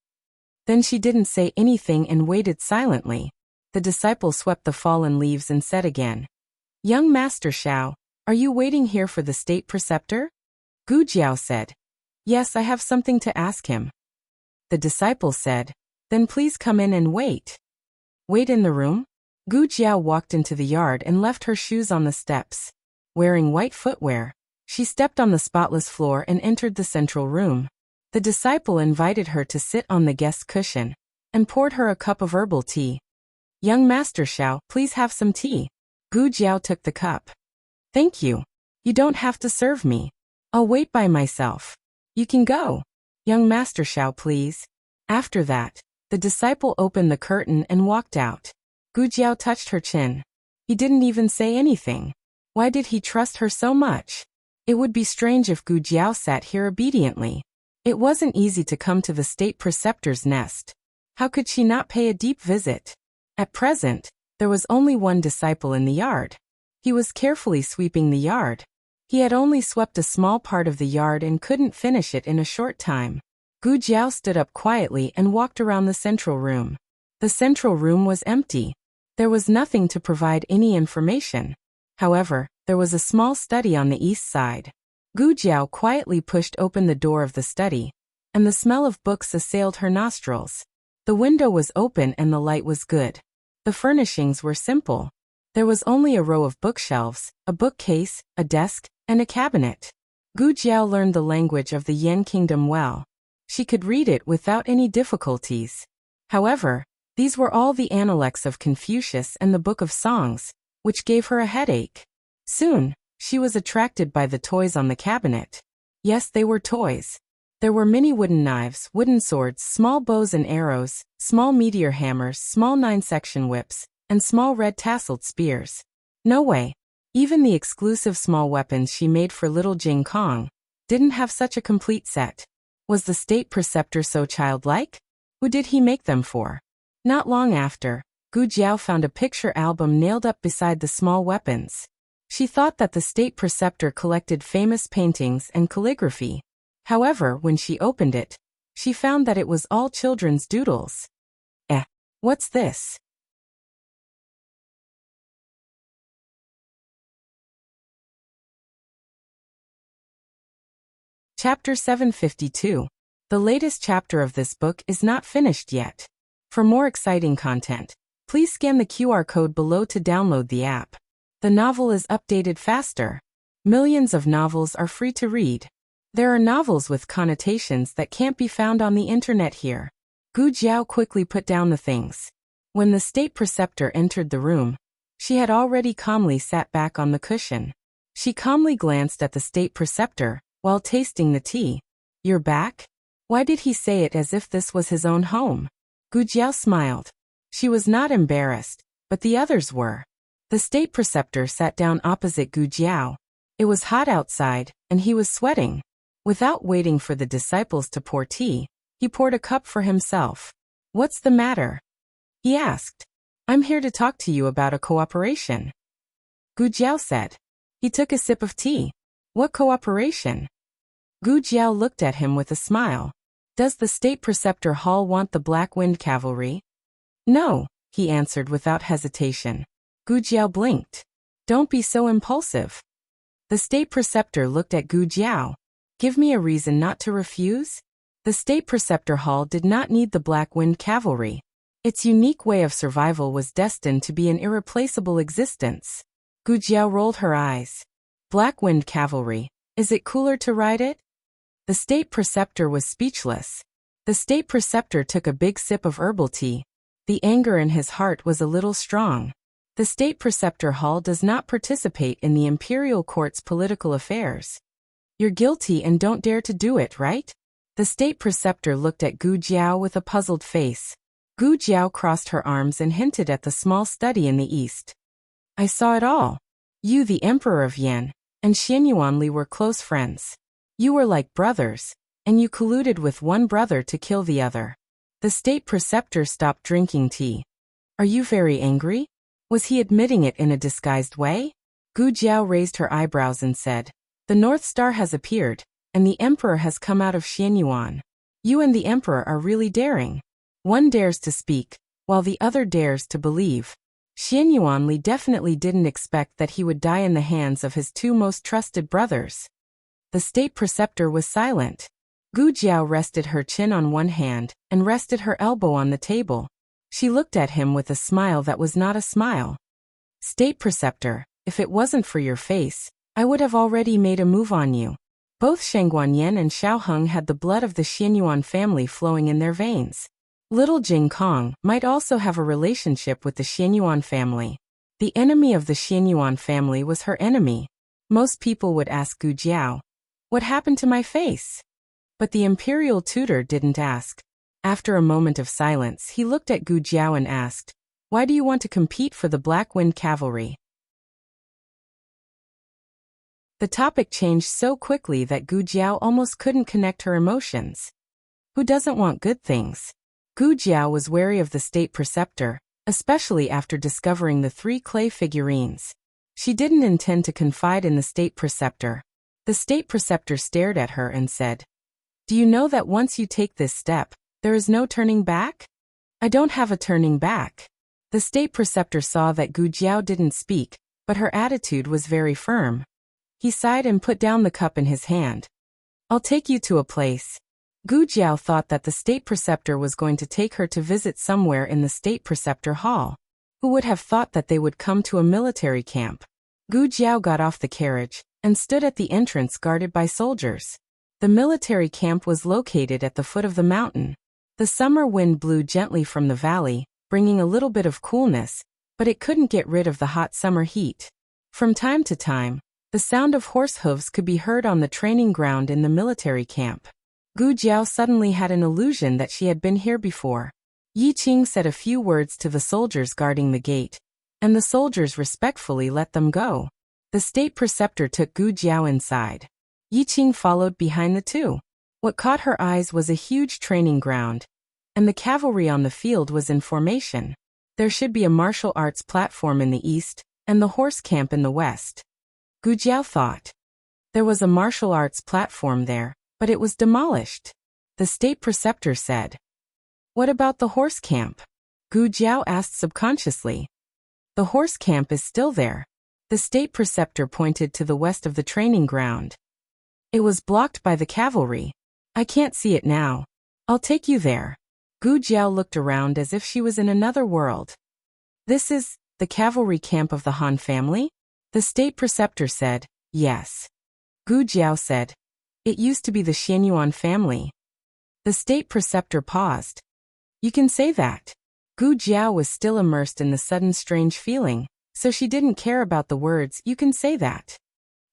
Then she didn't say anything and waited silently. The disciple swept the fallen leaves and said again, "Young Master Xiao, are you waiting here for the state preceptor?" Gu Jiao said, "Yes, I have something to ask him." The disciple said, "Then please come in and wait." Wait in the room? Gu Jiao walked into the yard and left her shoes on the steps. Wearing white footwear, she stepped on the spotless floor and entered the central room. The disciple invited her to sit on the guest cushion and poured her a cup of herbal tea. "Young Master Xiao, please have some tea." Gu Jiao took the cup. "Thank you. You don't have to serve me. I'll wait by myself. You can go. Young Master Xiao, please." After that, the disciple opened the curtain and walked out. Gu Jiao touched her chin. He didn't even say anything. Why did he trust her so much? It would be strange if Gu Jiao sat here obediently. It wasn't easy to come to the state preceptor's nest. How could she not pay a deep visit? At present, there was only one disciple in the yard. He was carefully sweeping the yard. He had only swept a small part of the yard and couldn't finish it in a short time. Gu Jiao stood up quietly and walked around the central room. The central room was empty. There was nothing to provide any information. However, there was a small study on the east side. Gu Jiao quietly pushed open the door of the study, and the smell of books assailed her nostrils. The window was open and the light was good. The furnishings were simple. There was only a row of bookshelves, a bookcase, a desk, and a cabinet. Gu Jiao learned the language of the Yin Kingdom well. She could read it without any difficulties. However, these were all the Analects of Confucius and the Book of Songs, which gave her a headache. Soon, she was attracted by the toys on the cabinet. Yes, they were toys. There were many wooden knives, wooden swords, small bows and arrows, small meteor hammers, small 9-section whips, and small red tasseled spears. No way. Even the exclusive small weapons she made for little Jing Kong didn't have such a complete set. Was the state preceptor so childlike? Who did he make them for? Not long after, Gu Jiao found a picture album nailed up beside the small weapons. She thought that the state preceptor collected famous paintings and calligraphy. However, when she opened it, she found that it was all children's doodles. What's this? Chapter 752. The latest chapter of this book is not finished yet. For more exciting content, please scan the QR code below to download the app. The novel is updated faster. Millions of novels are free to read. There are novels with connotations that can't be found on the internet here. Gu Jiao quickly put down the things. When the state preceptor entered the room, she had already calmly sat back on the cushion. She calmly glanced at the state preceptor while tasting the tea. "You're back?" Why did he say it as if this was his own home? Gu Jiao smiled. She was not embarrassed, but the others were. The state preceptor sat down opposite Gu Jiao. It was hot outside, and he was sweating. Without waiting for the disciples to pour tea, he poured a cup for himself. "What's the matter?" he asked. "I'm here to talk to you about a cooperation," Gu Jiao said. He took a sip of tea. "What cooperation?" Gu Jiao looked at him with a smile. "Does the state preceptor Hall want the Black Wind Cavalry?" "No," he answered without hesitation. Gu Jiao blinked. "Don't be so impulsive." The state preceptor looked at Gu Jiao. "Give me a reason not to refuse?" The State Preceptor Hall did not need the Black Wind Cavalry. Its unique way of survival was destined to be an irreplaceable existence. Gu Jiao rolled her eyes. Black Wind Cavalry. Is it cooler to ride it? The State Preceptor was speechless. The State Preceptor took a big sip of herbal tea. The anger in his heart was a little strong. The State Preceptor Hall does not participate in the imperial court's political affairs. You're guilty and don't dare to do it, right? The State Preceptor looked at Gu Jiao with a puzzled face. Gu Jiao crossed her arms and hinted at the small study in the east. I saw it all. You, the Emperor of Yan, and Xian Yuanli were close friends. You were like brothers, and you colluded with one brother to kill the other. The State Preceptor stopped drinking tea. Are you very angry? Was he admitting it in a disguised way? Gu Jiao raised her eyebrows and said, The North Star has appeared, and the Emperor has come out of Xianyuan. You and the Emperor are really daring. One dares to speak, while the other dares to believe. Xian Yuanli definitely didn't expect that he would die in the hands of his two most trusted brothers. The State Preceptor was silent. Gu Jiao rested her chin on one hand and rested her elbow on the table. She looked at him with a smile that was not a smile. State Preceptor, if it wasn't for your face, I would have already made a move on you. Both Sheng Guanyan and Xiao Heng had the blood of the Xianyuan family flowing in their veins. Little Jing Kong might also have a relationship with the Xianyuan family. The enemy of the Xianyuan family was her enemy. Most people would ask Gu Jiao, what happened to my face? But the imperial tutor didn't ask. After a moment of silence, he looked at Gu Jiao and asked, why do you want to compete for the Black Wind Cavalry? The topic changed so quickly that Gu Jiao almost couldn't connect her emotions. Who doesn't want good things? Gu Jiao was wary of the State Preceptor, especially after discovering the 3 clay figurines. She didn't intend to confide in the State Preceptor. The State Preceptor stared at her and said, Do you know that once you take this step, there is no turning back? I don't have a turning back. The State Preceptor saw that Gu Jiao didn't speak, but her attitude was very firm. He sighed and put down the cup in his hand. I'll take you to a place. Gu Jiao thought that the State Preceptor was going to take her to visit somewhere in the State Preceptor Hall. Who would have thought that they would come to a military camp? Gu Jiao got off the carriage and stood at the entrance guarded by soldiers. The military camp was located at the foot of the mountain. The summer wind blew gently from the valley, bringing a little bit of coolness, but it couldn't get rid of the hot summer heat. From time to time, the sound of horse hooves could be heard on the training ground in the military camp. Gu Jiao suddenly had an illusion that she had been here before. Yi Qing said a few words to the soldiers guarding the gate, and the soldiers respectfully let them go. The State Preceptor took Gu Jiao inside. Yi Qing followed behind the two. What caught her eyes was a huge training ground, and the cavalry on the field was in formation. There should be a martial arts platform in the east, and the horse camp in the west. Gu Jiao thought. There was a martial arts platform there, but it was demolished. The State Preceptor said. What about the horse camp? Gu Jiao asked subconsciously. The horse camp is still there. The State Preceptor pointed to the west of the training ground. It was blocked by the cavalry. I can't see it now. I'll take you there. Gu Jiao looked around as if she was in another world. This is the cavalry camp of the Han family? The State Preceptor said, yes. Gu Jiao said, it used to be the Xianyuan family. The State Preceptor paused. You can say that. Gu Jiao was still immersed in the sudden strange feeling, so she didn't care about the words, you can say that.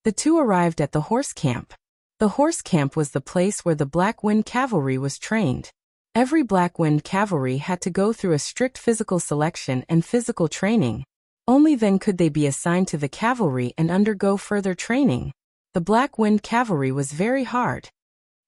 The two arrived at the horse camp. The horse camp was the place where the Black Wind Cavalry was trained. Every Black Wind Cavalry had to go through a strict physical selection and physical training. Only then could they be assigned to the cavalry and undergo further training. The Black Wind Cavalry was very hard.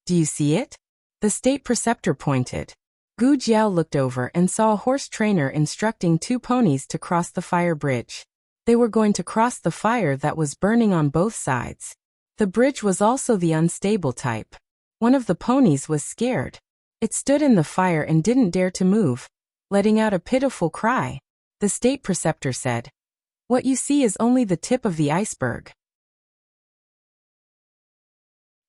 Do you see it? The State Preceptor pointed. Gu Jiao looked over and saw a horse trainer instructing 2 ponies to cross the fire bridge. They were going to cross the fire that was burning on both sides. The bridge was also the unstable type. One of the ponies was scared. It stood in the fire and didn't dare to move, letting out a pitiful cry. The State Preceptor said, what you see is only the tip of the iceberg.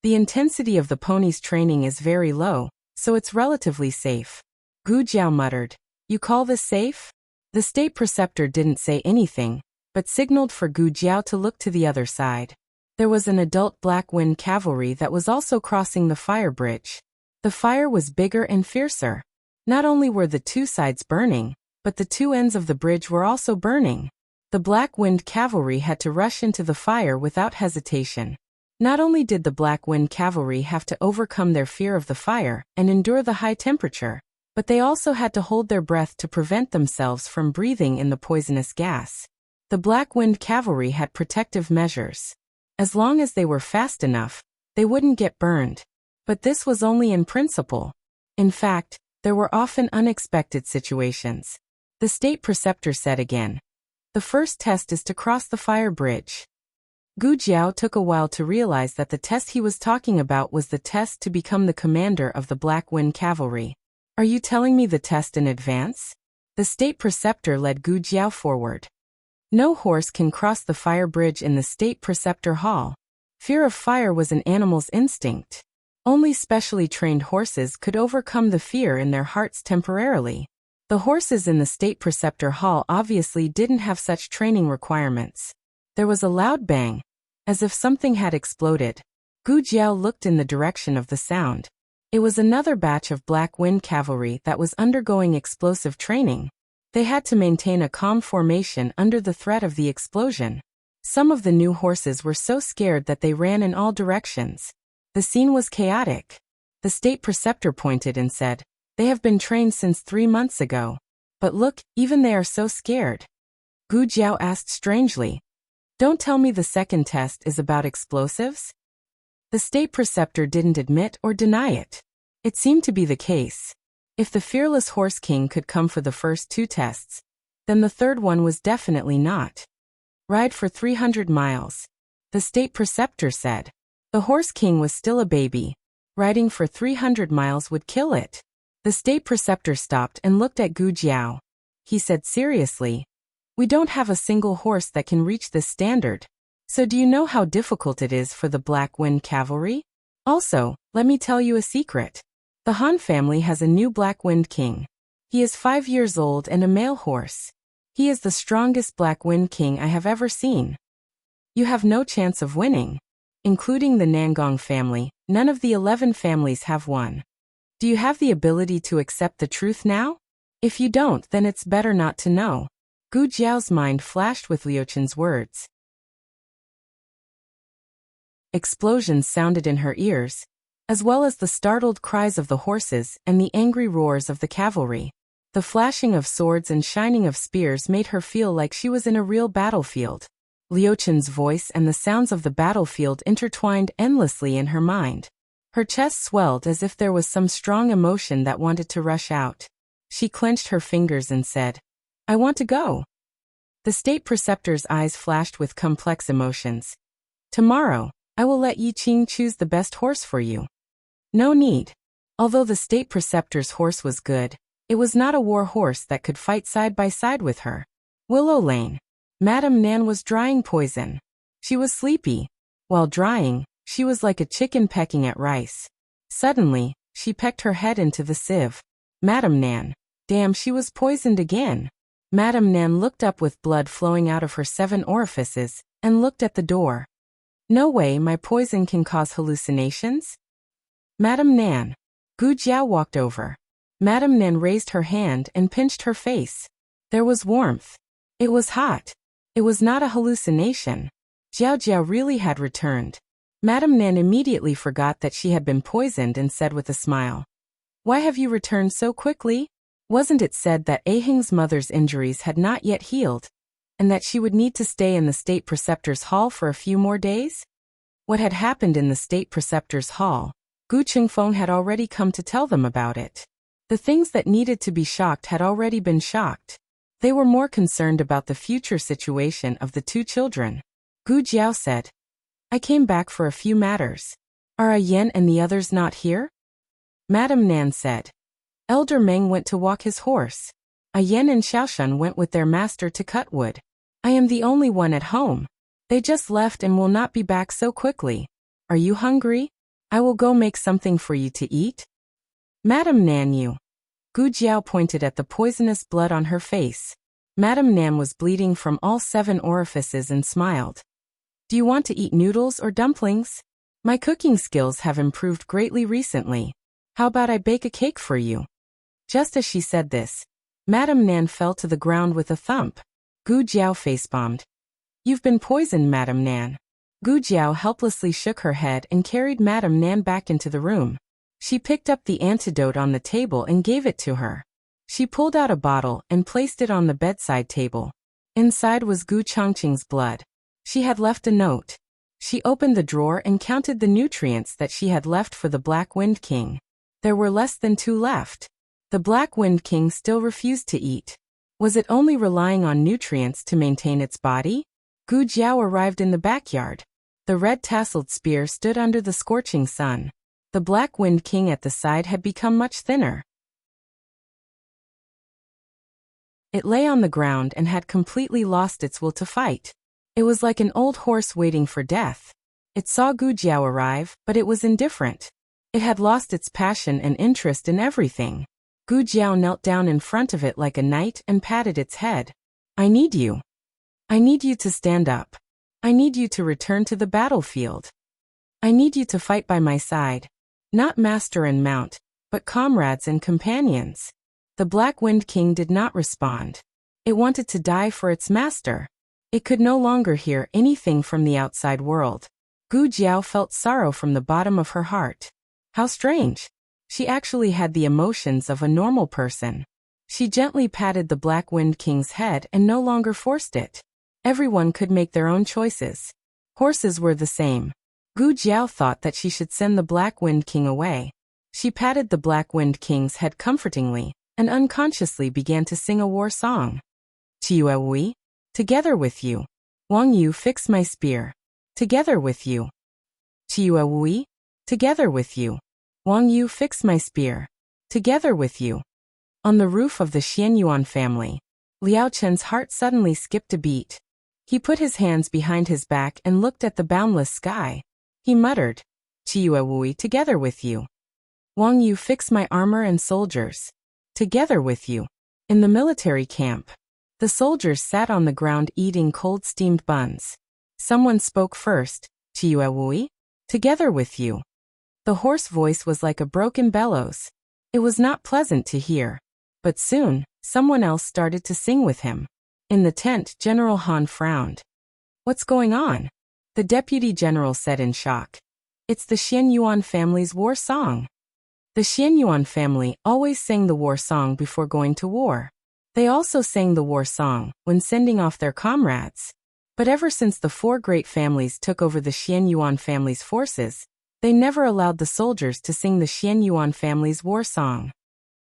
The intensity of the pony's training is very low, so it's relatively safe. Gu Jiao muttered. You call this safe? The state preceptor didn't say anything, but signaled for Gu Jiao to look to the other side. There was an adult Black Wind cavalry that was also crossing the fire bridge. The fire was bigger and fiercer. Not only were the two sides burning, but the two ends of the bridge were also burning. The Black Wind cavalry had to rush into the fire without hesitation. Not only did the Black Wind cavalry have to overcome their fear of the fire and endure the high temperature, but they also had to hold their breath to prevent themselves from breathing in the poisonous gas. The Black Wind cavalry had protective measures. As long as they were fast enough, they wouldn't get burned. But this was only in principle. In fact, there were often unexpected situations. The state preceptor said again. The first test is to cross the fire bridge. Gu Jiao took a while to realize that the test he was talking about was the test to become the commander of the Black Wind cavalry. Are you telling me the test in advance? The state preceptor led Gu Jiao forward. No horse can cross the fire bridge in the state preceptor hall. Fear of fire was an animal's instinct. Only specially trained horses could overcome the fear in their hearts temporarily. The horses in the state preceptor hall obviously didn't have such training requirements. There was a loud bang, as if something had exploded. Gu Jiao looked in the direction of the sound. It was another batch of Black Wind cavalry that was undergoing explosive training. They had to maintain a calm formation under the threat of the explosion. Some of the new horses were so scared that they ran in all directions. The scene was chaotic. The state preceptor pointed and said, They have been trained since 3 months ago. But look, even they are so scared. Gu Jiao asked strangely. Don't tell me the second test is about explosives? The state preceptor didn't admit or deny it. It seemed to be the case. If the fearless horse king could come for the first 2 tests, then the third one was definitely not. Ride for 300 miles. The state preceptor said. The horse king was still a baby. Riding for 300 miles would kill it. The state preceptor stopped and looked at Gu Jiao. He said seriously, We don't have a single horse that can reach this standard. So do you know how difficult it is for the Black Wind cavalry? Also, let me tell you a secret. The Han family has a new Black Wind king. He is 5 years old and a male horse. He is the strongest Black Wind king I have ever seen. You have no chance of winning. Including the Nangong family, none of the 11 families have one. Do you have the ability to accept the truth now? If you don't, then it's better not to know. Gu Jiao's mind flashed with Liu Chen's words. Explosions sounded in her ears, as well as the startled cries of the horses and the angry roars of the cavalry. The flashing of swords and shining of spears made her feel like she was in a real battlefield. Liu Chen's voice and the sounds of the battlefield intertwined endlessly in her mind. Her chest swelled as if there was some strong emotion that wanted to rush out. She clenched her fingers and said, I want to go. The state preceptor's eyes flashed with complex emotions. Tomorrow, I will let Yi Qing choose the best horse for you. No need. Although the state preceptor's horse was good, it was not a war horse that could fight side by side with her. Willow Lane. Madame Nan was drying poison. She was sleepy. While drying, she was like a chicken pecking at rice. Suddenly, she pecked her head into the sieve. Madame Nan. Damn, she was poisoned again. Madame Nan looked up with blood flowing out of her 7 orifices, and looked at the door. No way my poison can cause hallucinations? Madame Nan. Gu Jiao walked over. Madame Nan raised her hand and pinched her face. There was warmth. It was hot. It was not a hallucination. Jiao Jiao really had returned. Madame Nan immediately forgot that she had been poisoned and said with a smile, Why have you returned so quickly? Wasn't it said that Ahing's mother's injuries had not yet healed, and that she would need to stay in the state preceptor's hall for a few more days? What had happened in the state preceptor's hall, Gu Qingfeng had already come to tell them about it. The things that needed to be shocked had already been shocked. They were more concerned about the future situation of the 2 children. Gu Jiao said, I came back for a few matters. Are A Yen and the others not here? Madame Nan said, Elder Meng went to walk his horse. A Yen and Xiaoshan went with their master to cut wood. I am the only one at home. They just left and will not be back so quickly. Are you hungry? I will go make something for you to eat. Madame Nan, you. Gu Jiao pointed at the poisonous blood on her face. Madame Nan was bleeding from all 7 orifices and smiled. Do you want to eat noodles or dumplings? My cooking skills have improved greatly recently. How about I bake a cake for you? Just as she said this, Madame Nan fell to the ground with a thump. Gu Jiao facepalmed. You've been poisoned, Madame Nan. Gu Jiao helplessly shook her head and carried Madame Nan back into the room. She picked up the antidote on the table and gave it to her. She pulled out a bottle and placed it on the bedside table. Inside was Gu Chongqing's blood. She had left a note. She opened the drawer and counted the nutrients that she had left for the Black Wind King. There were less than 2 left. The Black Wind King still refused to eat. Was it only relying on nutrients to maintain its body? Gu Jiao arrived in the backyard. The red-tasseled spear stood under the scorching sun. The Black Wind King at the side had become much thinner. It lay on the ground and had completely lost its will to fight. It was like an old horse waiting for death. It saw Gu Jiao arrive, but it was indifferent. It had lost its passion and interest in everything. Gu Jiao knelt down in front of it like a knight and patted its head. I need you. I need you to stand up. I need you to return to the battlefield. I need you to fight by my side. Not master and mount, but comrades and companions. The Black Wind King did not respond. It wanted to die for its master. It could no longer hear anything from the outside world. Gu Jiao felt sorrow from the bottom of her heart. How strange. She actually had the emotions of a normal person. She gently patted the Black Wind King's head and no longer forced it. Everyone could make their own choices. Horses were the same. Gu Jiao thought that she should send the Black Wind King away. She patted the Black Wind King's head comfortingly, and unconsciously began to sing a war song. Qiue Wui, together with you. Wang Yu, fix my spear. Together with you. Qiue Wui, together with you. Wang Yu, fix my spear. Together with you. On the roof of the Xianyuan family, Liao Chen's heart suddenly skipped a beat. He put his hands behind his back and looked at the boundless sky. He muttered, Qiue Wui, together with you. Wang Yu, fix my armor and soldiers. Together with you. In the military camp, the soldiers sat on the ground eating cold steamed buns. Someone spoke first, Qiue Wui, together with you. The hoarse voice was like a broken bellows. It was not pleasant to hear. But soon, someone else started to sing with him. In the tent, General Han frowned. What's going on? The deputy general said in shock. It's the Xianyuan family's war song. The Xianyuan family always sang the war song before going to war. They also sang the war song when sending off their comrades. But ever since the 4 great families took over the Xianyuan family's forces, they never allowed the soldiers to sing the Xianyuan family's war song.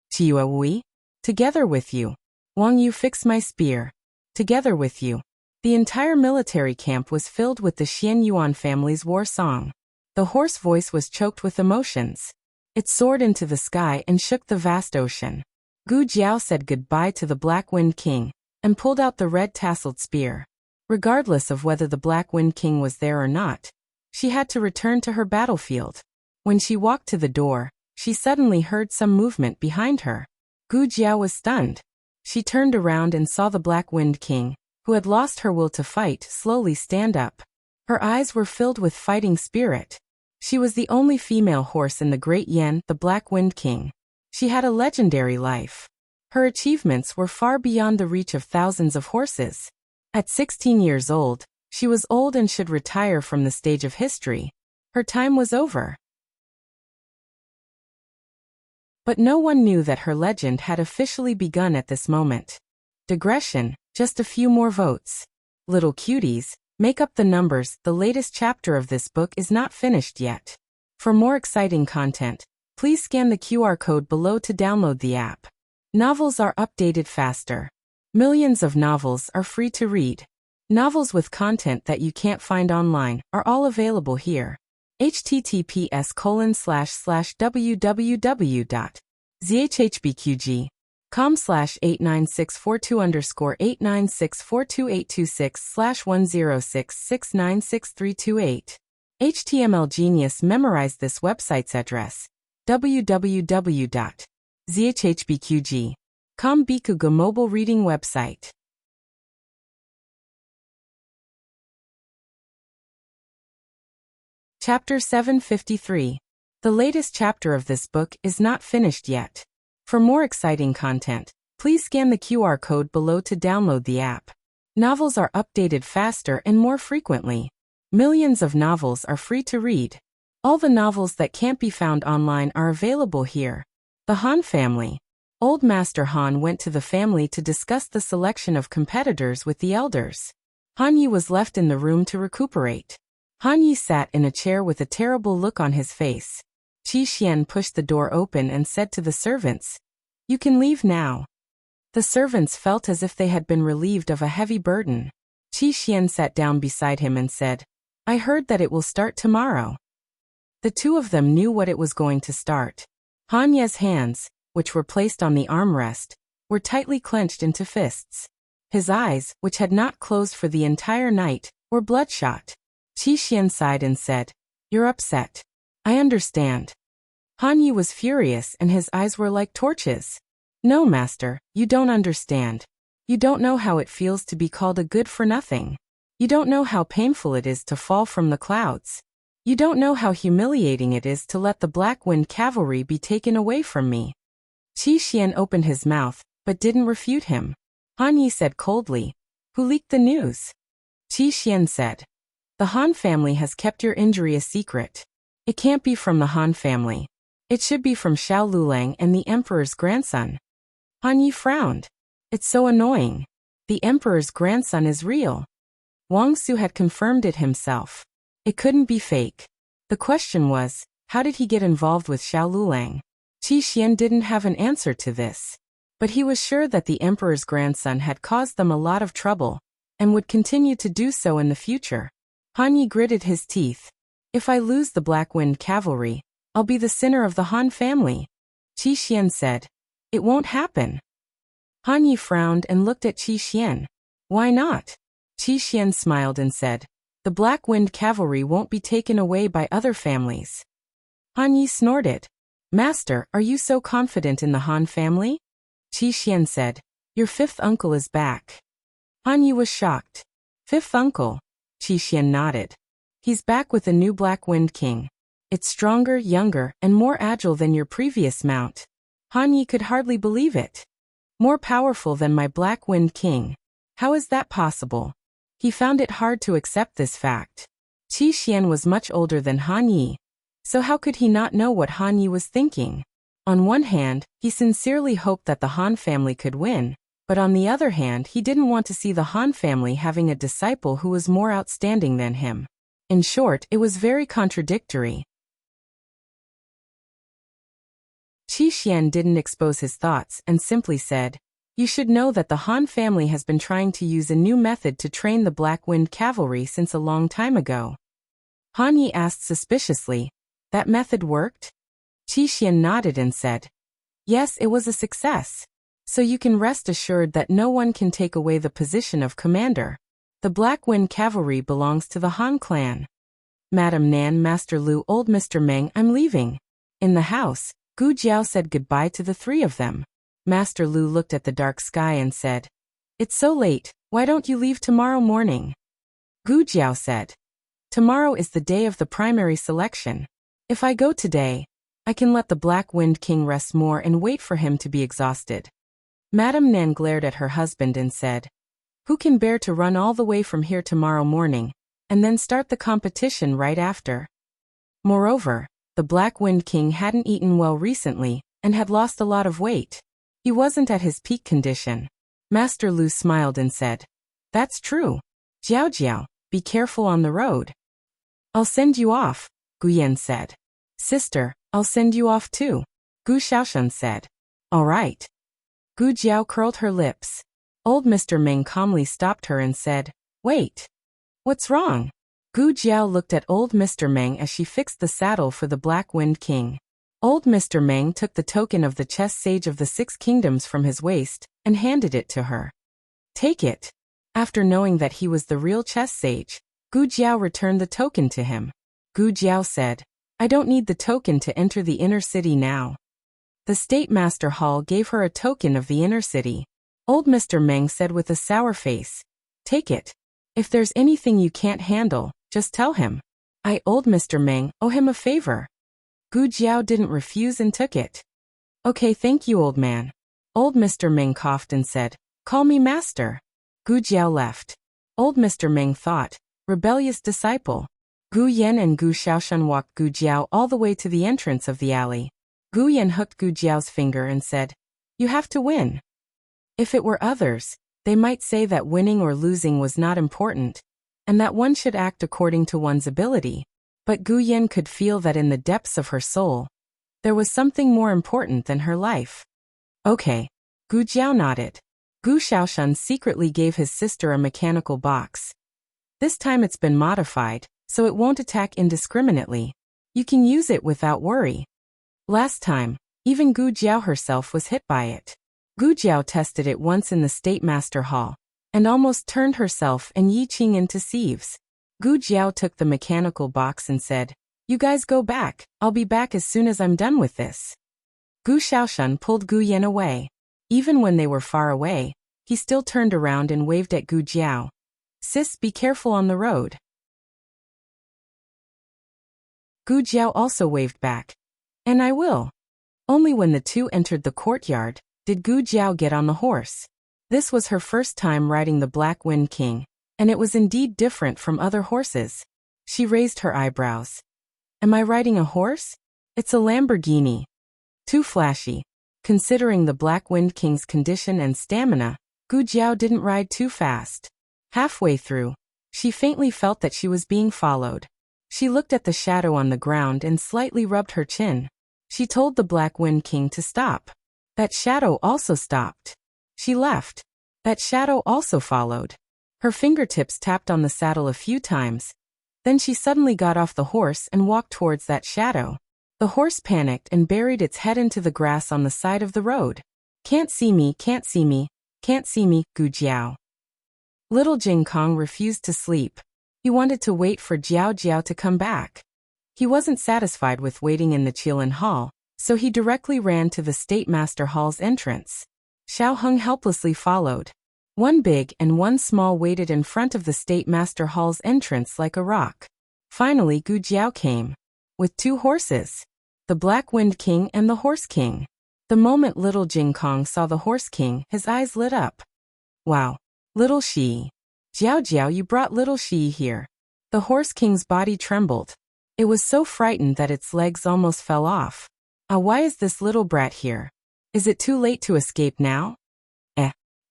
Qiue Wui, together with you. Wang Yu, fix my spear. Together with you. The entire military camp was filled with the Xianyuan family's war song. The hoarse voice was choked with emotions. It soared into the sky and shook the vast ocean. Gu Jiao said goodbye to the Black Wind King and pulled out the red-tasseled spear. Regardless of whether the Black Wind King was there or not, she had to return to her battlefield. When she walked to the door, she suddenly heard some movement behind her. Gu Jiao was stunned. She turned around and saw the Black Wind King, who had lost her will to fight, slowly stand up. Her eyes were filled with fighting spirit. She was the only female horse in the Great Yen, the Black Wind King. She had a legendary life. Her achievements were far beyond the reach of thousands of horses. At 16 years old, she was old and should retire from the stage of history. Her time was over. But no one knew that her legend had officially begun at this moment. Digression, just a few more votes. Little cuties, make up the numbers. The latest chapter of this book is not finished yet. For more exciting content, please scan the QR code below to download the app. Novels are updated faster. Millions of novels are free to read. Novels with content that you can't find online are all available here. https://www.zhhbqg.com/89642_8964286/1066696328. HTML Genius memorized this website's address. www.zhhbqg.com Bikuga mobile reading website. Chapter 753. The latest chapter of this book is not finished yet. For more exciting content, please scan the QR code below to download the app. Novels are updated faster and more frequently. Millions of novels are free to read. All the novels that can't be found online are available here. The Han family. Old Master Han went to the family to discuss the selection of competitors with the elders. Han Yi was left in the room to recuperate. Han Yi sat in a chair with a terrible look on his face. Qi Xian pushed the door open and said to the servants, "You can leave now." The servants felt as if they had been relieved of a heavy burden. Qi Xian sat down beside him and said, "I heard that it will start tomorrow." The two of them knew what it was going to start. Han Ye's hands, which were placed on the armrest, were tightly clenched into fists. His eyes, which had not closed for the entire night, were bloodshot. Qi Xian sighed and said, "You're upset. I understand." Han Yi was furious and his eyes were like torches. "No, master, you don't understand. You don't know how it feels to be called a good-for-nothing. You don't know how painful it is to fall from the clouds. You don't know how humiliating it is to let the Black Wind Cavalry be taken away from me." Qi Xian opened his mouth, but didn't refute him. Han Yi said coldly, "Who leaked the news?" Qi Xian said, "The Han family has kept your injury a secret. It can't be from the Han family. It should be from Xiao Lulang and the Emperor's grandson." Han Yi frowned. "It's so annoying. The Emperor's grandson is real." Wang Su had confirmed it himself. It couldn't be fake. The question was, how did he get involved with Xiao Lulang? Qi Xian didn't have an answer to this. But he was sure that the Emperor's grandson had caused them a lot of trouble, and would continue to do so in the future. Han Yi gritted his teeth. "If I lose the Black Wind Cavalry, I'll be the sinner of the Han family." Qi Xian said, "It won't happen." Han Yi frowned and looked at Qi Xian. "Why not?" Qi Xian smiled and said, "The Black Wind Cavalry won't be taken away by other families." Han Yi snorted. "Master, are you so confident in the Han family?" Qi Xian said, "Your fifth uncle is back." Han Yi was shocked. "Fifth uncle?" Qi Xian nodded. "He's back with a new Black Wind King. It's stronger, younger, and more agile than your previous mount." Han Yi could hardly believe it. "More powerful than my Black Wind King. How is that possible?" He found it hard to accept this fact. Qi Xian was much older than Han Yi, so how could he not know what Han Yi was thinking? On one hand, he sincerely hoped that the Han family could win, but on the other hand he didn't want to see the Han family having a disciple who was more outstanding than him. In short, it was very contradictory. Qi Xian didn't expose his thoughts and simply said, "You should know that the Han family has been trying to use a new method to train the Black Wind Cavalry since a long time ago." Han Yi asked suspiciously, "That method worked?" Qi Xian nodded and said, "Yes, it was a success. So you can rest assured that no one can take away the position of commander. The Black Wind Cavalry belongs to the Han clan." "Madam Nan, Master Lu, old Mr. Meng, I'm leaving." In the house, Gu Jiao said goodbye to the three of them. Master Lu looked at the dark sky and said, "It's so late, why don't you leave tomorrow morning?" Gu Jiao said, "Tomorrow is the day of the primary selection. If I go today, I can let the Black Wind King rest more and wait for him to be exhausted." Madame Nan glared at her husband and said, "Who can bear to run all the way from here tomorrow morning, and then start the competition right after?" Moreover, the Black Wind King hadn't eaten well recently, and had lost a lot of weight. He wasn't at his peak condition. Master Lu smiled and said, "That's true. Jiao Jiao, be careful on the road." "I'll send you off," Guyan said. "Sister, I'll send you off too," Gu Xiaoshan said. "All right." Gu Jiao curled her lips. Old Mr. Meng calmly stopped her and said, "Wait. What's wrong?" Gu Jiao looked at old Mr. Meng as she fixed the saddle for the Black Wind King. Old Mr. Meng took the token of the chess sage of the Six Kingdoms from his waist and handed it to her. "Take it." After knowing that he was the real chess sage, Gu Jiao returned the token to him. Gu Jiao said, I don't need the token to enter the inner city now. The State Master Hall gave her a token of the inner city. Old Mr. Meng said with a sour face, "Take it. If there's anything you can't handle, just tell him. I, Old Mr. Meng, owe him a favor." Gu Jiao didn't refuse and took it. "Okay, thank you, old man." Old Mr. Meng coughed and said, "Call me master." Gu Jiao left. Old Mr. Meng thought, rebellious disciple. Gu Yan and Gu Xiaoshan walked Gu Jiao all the way to the entrance of the alley. Gu Yan hooked Gu Jiao's finger and said, "You have to win." If it were others, they might say that winning or losing was not important, and that one should act according to one's ability. But Gu Yan could feel that in the depths of her soul, there was something more important than her life. "Okay." Gu Jiao nodded. Gu Xiaoshan secretly gave his sister a mechanical box. This time it's been modified, so it won't attack indiscriminately. You can use it without worry. Last time, even Gu Jiao herself was hit by it. Gu Jiao tested it once in the State Master Hall, and almost turned herself and Yi Qing into sieves. Gu Jiao took the mechanical box and said, "You guys go back, I'll be back as soon as I'm done with this." Gu Xiaoshan pulled Gu Yan away. Even when they were far away, he still turned around and waved at Gu Jiao. "Sis, be careful on the road." Gu Jiao also waved back. "And I will." Only when the two entered the courtyard did Gu Jiao get on the horse. This was her first time riding the Black Wind King, and it was indeed different from other horses. She raised her eyebrows. "Am I riding a horse? It's a Lamborghini." Too flashy. Considering the Black Wind King's condition and stamina, Gu Jiao didn't ride too fast. Halfway through, she faintly felt that she was being followed. She looked at the shadow on the ground and slightly rubbed her chin. She told the Black Wind King to stop. That shadow also stopped. She left. That shadow also followed. Her fingertips tapped on the saddle a few times. Then she suddenly got off the horse and walked towards that shadow. The horse panicked and buried its head into the grass on the side of the road. "Can't see me, can't see me, can't see me, Gu Jiao." Little Jing Kong refused to sleep. He wanted to wait for Jiao Jiao to come back. He wasn't satisfied with waiting in the Qilin Hall, so he directly ran to the State Master Hall's entrance. Xiao Heng helplessly followed. One big and one small waited in front of the State Master Hall's entrance like a rock. Finally Gu Jiao came. With two horses. The Black Wind King and the Horse King. The moment little Jing Kong saw the Horse King, his eyes lit up. "Wow. Little Shi. Jiao Jiao, you brought little Shi here." The Horse King's body trembled. It was so frightened that its legs almost fell off. Why is this little brat here? Is it too late to escape now?"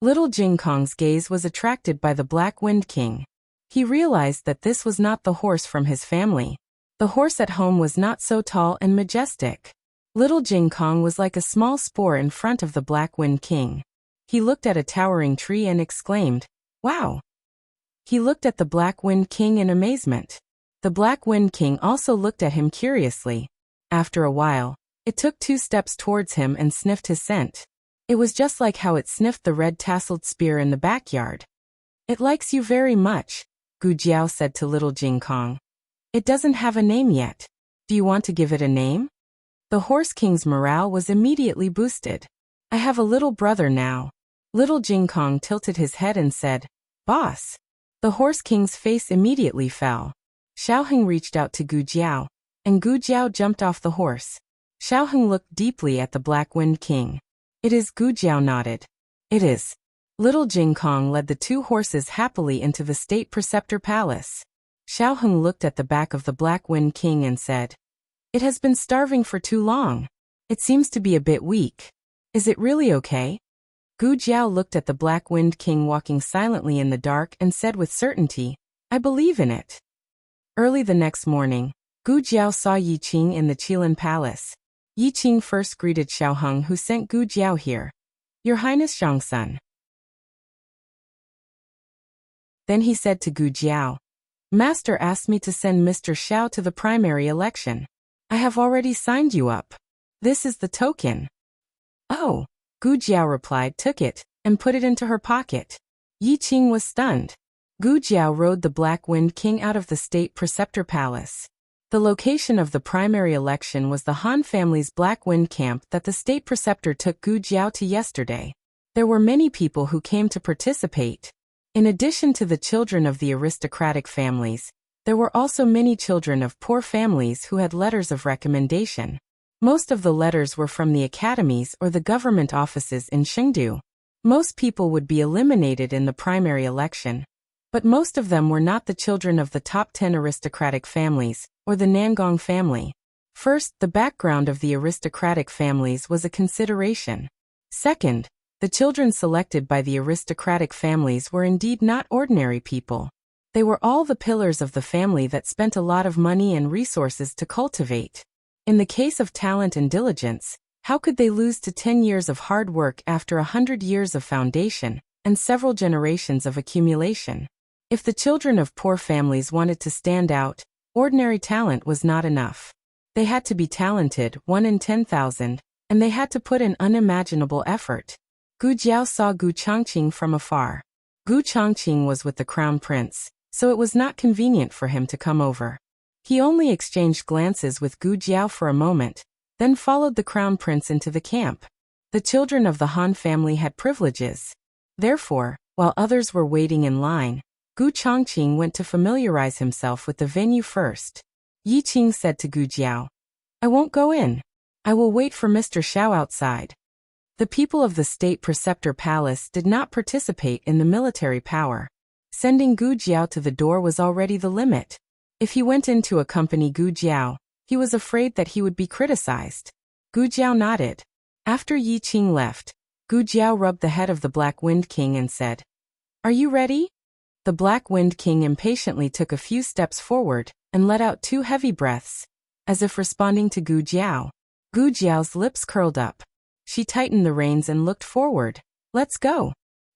Little Jing Kong's gaze was attracted by the Black Wind King. He realized that this was not the horse from his family. The horse at home was not so tall and majestic. Little Jing Kong was like a small spore in front of the Black Wind King. He looked at a towering tree and exclaimed, "Wow!" He looked at the Black Wind King in amazement. The Black Wind King also looked at him curiously. After a while, it took 2 steps towards him and sniffed his scent. It was just like how it sniffed the red tasseled spear in the backyard. "It likes you very much," Gu Jiao said to little Jing Kong. "It doesn't have a name yet. Do you want to give it a name?" The Horse King's morale was immediately boosted. "I have a little brother now." Little Jing Kong tilted his head and said, "Boss." The Horse King's face immediately fell. Xiao Heng reached out to Gu Jiao, and Gu Jiao jumped off the horse. Xiao Heng looked deeply at the Black Wind King. "It is," Gu Jiao nodded. "It is." Little Jing Kong led the 2 horses happily into the State Preceptor Palace. Xiao Heng looked at the back of the Black Wind King and said, "It has been starving for too long. It seems to be a bit weak. Is it really okay?" Gu Jiao looked at the Black Wind King walking silently in the dark and said with certainty, "I believe in it." Early the next morning, Gu Jiao saw Yi Qing in the Qilin Palace. Yi Qing first greeted Xiao Heng, who sent Gu Jiao here. "Your Highness Zhangsun." Then he said to Gu Jiao, "Master asked me to send Mr. Xiao to the primary election. I have already signed you up. This is the token." "Oh," Gu Jiao replied, took it, and put it into her pocket. Yi Qing was stunned. Gu Jiao rode the Black Wind King out of the State Preceptor Palace. The location of the primary election was the Han family's Black Wind camp that the state preceptor took Gu Jiao to yesterday. There were many people who came to participate. In addition to the children of the aristocratic families, there were also many children of poor families who had letters of recommendation. Most of the letters were from the academies or the government offices in Chengdu. Most people would be eliminated in the primary election. But most of them were not the children of the top 10 aristocratic families, or the Nangong family. First, the background of the aristocratic families was a consideration. Second, the children selected by the aristocratic families were indeed not ordinary people. They were all the pillars of the family that spent a lot of money and resources to cultivate. In the case of talent and diligence, how could they lose to 10 years of hard work after 100 years of foundation, and several generations of accumulation? If the children of poor families wanted to stand out, ordinary talent was not enough. They had to be talented, 1 in 10,000, and they had to put in unimaginable effort. Gu Jiao saw Gu Changqing from afar. Gu Changqing was with the crown prince, so it was not convenient for him to come over. He only exchanged glances with Gu Jiao for a moment, then followed the crown prince into the camp. The children of the Han family had privileges. Therefore, while others were waiting in line, Gu Changqing went to familiarize himself with the venue first. Yi Qing said to Gu Jiao, "I won't go in. I will wait for Mr. Xiao outside." The people of the state preceptor palace did not participate in the military power. Sending Gu Jiao to the door was already the limit. If he went in to accompany Gu Jiao, he was afraid that he would be criticized. Gu Jiao nodded. After Yi Qing left, Gu Jiao rubbed the head of the Black Wind King and said, "Are you ready?" The Black Wind King impatiently took a few steps forward and let out 2 heavy breaths, as if responding to Gu Jiao. Gu Jiao's lips curled up. She tightened the reins and looked forward. "Let's go."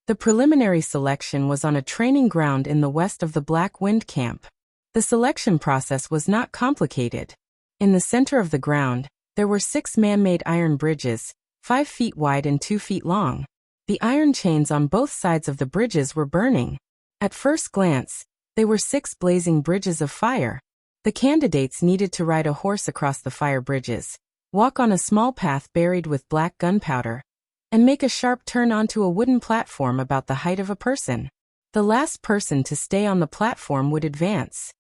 The preliminary selection was on a training ground in the west of the Black Wind camp. The selection process was not complicated. In the center of the ground, there were 6 man-made iron bridges, 5 feet wide and 2 feet long. The iron chains on both sides of the bridges were burning. At first glance, they were 6 blazing bridges of fire. The candidates needed to ride a horse across the fire bridges, walk on a small path buried with black gunpowder, and make a sharp turn onto a wooden platform about the height of a person. The last person to stay on the platform would advance.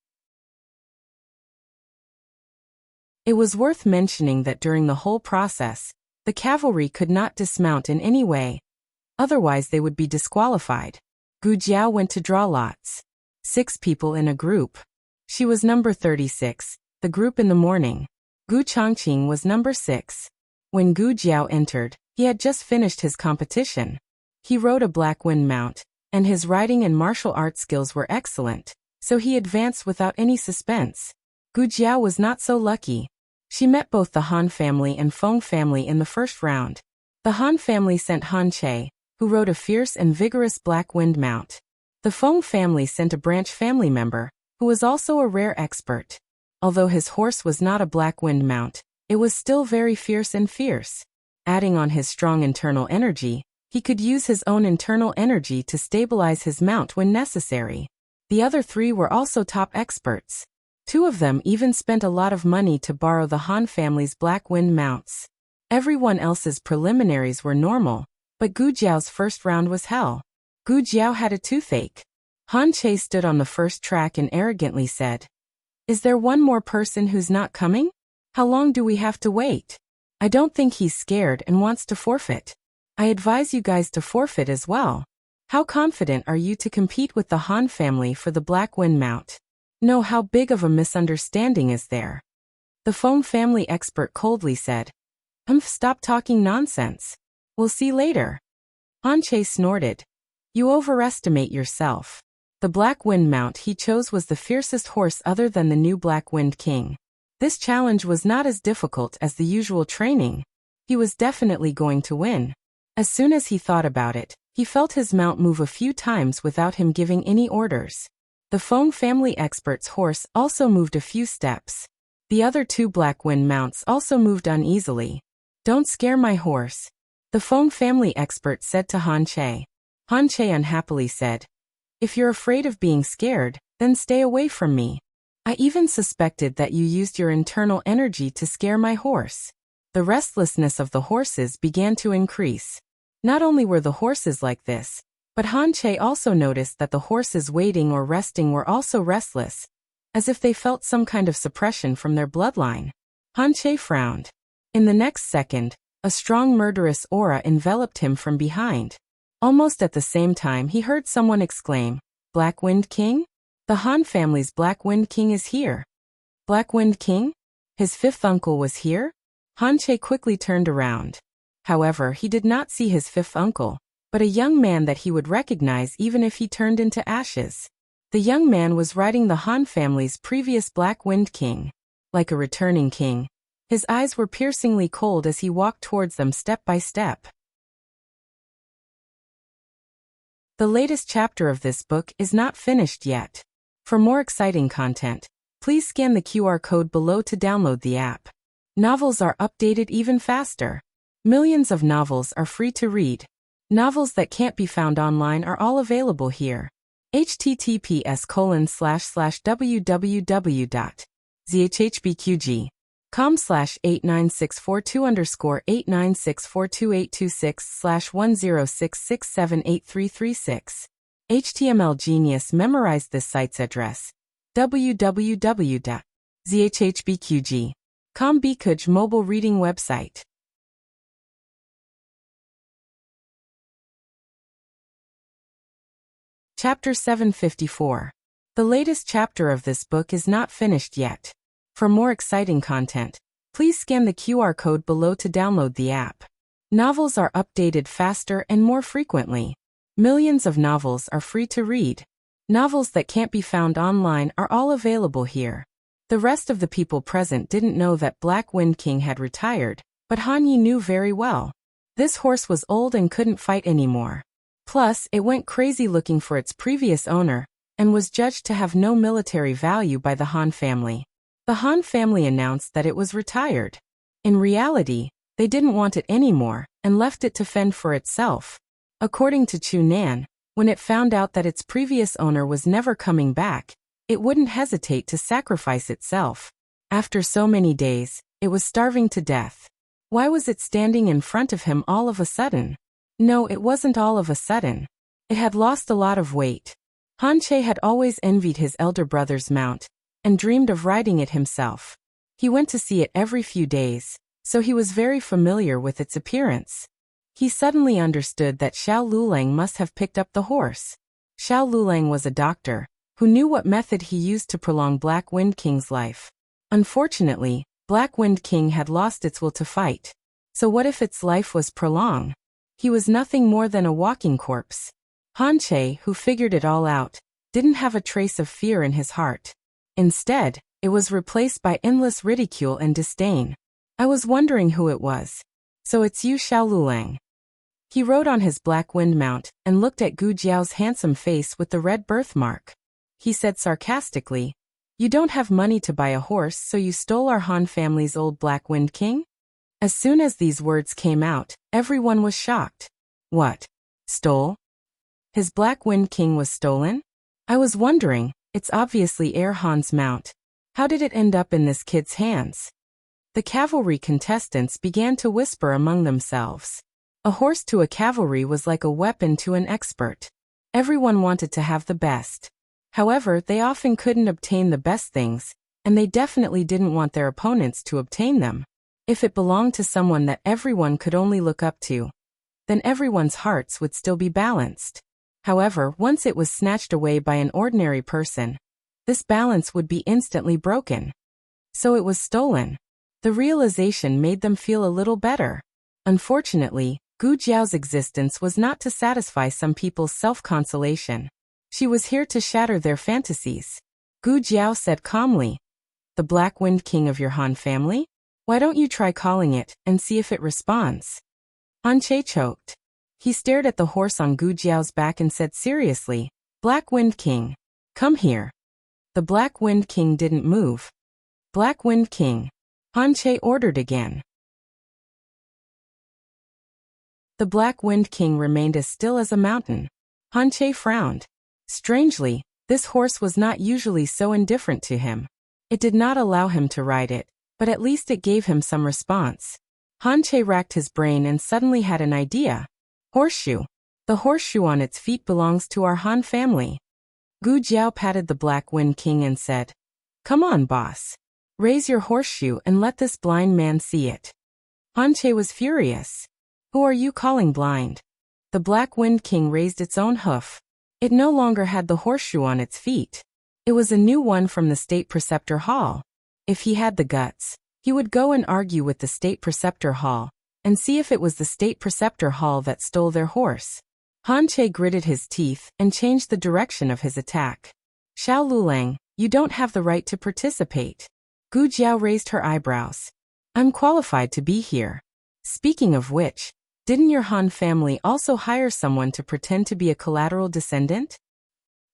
It was worth mentioning that during the whole process, the cavalry could not dismount in any way, otherwise they would be disqualified. Gu Jiao went to draw lots. 6 people in a group. She was number 36, the group in the morning. Gu Changqing was number 6. When Gu Jiao entered, he had just finished his competition. He rode a black wind mount, and his riding and martial arts skills were excellent, so he advanced without any suspense. Gu Jiao was not so lucky. She met both the Han family and Feng family in the first round. The Han family sent Han Che, who rode a fierce and vigorous black wind mount. The Feng family sent a branch family member, who was also a rare expert. Although his horse was not a black wind mount, it was still very fierce and fierce. Adding on his strong internal energy, he could use his own internal energy to stabilize his mount when necessary. The other 3 were also top experts. 2 of them even spent a lot of money to borrow the Han family's black wind mounts. Everyone else's preliminaries were normal, but Gu Jiao's first round was hell. Gu Jiao had a toothache. Han Che stood on the first track and arrogantly said, "Is there one more person who's not coming? How long do we have to wait? I don't think he's scared and wants to forfeit. I advise you guys to forfeit as well. How confident are you to compete with the Han family for the Black Wind mount? No, how big of a misunderstanding is there?" The Feng family expert coldly said, Stop talking nonsense. We'll see later." Han Che snorted. "You overestimate yourself. The Black Wind mount he chose was the fiercest horse other than the new Black Wind King. This challenge was not as difficult as the usual training. He was definitely going to win. As soon as he thought about it, he felt his mount move a few times without him giving any orders. The Feng family expert's horse also moved a few steps. The other 2 Black Wind mounts also moved uneasily. "Don't scare my horse," the Feng family expert said to Han Che. Han Che unhappily said, "If you're afraid of being scared, then stay away from me. I even suspected that you used your internal energy to scare my horse. The restlessness of the horses began to increase. Not only were the horses like this, but Han Che also noticed that the horses waiting or resting were also restless, as if they felt some kind of suppression from their bloodline. Han Che frowned. In the next second, a strong murderous aura enveloped him from behind. Almost at the same time he heard someone exclaim, "Black Wind King? The Han family's Black Wind King is here." Black Wind King? His fifth uncle was here? Han Che quickly turned around. However, he did not see his fifth uncle, but a young man that he would recognize even if he turned into ashes. The young man was riding the Han family's previous Black Wind King. Like a returning king, his eyes were piercingly cold as he walked towards them step by step. The latest chapter of this book is not finished yet. For more exciting content, please scan the QR code below to download the app. Novels are updated even faster. Millions of novels are free to read. Novels that can't be found online are all available here. https://www.zhhbqg.com/89642_8964286/1066783336. HTML Genius memorized this site's address. www.zhhbqg.com Bikuj mobile reading website. Chapter 754. The latest chapter of this book is not finished yet. For more exciting content, please scan the QR code below to download the app. Novels are updated faster and more frequently. Millions of novels are free to read. Novels that can't be found online are all available here. The rest of the people present didn't know that Black Wind King had retired, but Han Yi knew very well. This horse was old and couldn't fight anymore. Plus, it went crazy looking for its previous owner, and was judged to have no military value by the Han family. The Han family announced that it was retired. In reality, they didn't want it anymore, and left it to fend for itself. According to Chu Nan, when it found out that its previous owner was never coming back, it wouldn't hesitate to sacrifice itself. After so many days, it was starving to death. Why was it standing in front of him all of a sudden? No, it wasn't all of a sudden. It had lost a lot of weight. Han Che had always envied his elder brother's mount, and dreamed of riding it himself. He went to see it every few days, so he was very familiar with its appearance. He suddenly understood that Xiao Lulang must have picked up the horse. Xiao Lulang was a doctor, who knew what method he used to prolong Black Wind King's life. Unfortunately, Black Wind King had lost its will to fight. So what if its life was prolonged? He was nothing more than a walking corpse. Han Che, who figured it all out, didn't have a trace of fear in his heart. Instead, it was replaced by endless ridicule and disdain. I was wondering who it was. So it's you, Xiao Lulang. He rode on his Black Wind mount and looked at Gu Jiao's handsome face with the red birthmark. He said sarcastically, "You don't have money to buy a horse, so you stole our Han family's old Black Wind King?" As soon as these words came out, everyone was shocked. What? Stole? His Black Wind King was stolen? I was wondering, it's obviously Heir Han's mount. How did it end up in this kid's hands? The cavalry contestants began to whisper among themselves. A horse to a cavalry was like a weapon to an expert. Everyone wanted to have the best. However, they often couldn't obtain the best things, and they definitely didn't want their opponents to obtain them. If it belonged to someone that everyone could only look up to, then everyone's hearts would still be balanced. However, once it was snatched away by an ordinary person, this balance would be instantly broken. So it was stolen. The realization made them feel a little better. Unfortunately, Gu Jiao's existence was not to satisfy some people's self-consolation. She was here to shatter their fantasies. Gu Jiao said calmly, "The Black Wind King of your Han family? Why don't you try calling it and see if it responds?" Han Che choked. He stared at the horse on Gu Jiao's back and said seriously, "Black Wind King, come here." The Black Wind King didn't move. "Black Wind King," Han Che ordered again. The Black Wind King remained as still as a mountain. Han Che frowned. Strangely, this horse was not usually so indifferent to him. It did not allow him to ride it, but at least it gave him some response. Han Che racked his brain and suddenly had an idea. Horseshoe. The horseshoe on its feet belongs to our Han family. Gu Jiao patted the Black Wind King and said, "Come on, boss. Raise your horseshoe and let this blind man see it." Han Che was furious. "Who are you calling blind?" The Black Wind King raised its own hoof. It no longer had the horseshoe on its feet. It was a new one from the State Preceptor Hall. If he had the guts, he would go and argue with the State Preceptor Hall, and see if it was the State Preceptor Hall that stole their horse. Han Che gritted his teeth and changed the direction of his attack. "Xiao Lulang, you don't have the right to participate." Gu Jiao raised her eyebrows. "I'm qualified to be here. Speaking of which, didn't your Han family also hire someone to pretend to be a collateral descendant?"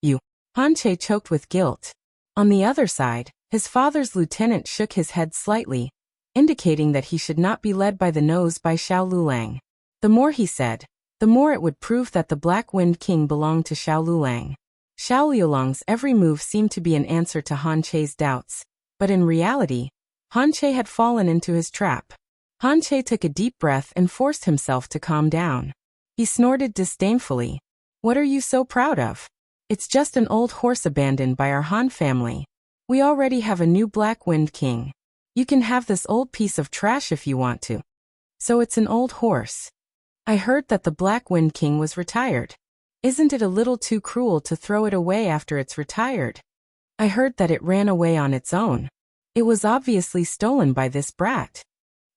"You." Han Che choked with guilt. On the other side, his father's lieutenant shook his head slightly, indicating that he should not be led by the nose by Xiao Lulang. The more he said, the more it would prove that the Black Wind King belonged to Xiao Lulang. Xiao Lulang's every move seemed to be an answer to Han Che's doubts, but in reality, Han Che had fallen into his trap. Han Che took a deep breath and forced himself to calm down. He snorted disdainfully. "What are you so proud of? It's just an old horse abandoned by our Han family. We already have a new Black Wind King. You can have this old piece of trash if you want to." "So it's an old horse. I heard that the Black Wind King was retired. Isn't it a little too cruel to throw it away after it's retired?" "I heard that it ran away on its own. It was obviously stolen by this brat."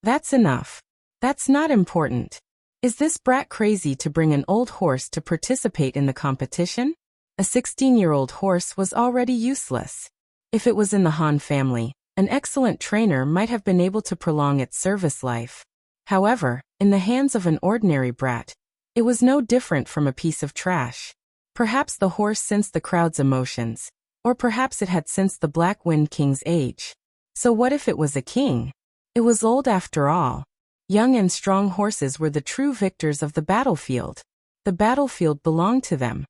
"That's enough. That's not important. Is this brat crazy to bring an old horse to participate in the competition?" A 16-year-old horse was already useless. If it was in the Han family, an excellent trainer might have been able to prolong its service life. However, in the hands of an ordinary brat, it was no different from a piece of trash. Perhaps the horse sensed the crowd's emotions, or perhaps it had sensed the Black Wind King's age. So what if it was a king? It was old after all. Young and strong horses were the true victors of the battlefield. The battlefield belonged to them.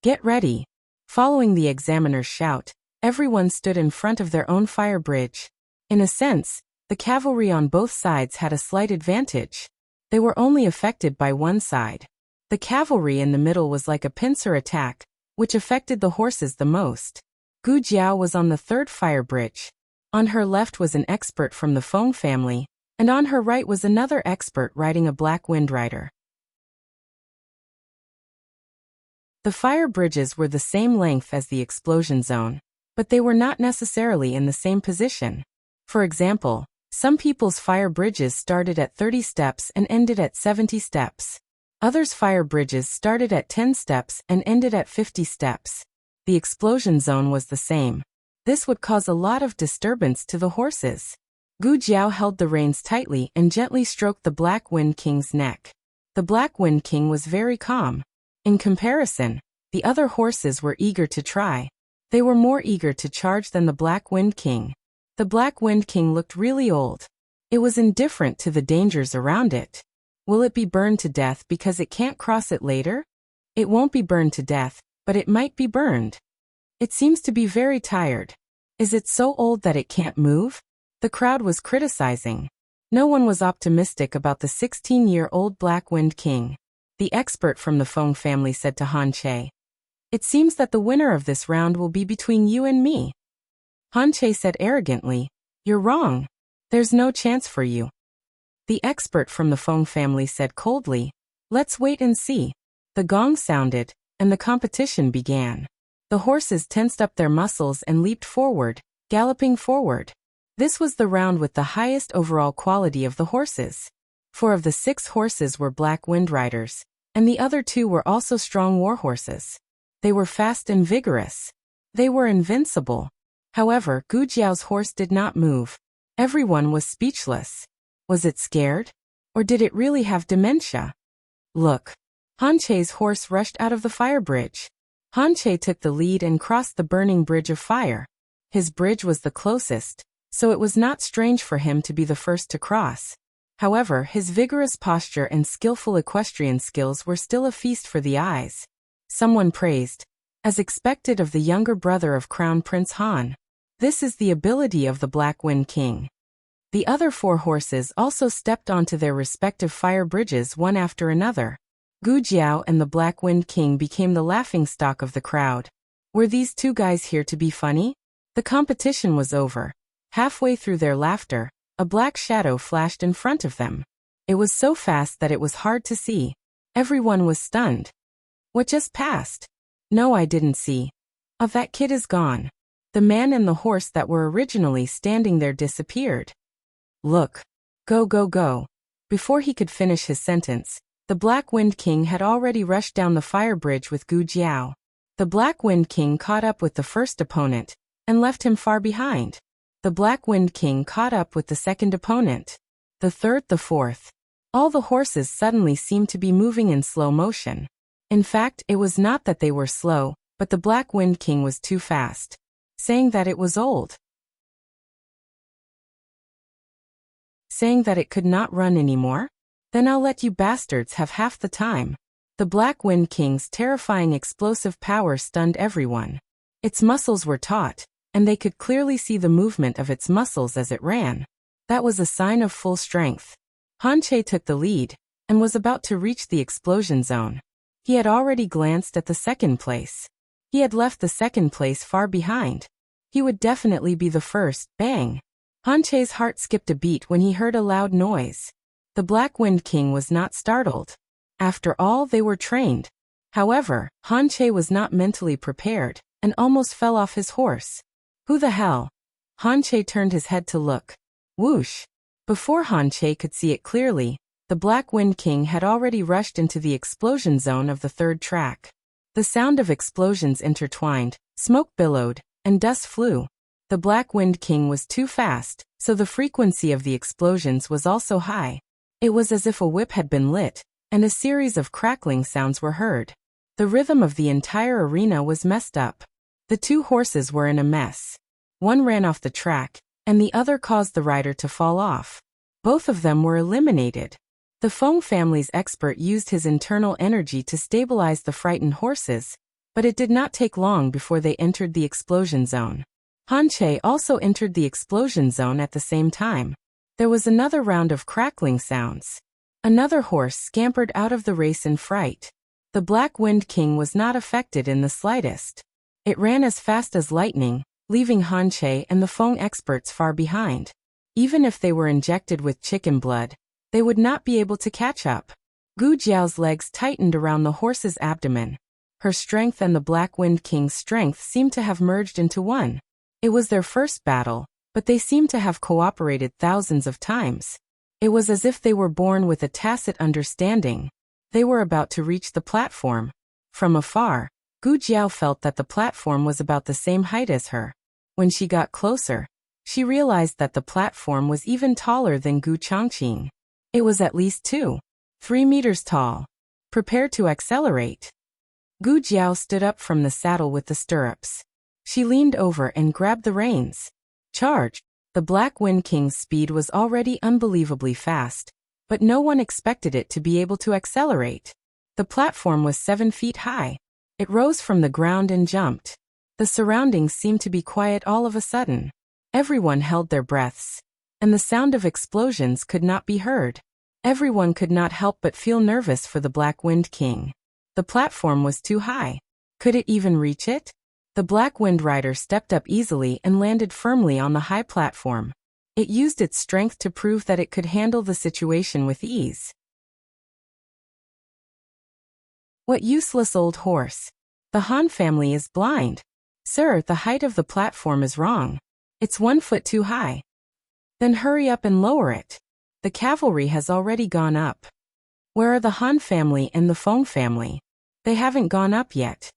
"Get ready." Following the examiner's shout, everyone stood in front of their own fire bridge. In a sense, the cavalry on both sides had a slight advantage. They were only affected by one side. The cavalry in the middle was like a pincer attack, which affected the horses the most. Gu Jiao was on the third fire bridge. On her left was an expert from the Feng family, and on her right was another expert riding a Black Wind Rider. The fire bridges were the same length as the explosion zone, but they were not necessarily in the same position. For example, some people's fire bridges started at 30 steps and ended at 70 steps. Others' fire bridges started at 10 steps and ended at 50 steps. The explosion zone was the same. This would cause a lot of disturbance to the horses. Gu Jiao held the reins tightly and gently stroked the Black Wind King's neck. The Black Wind King was very calm. In comparison, the other horses were eager to try. They were more eager to charge than the Black Wind King. The Black Wind King looked really old. It was indifferent to the dangers around it. Will it be burned to death because it can't cross it later? It won't be burned to death, but it might be burned. It seems to be very tired. Is it so old that it can't move? The crowd was criticizing. No one was optimistic about the 16-year-old Black Wind King. The expert from the Feng family said to Han Che, "It seems that the winner of this round will be between you and me." Han Che said arrogantly, "You're wrong. There's no chance for you." The expert from the Feng family said coldly, "Let's wait and see." The gong sounded, and the competition began. The horses tensed up their muscles and leaped forward, galloping forward. This was the round with the highest overall quality of the horses. 4 of the 6 horses were Black Wind Riders, and the other 2 were also strong war horses. They were fast and vigorous. They were invincible. However, Gu Jiao's horse did not move. Everyone was speechless. Was it scared? Or did it really have dementia? "Look." Han Che's horse rushed out of the fire bridge. Han Che took the lead and crossed the burning bridge of fire. His bridge was the closest, so it was not strange for him to be the first to cross. However, his vigorous posture and skillful equestrian skills were still a feast for the eyes. Someone praised, as expected of the younger brother of Crown Prince Han. This is the ability of the Black Wind King. The other 4 horses also stepped onto their respective fire bridges one after another. Gu Jiao and the Black Wind King became the laughingstock of the crowd. Were these 2 guys here to be funny? The competition was over. Halfway through their laughter, a black shadow flashed in front of them. It was so fast that it was hard to see. Everyone was stunned. What just passed? No, I didn't see. That kid is gone. The man and the horse that were originally standing there disappeared. Look. Go, go, go. Before he could finish his sentence, the Black Wind King had already rushed down the fire bridge with Gu Jiao. The Black Wind King caught up with the first opponent and left him far behind. The Black Wind King caught up with the second opponent, the third, the fourth. All the horses suddenly seemed to be moving in slow motion. In fact, it was not that they were slow, but the Black Wind King was too fast, saying that it was old, saying that it could not run anymore. Then I'll let you bastards have half the time. The Black Wind King's terrifying explosive power stunned everyone. Its muscles were taut, and they could clearly see the movement of its muscles as it ran. That was a sign of full strength. Han Che took the lead, and was about to reach the explosion zone. He had already glanced at the second place. He had left the second place far behind. He would definitely be the first. Bang! Han Che's heart skipped a beat when he heard a loud noise. The Black Wind King was not startled. After all, they were trained. However, Han Che was not mentally prepared, and almost fell off his horse. Who the hell? Han Che turned his head to look. Whoosh! Before Han Che could see it clearly, the Black Wind King had already rushed into the explosion zone of the third track. The sound of explosions intertwined, smoke billowed, and dust flew. The Black Wind King was too fast, so the frequency of the explosions was also high. It was as if a whip had been lit, and a series of crackling sounds were heard. The rhythm of the entire arena was messed up. The 2 horses were in a mess. One ran off the track, and the other caused the rider to fall off. Both of them were eliminated. The Feng family's expert used his internal energy to stabilize the frightened horses, but it did not take long before they entered the explosion zone. Han Che also entered the explosion zone at the same time. There was another round of crackling sounds. Another horse scampered out of the race in fright. The Black Wind King was not affected in the slightest. It ran as fast as lightning, leaving Han Che and the Feng experts far behind. Even if they were injected with chicken blood, they would not be able to catch up. Gu Jiao's legs tightened around the horse's abdomen. Her strength and the Black Wind King's strength seemed to have merged into one. It was their first battle, but they seemed to have cooperated thousands of times. It was as if they were born with a tacit understanding. They were about to reach the platform. From afar, Gu Jiao felt that the platform was about the same height as her. When she got closer, she realized that the platform was even taller than Gu Changqing. It was at least 2-3 meters tall. Prepare to accelerate. Gu Jiao stood up from the saddle with the stirrups. She leaned over and grabbed the reins. Charge! The Black Wind King's speed was already unbelievably fast, but no one expected it to be able to accelerate. The platform was 7 feet high. It rose from the ground and jumped. The surroundings seemed to be quiet all of a sudden. Everyone held their breaths, and the sound of explosions could not be heard. Everyone could not help but feel nervous for the Black Wind King. The platform was too high. Could it even reach it? The Black Wind Rider stepped up easily and landed firmly on the high platform. It used its strength to prove that it could handle the situation with ease. What useless old horse! The Han family is blind. Sir, the height of the platform is wrong. It's 1 foot too high. Then hurry up and lower it. The cavalry has already gone up. Where are the Han family and the Feng family? They haven't gone up yet.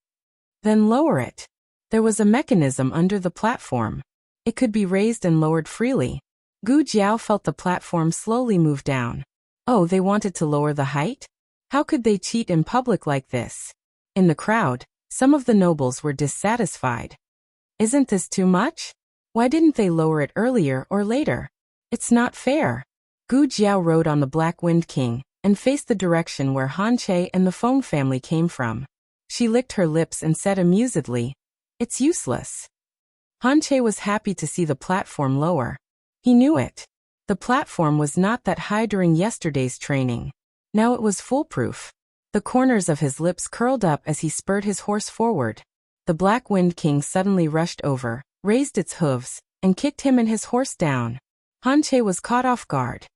Then lower it. There was a mechanism under the platform. It could be raised and lowered freely. Gu Jiao felt the platform slowly move down. Oh, they wanted to lower the height? How could they cheat in public like this? In the crowd, some of the nobles were dissatisfied. Isn't this too much? Why didn't they lower it earlier or later? It's not fair. Gu Jiao rode on the Black Wind King and faced the direction where Han Che and the Feng family came from. She licked her lips and said amusedly, "It's useless." Han Che was happy to see the platform lower. He knew it. The platform was not that high during yesterday's training. Now it was foolproof. The corners of his lips curled up as he spurred his horse forward. The Black Wind King suddenly rushed over, raised its hooves, and kicked him and his horse down. Han Che was caught off guard.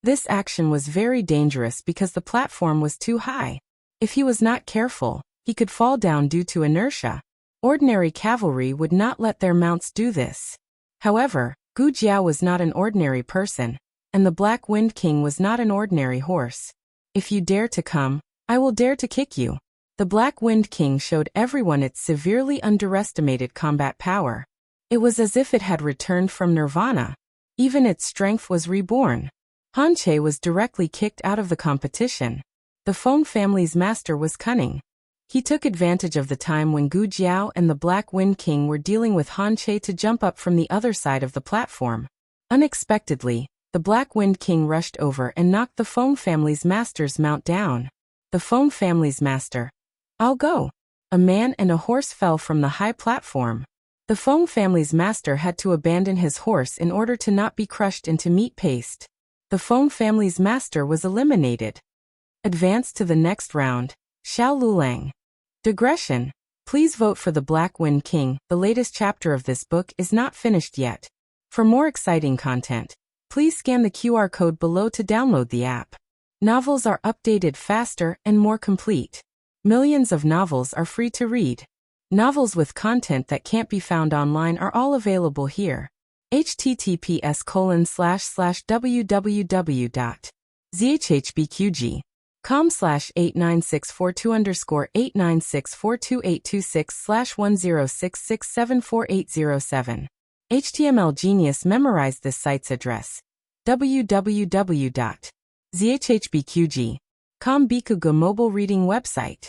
This action was very dangerous because the platform was too high. If he was not careful, he could fall down due to inertia. Ordinary cavalry would not let their mounts do this. However, Gu Jiao was not an ordinary person, and the Black Wind King was not an ordinary horse. If you dare to come, I will dare to kick you. The Black Wind King showed everyone its severely underestimated combat power. It was as if it had returned from nirvana. Even its strength was reborn. Han Che was directly kicked out of the competition. The Feng family's master was cunning. He took advantage of the time when Gu Jiao and the Black Wind King were dealing with Han Che to jump up from the other side of the platform. Unexpectedly, the Black Wind King rushed over and knocked the Feng family's master's mount down. The Feng family's master. I'll go. A man and a horse fell from the high platform. The Feng family's master had to abandon his horse in order to not be crushed into meat paste. The Feng family's master was eliminated. Advance to the next round. Xiao Lulang. Digression. Please vote for the Black Wind King. The latest chapter of this book is not finished yet. For more exciting content, please scan the QR code below to download the app. Novels are updated faster and more complete. Millions of novels are free to read. Novels with content that can't be found online are all available here. https://www.zhhbqg.com/89642_8964286/1066748807. HTML Genius memorized this site's address. www.zhhbqg.com Bikuga mobile reading website.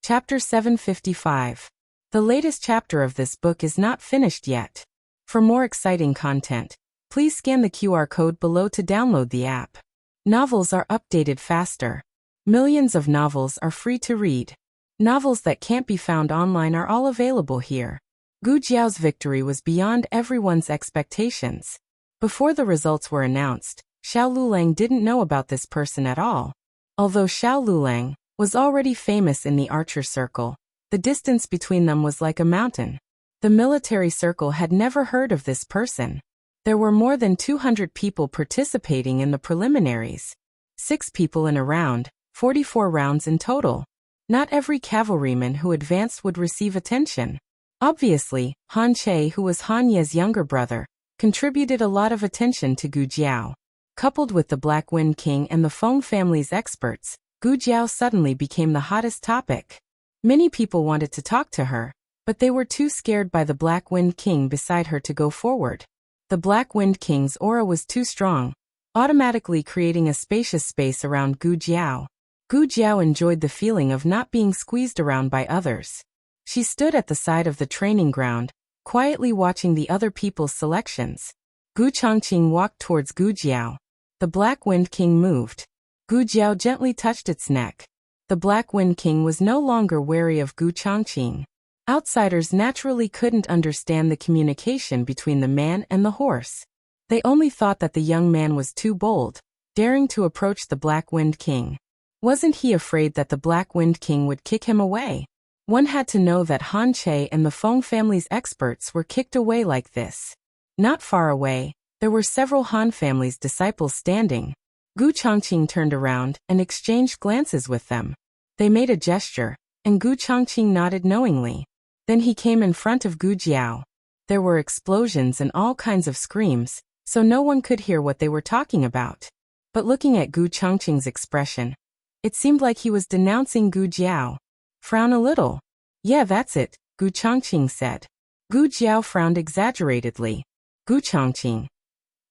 Chapter 755. The latest chapter of this book is not finished yet. For more exciting content, please scan the QR code below to download the app. Novels are updated faster. Millions of novels are free to read. Novels that can't be found online are all available here. Gu Jiao's victory was beyond everyone's expectations. Before the results were announced, Xiao Lulang didn't know about this person at all. Although Xiao Lulang was already famous in the archer circle, the distance between them was like a mountain. The military circle had never heard of this person. There were more than 200 people participating in the preliminaries. 6 people in a round, 44 rounds in total. Not every cavalryman who advanced would receive attention. Obviously, Han Che, who was Han Ye's younger brother, contributed a lot of attention to Gu Jiao. Coupled with the Black Wind King and the Feng family's experts, Gu Jiao suddenly became the hottest topic. Many people wanted to talk to her, but they were too scared by the Black Wind King beside her to go forward. The Black Wind King's aura was too strong, automatically creating a spacious space around Gu Jiao. Gu Jiao enjoyed the feeling of not being squeezed around by others. She stood at the side of the training ground, quietly watching the other people's selections. Gu Changqing walked towards Gu Jiao. The Black Wind King moved. Gu Jiao gently touched its neck. The Black Wind King was no longer wary of Gu Changqing. Outsiders naturally couldn't understand the communication between the man and the horse. They only thought that the young man was too bold, daring to approach the Black Wind King. Wasn't he afraid that the Black Wind King would kick him away? One had to know that Han Che and the Feng family's experts were kicked away like this. Not far away, there were several Han family's disciples standing. Gu Changqing turned around and exchanged glances with them. They made a gesture, and Gu Changqing nodded knowingly. Then he came in front of Gu Jiao. There were explosions and all kinds of screams, so no one could hear what they were talking about. But looking at Gu Changqing's expression, it seemed like he was denouncing Gu Jiao. Frown a little. Yeah, that's it, Gu Changqing said. Gu Jiao frowned exaggeratedly. Gu Changqing.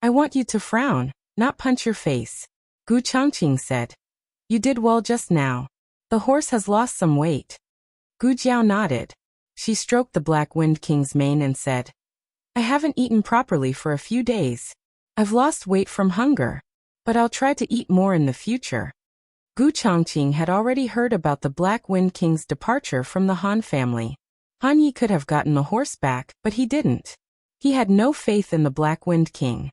I want you to frown, not punch your face. Gu Changqing said. You did well just now. The horse has lost some weight. Gu Jiao nodded. She stroked the Black Wind King's mane and said, I haven't eaten properly for a few days. I've lost weight from hunger, but I'll try to eat more in the future. Gu Chongqing had already heard about the Black Wind King's departure from the Han family. Han Yi could have gotten the horse back, but he didn't. He had no faith in the Black Wind King.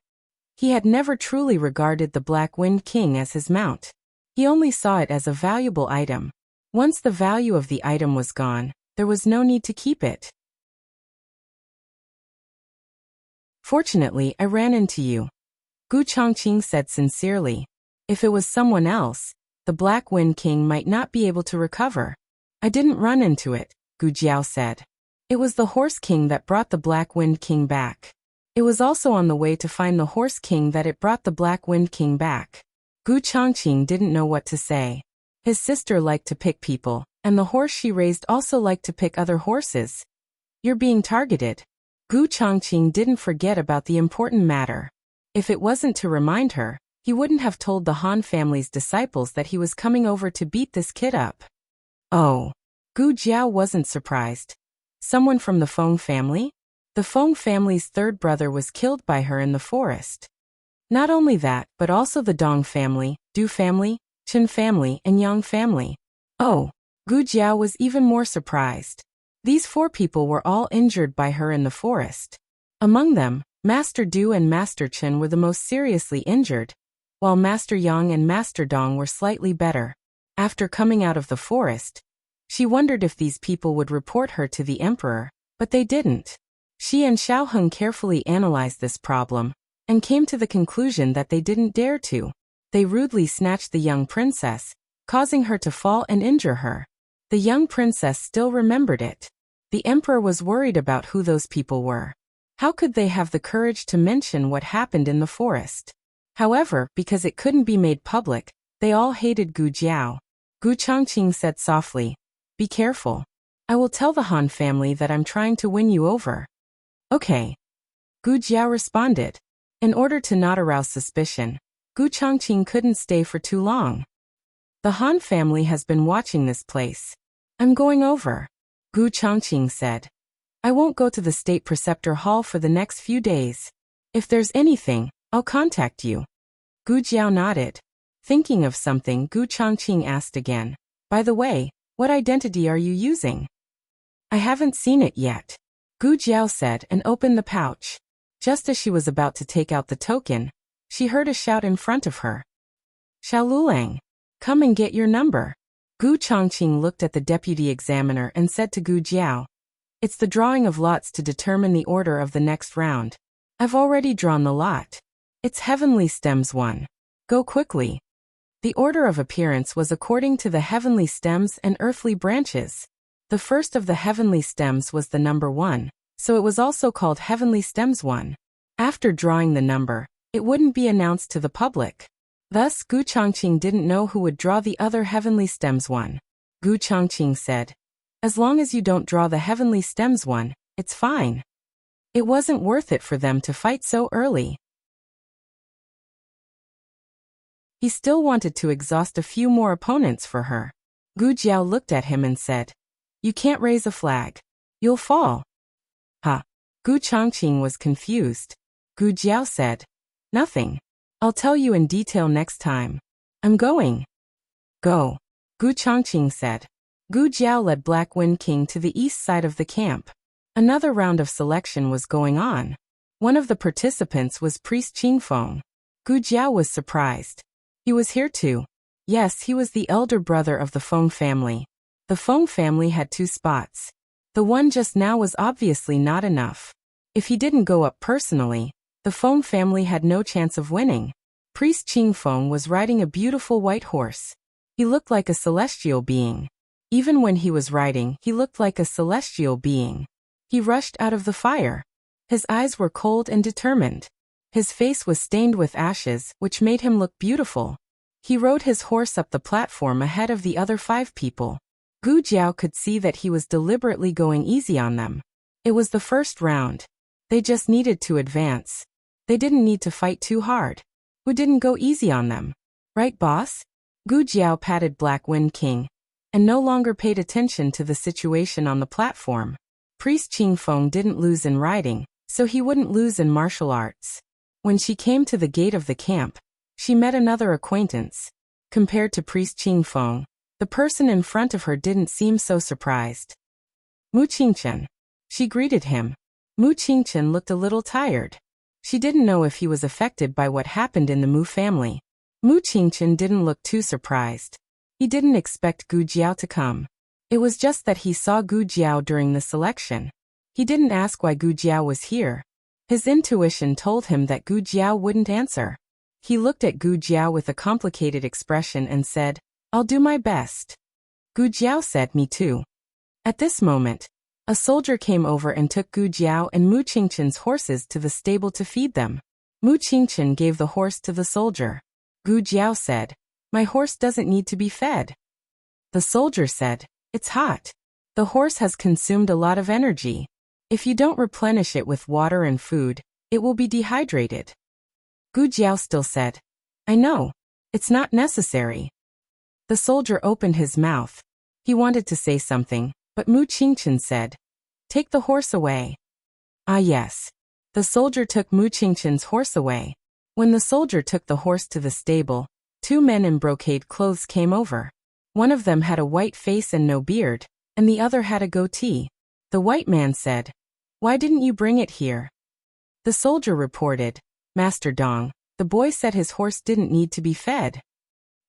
He had never truly regarded the Black Wind King as his mount. He only saw it as a valuable item. Once the value of the item was gone, there was no need to keep it. Fortunately, I ran into you, Gu Chongqing said sincerely. If it was someone else, the Black Wind King might not be able to recover. I didn't run into it, Gu Jiao said. It was the Horse King that brought the Black Wind King back. It was also on the way to find the Horse King that it brought the Black Wind King back. Gu Chongqing didn't know what to say. His sister liked to pick people, and the horse she raised also liked to pick other horses. You're being targeted. Gu Chongqing didn't forget about the important matter. If it wasn't to remind her, he wouldn't have told the Han family's disciples that he was coming over to beat this kid up. Oh. Gu Jiao wasn't surprised. Someone from the Feng family? The Feng family's third brother was killed by her in the forest. Not only that, but also the Dong family, Du family, Chen family, and Yang family. Oh. Gu Jiao was even more surprised. These 4 people were all injured by her in the forest. Among them, Master Du and Master Chen were the most seriously injured, while Master Yang and Master Dong were slightly better. After coming out of the forest, she wondered if these people would report her to the emperor, but they didn't. She and Xiaoheng carefully analyzed this problem, and came to the conclusion that they didn't dare to. They rudely snatched the young princess, causing her to fall and injure her. The young princess still remembered it. The emperor was worried about who those people were. How could they have the courage to mention what happened in the forest? However, because it couldn't be made public, they all hated Gu Jiao. Gu Chongqing said softly, "Be careful. I will tell the Han family that I'm trying to win you over." Okay. Gu Jiao responded. In order to not arouse suspicion, Gu Chongqing couldn't stay for too long. The Han family has been watching this place. I'm going over, Gu Chongqing said. I won't go to the State Preceptor Hall for the next few days. If there's anything, I'll contact you. Gu Jiao nodded. Thinking of something, Gu Chongqing asked again. By the way, what identity are you using? I haven't seen it yet, Gu Jiao said and opened the pouch. Just as she was about to take out the token, she heard a shout in front of her. Xiaolulang, come and get your number. Gu Chongqing looked at the deputy examiner and said to Gu Jiao, it's the drawing of lots to determine the order of the next round. I've already drawn the lot. It's Heavenly Stems 1. Go quickly. The order of appearance was according to the heavenly stems and earthly branches. The first of the heavenly stems was the number 1, so it was also called Heavenly Stems 1. After drawing the number, it wouldn't be announced to the public. Thus, Gu Chongqing didn't know who would draw the other Heavenly Stems 1. Gu Chongqing said, as long as you don't draw the Heavenly Stems 1, it's fine. It wasn't worth it for them to fight so early. He still wanted to exhaust a few more opponents for her. Gu Jiao looked at him and said, you can't raise a flag. You'll fall. Ha. Gu Chongqing was confused. Gu Jiao said, nothing. I'll tell you in detail next time. I'm going. Go. Gu Chongqing said. Gu Jiao led Black Wind King to the east side of the camp. Another round of selection was going on. One of the participants was Priest Qingfeng. Gu Jiao was surprised. He was here too. Yes, he was the elder brother of the Feng family. The Feng family had 2 spots. The one just now was obviously not enough. If he didn't go up personally, the Feng family had no chance of winning. Priest Qingfeng was riding a beautiful white horse. He looked like a celestial being. Even when he was riding, he looked like a celestial being. He rushed out of the fire. His eyes were cold and determined. His face was stained with ashes, which made him look beautiful. He rode his horse up the platform ahead of the other 5 people. Gu Jiao could see that he was deliberately going easy on them. It was the first round. They just needed to advance. They didn't need to fight too hard. Who didn't go easy on them? Right, boss? Gu Jiao patted Black Wind King, and no longer paid attention to the situation on the platform. Priest Qingfeng didn't lose in riding, so he wouldn't lose in martial arts. When she came to the gate of the camp, she met another acquaintance. Compared to Priest Qingfeng, the person in front of her didn't seem so surprised. Mu Qingchen. She greeted him. Mu Qingchen looked a little tired. She didn't know if he was affected by what happened in the Mu family. Mu Qingchen didn't look too surprised. He didn't expect Gu Jiao to come. It was just that he saw Gu Jiao during the selection. He didn't ask why Gu Jiao was here. His intuition told him that Gu Jiao wouldn't answer. He looked at Gu Jiao with a complicated expression and said, "I'll do my best." Gu Jiao said, "Me too." At this moment, a soldier came over and took Gu Jiao and Mu Qingchen's horses to the stable to feed them. Mu Qingchen gave the horse to the soldier. Gu Jiao said, "My horse doesn't need to be fed." The soldier said, "It's hot. The horse has consumed a lot of energy. If you don't replenish it with water and food, it will be dehydrated." Gu Jiao still said, "I know. It's not necessary." The soldier opened his mouth. He wanted to say something, but Mu Qingchen said, "Take the horse away." Ah yes. The soldier took Mu Qingchen's horse away. When the soldier took the horse to the stable, two men in brocade clothes came over. One of them had a white face and no beard, and the other had a goatee. The white man said, "Why didn't you bring it here?" The soldier reported, "Master Dong, the boy said his horse didn't need to be fed."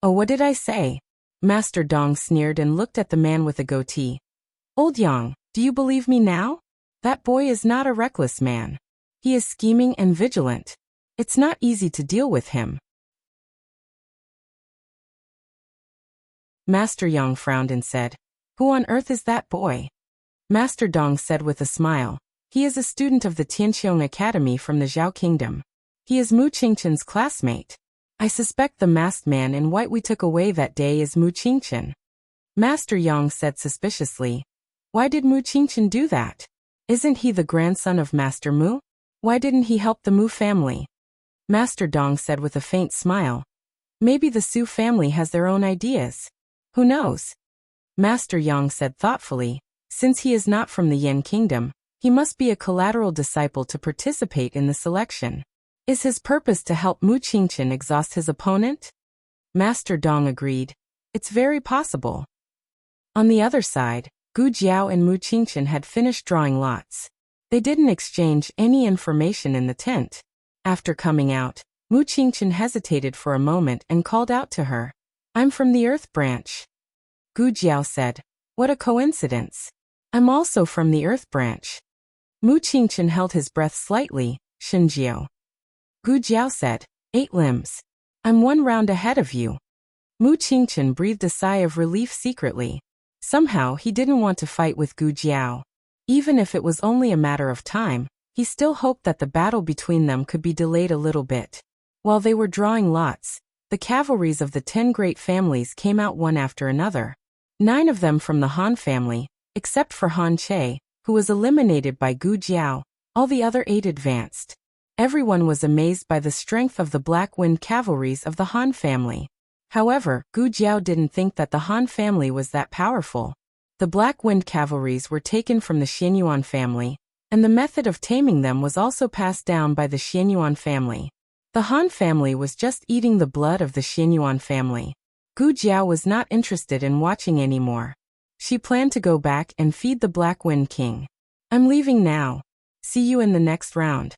"Oh, what did I say?" Master Dong sneered and looked at the man with a goatee. "Old Yang, do you believe me now? That boy is not a reckless man. He is scheming and vigilant. It's not easy to deal with him." Master Yang frowned and said, "Who on earth is that boy?" Master Dong said with a smile, "He is a student of the Tianqiong Academy from the Zhao Kingdom. He is Mu Qingchen's classmate. I suspect the masked man in white we took away that day is Mu Qingchen." Master Yang said suspiciously, "Why did Mu Qingchen do that? Isn't he the grandson of Master Mu? Why didn't he help the Mu family?" Master Dong said with a faint smile, "Maybe the Su family has their own ideas. Who knows?" Master Yang said thoughtfully, "Since he is not from the Yin Kingdom, he must be a collateral disciple to participate in the selection. Is his purpose to help Mu Qingchen exhaust his opponent?" Master Dong agreed, "It's very possible." On the other side, Gu Jiao and Mu Qingchen had finished drawing lots. They didn't exchange any information in the tent. After coming out, Mu Qingchen hesitated for a moment and called out to her, "I'm from the Earth branch." Gu Jiao said, "What a coincidence. I'm also from the Earth branch." Mu Qingchen held his breath slightly, "Shinjiao." Gu Jiao said, "8 limbs. I'm 1 round ahead of you." Mu Qingchen breathed a sigh of relief secretly. Somehow he didn't want to fight with Gu Jiao. Even if it was only a matter of time, he still hoped that the battle between them could be delayed a little bit. While they were drawing lots, the cavalries of the 10 great families came out one after another. 9 of them from the Han family, except for Han Che, who was eliminated by Gu Jiao. All the other 8 advanced. Everyone was amazed by the strength of the Black Wind cavalries of the Han family. However, Gu Jiao didn't think that the Han family was that powerful. The Black Wind cavalries were taken from the Xianyuan family, and the method of taming them was also passed down by the Xianyuan family. The Han family was just eating the blood of the Xianyuan family. Gu Jiao was not interested in watching anymore. She planned to go back and feed the Black Wind King. "I'm leaving now. See you in the next round."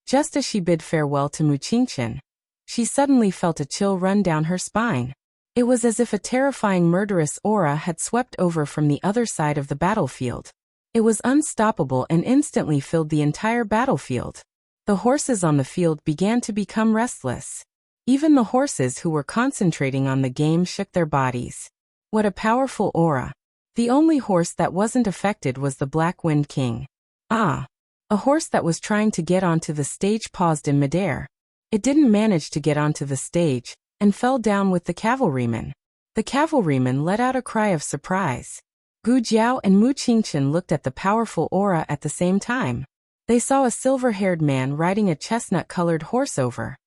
Just as she bid farewell to Mu Qingchen, she suddenly felt a chill run down her spine. It was as if a terrifying murderous aura had swept over from the other side of the battlefield. It was unstoppable and instantly filled the entire battlefield. The horses on the field began to become restless. Even the horses who were concentrating on the game shook their bodies. What a powerful aura. The only horse that wasn't affected was the Black Wind King. Ah! A horse that was trying to get onto the stage paused in midair. It didn't manage to get onto the stage, and fell down with the cavalryman. The cavalryman let out a cry of surprise. Gu Jiao and Mu Qingchen looked at the powerful aura at the same time. They saw a silver-haired man riding a chestnut-colored horse over.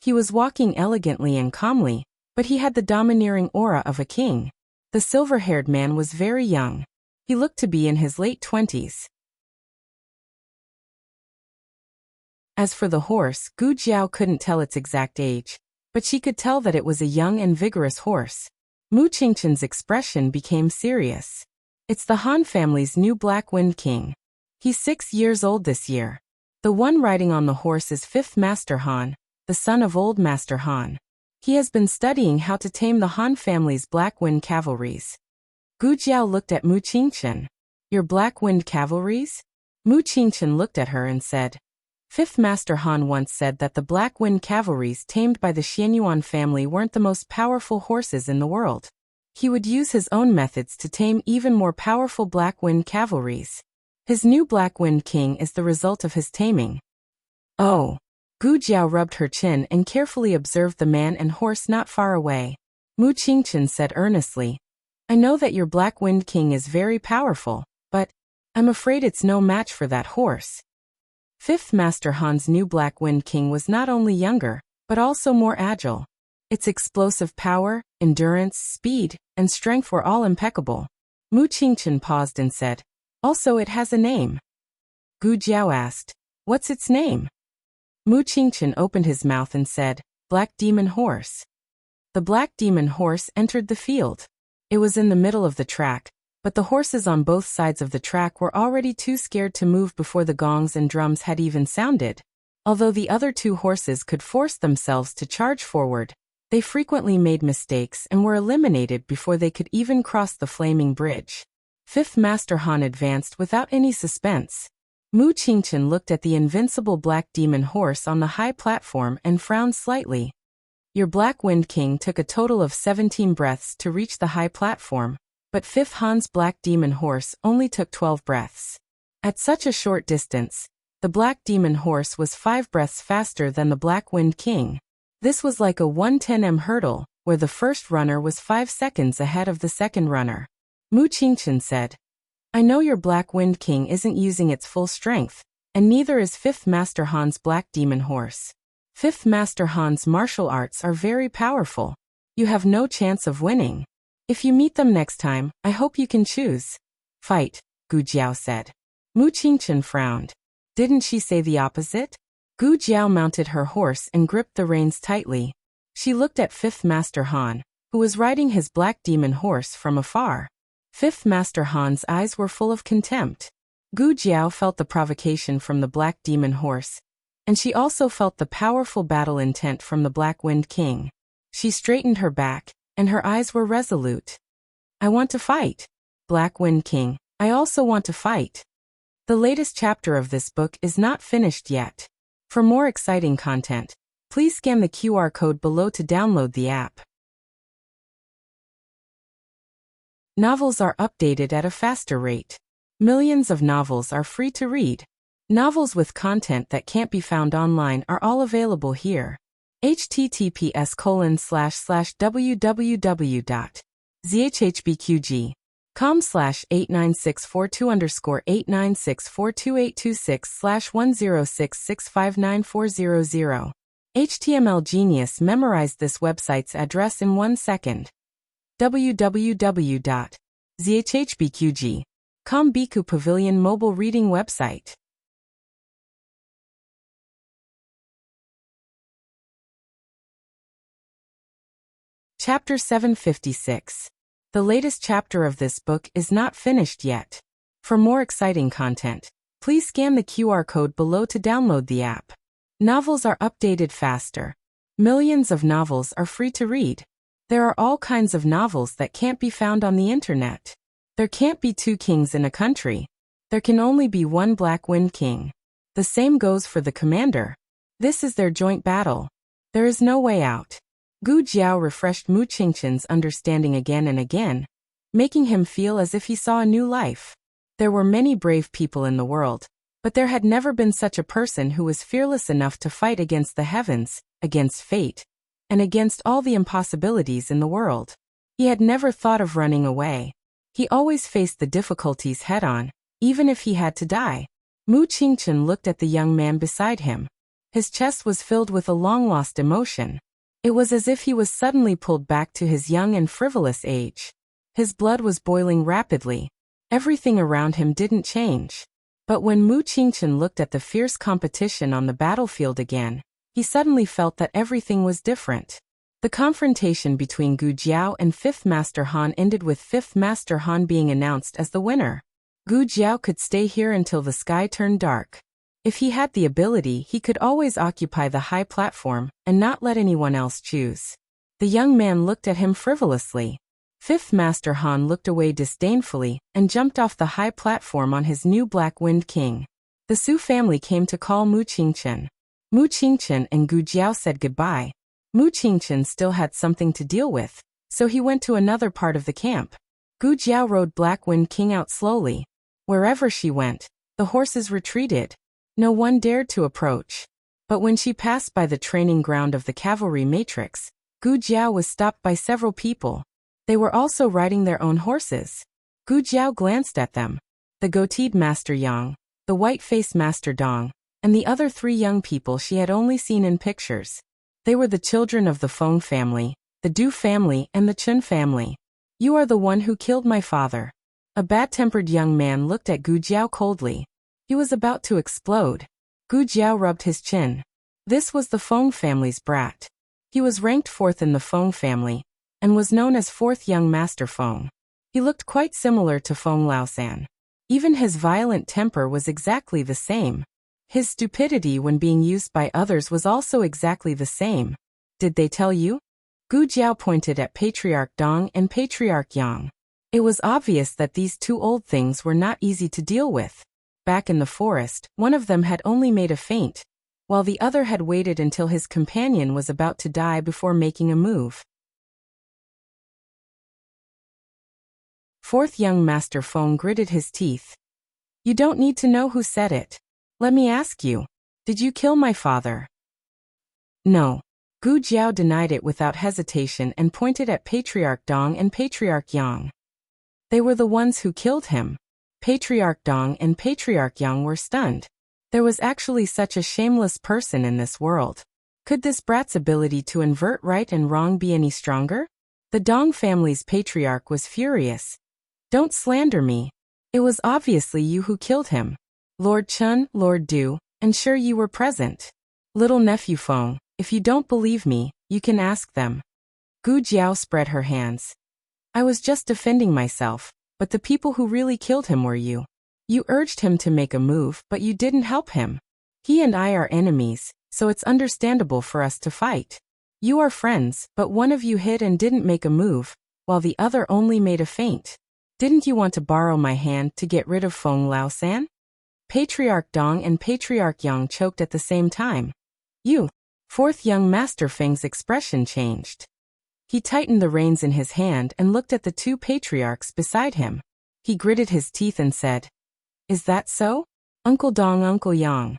He was walking elegantly and calmly, but he had the domineering aura of a king. The silver-haired man was very young. He looked to be in his late 20s. As for the horse, Gu Jiao couldn't tell its exact age, but she could tell that it was a young and vigorous horse. Mu Qingqian's expression became serious. It's the Han family's new Black Wind King. He's 6 years old this year. The one riding on the horse is 5th Master Han, the son of Old Master Han. He has been studying how to tame the Han family's Black Wind cavalries. Gu Jiao looked at Mu Qingqian. Your Black Wind cavalries? Mu Qingqian looked at her and said, 5th Master Han once said that the Black Wind cavalries tamed by the Xianyuan family weren't the most powerful horses in the world. He would use his own methods to tame even more powerful Black Wind cavalries. His new Black Wind King is the result of his taming. Oh. Gu Jiao rubbed her chin and carefully observed the man and horse not far away. Mu Qingqian said earnestly, I know that your Black Wind King is very powerful, but I'm afraid it's no match for that horse. 5th Master Han's new Black Wind King was not only younger, but also more agile. Its explosive power, endurance, speed, and strength were all impeccable. Mu Qingqian paused and said, also it has a name. Gu Jiao asked, what's its name? Mu Qingqian opened his mouth and said, Black Demon Horse. The Black Demon Horse entered the field. It was in the middle of the track, but the horses on both sides of the track were already too scared to move before the gongs and drums had even sounded. Although the other 2 horses could force themselves to charge forward, they frequently made mistakes and were eliminated before they could even cross the flaming bridge. 5th Master Han advanced without any suspense. Mu Qingqian looked at the invincible Black Demon Horse on the high platform and frowned slightly. Your Black Wind King took a total of 17 breaths to reach the high platform, but 5th Han's Black Demon Horse only took 12 breaths. At such a short distance, the Black Demon Horse was 5 breaths faster than the Black Wind King. This was like a 110m hurdle, where the first runner was 5 seconds ahead of the second runner. Mu Qingqian said, I know your Black Wind King isn't using its full strength, and neither is 5th Master Han's Black Demon Horse. 5th Master Han's martial arts are very powerful. You have no chance of winning. If you meet them next time, I hope you can choose. Fight, Gu Jiao said. Mu Qingqian frowned. Didn't she say the opposite? Gu Jiao mounted her horse and gripped the reins tightly. She looked at 5th Master Han, who was riding his Black Demon Horse from afar. 5th Master Han's eyes were full of contempt. Gu Jiao felt the provocation from the Black Demon Horse, and she also felt the powerful battle intent from the Black Wind King. She straightened her back, and her eyes were resolute. I want to fight. Black Wind King, I also want to fight. The latest chapter of this book is not finished yet. For more exciting content, please scan the QR code below to download the app. Novels are updated at a faster rate. Millions of novels are free to read. Novels with content that can't be found online are all available here. https://www.zhhbqg.com/89642_896428266/1066594000. HTML Genius memorized this website's address in 1 second. www.zhhbqg.com Biku Pavilion mobile reading website. Chapter 756. The latest chapter of this book is not finished yet. For more exciting content, please scan the QR code below to download the app. Novels are updated faster. Millions of novels are free to read. There are all kinds of novels that can't be found on the internet. There can't be 2 kings in a country. There can only be 1 Black Wind King. The same goes for the commander. This is their joint battle. There is no way out. Gu Jiao refreshed Mu Qingqian's understanding again and again, making him feel as if he saw a new life. There were many brave people in the world, but there had never been such a person who was fearless enough to fight against the heavens, against fate, and against all the impossibilities in the world. He had never thought of running away. He always faced the difficulties head-on, even if he had to die. Mu Qingqian looked at the young man beside him. His chest was filled with a long-lost emotion. It was as if he was suddenly pulled back to his young and frivolous age. His blood was boiling rapidly. Everything around him didn't change. But when Mu Qingqian looked at the fierce competition on the battlefield again, he suddenly felt that everything was different. The confrontation between Gu Jiao and 5th Master Han ended with 5th Master Han being announced as the winner. Gu Jiao could stay here until the sky turned dark. If he had the ability, he could always occupy the high platform and not let anyone else choose. The young man looked at him frivolously. 5th Master Han looked away disdainfully and jumped off the high platform on his new Black Wind King. The Su family came to call Mu Qingchen. Mu Qingchen and Gu Jiao said goodbye. Mu Qingchen still had something to deal with, so he went to another part of the camp. Gu Jiao rode Black Wind King out slowly. Wherever she went, the horses retreated. No one dared to approach. But when she passed by the training ground of the cavalry matrix, Gu Jiao was stopped by several people. They were also riding their own horses. Gu Jiao glanced at them. The goateed Master Yang, the white-faced Master Dong, and the other 3 young people she had only seen in pictures. They were the children of the Feng family, the Du family, and the Chun family. You are the one who killed my father. A bad-tempered young man looked at Gu Jiao coldly. He was about to explode. Gu Jiao rubbed his chin. This was the Feng family's brat. He was ranked 4th in the Feng family, and was known as 4th Young Master Feng. He looked quite similar to Feng Laosan. Even his violent temper was exactly the same. His stupidity when being used by others was also exactly the same. Did they tell you? Gu Jiao pointed at Patriarch Dong and Patriarch Yang. It was obvious that these 2 old things were not easy to deal with. Back in the forest, one of them had only made a feint, while the other had waited until his companion was about to die before making a move. 4th Young Master Feng gritted his teeth. You don't need to know who said it. Let me ask you, did you kill my father? No. Gu Jiao denied it without hesitation and pointed at Patriarch Dong and Patriarch Yang. They were the ones who killed him. Patriarch Dong and Patriarch Yang were stunned. There was actually such a shameless person in this world. Could this brat's ability to invert right and wrong be any stronger? The Dong family's patriarch was furious. Don't slander me. It was obviously you who killed him. Lord Chun, Lord Du, and sure you were present. Little nephew Feng, if you don't believe me, you can ask them. Gu Jiao spread her hands. I was just defending myself, but the people who really killed him were you. You urged him to make a move, but you didn't help him. He and I are enemies, so it's understandable for us to fight. You are friends, but one of you hid and didn't make a move, while the other only made a feint. Didn't you want to borrow my hand to get rid of Feng Laosan? Patriarch Dong and Patriarch Yang choked at the same time. You. 4th Young Master Feng's expression changed. He tightened the reins in his hand and looked at the 2 patriarchs beside him. He gritted his teeth and said, Is that so? Uncle Dong, Uncle Yang?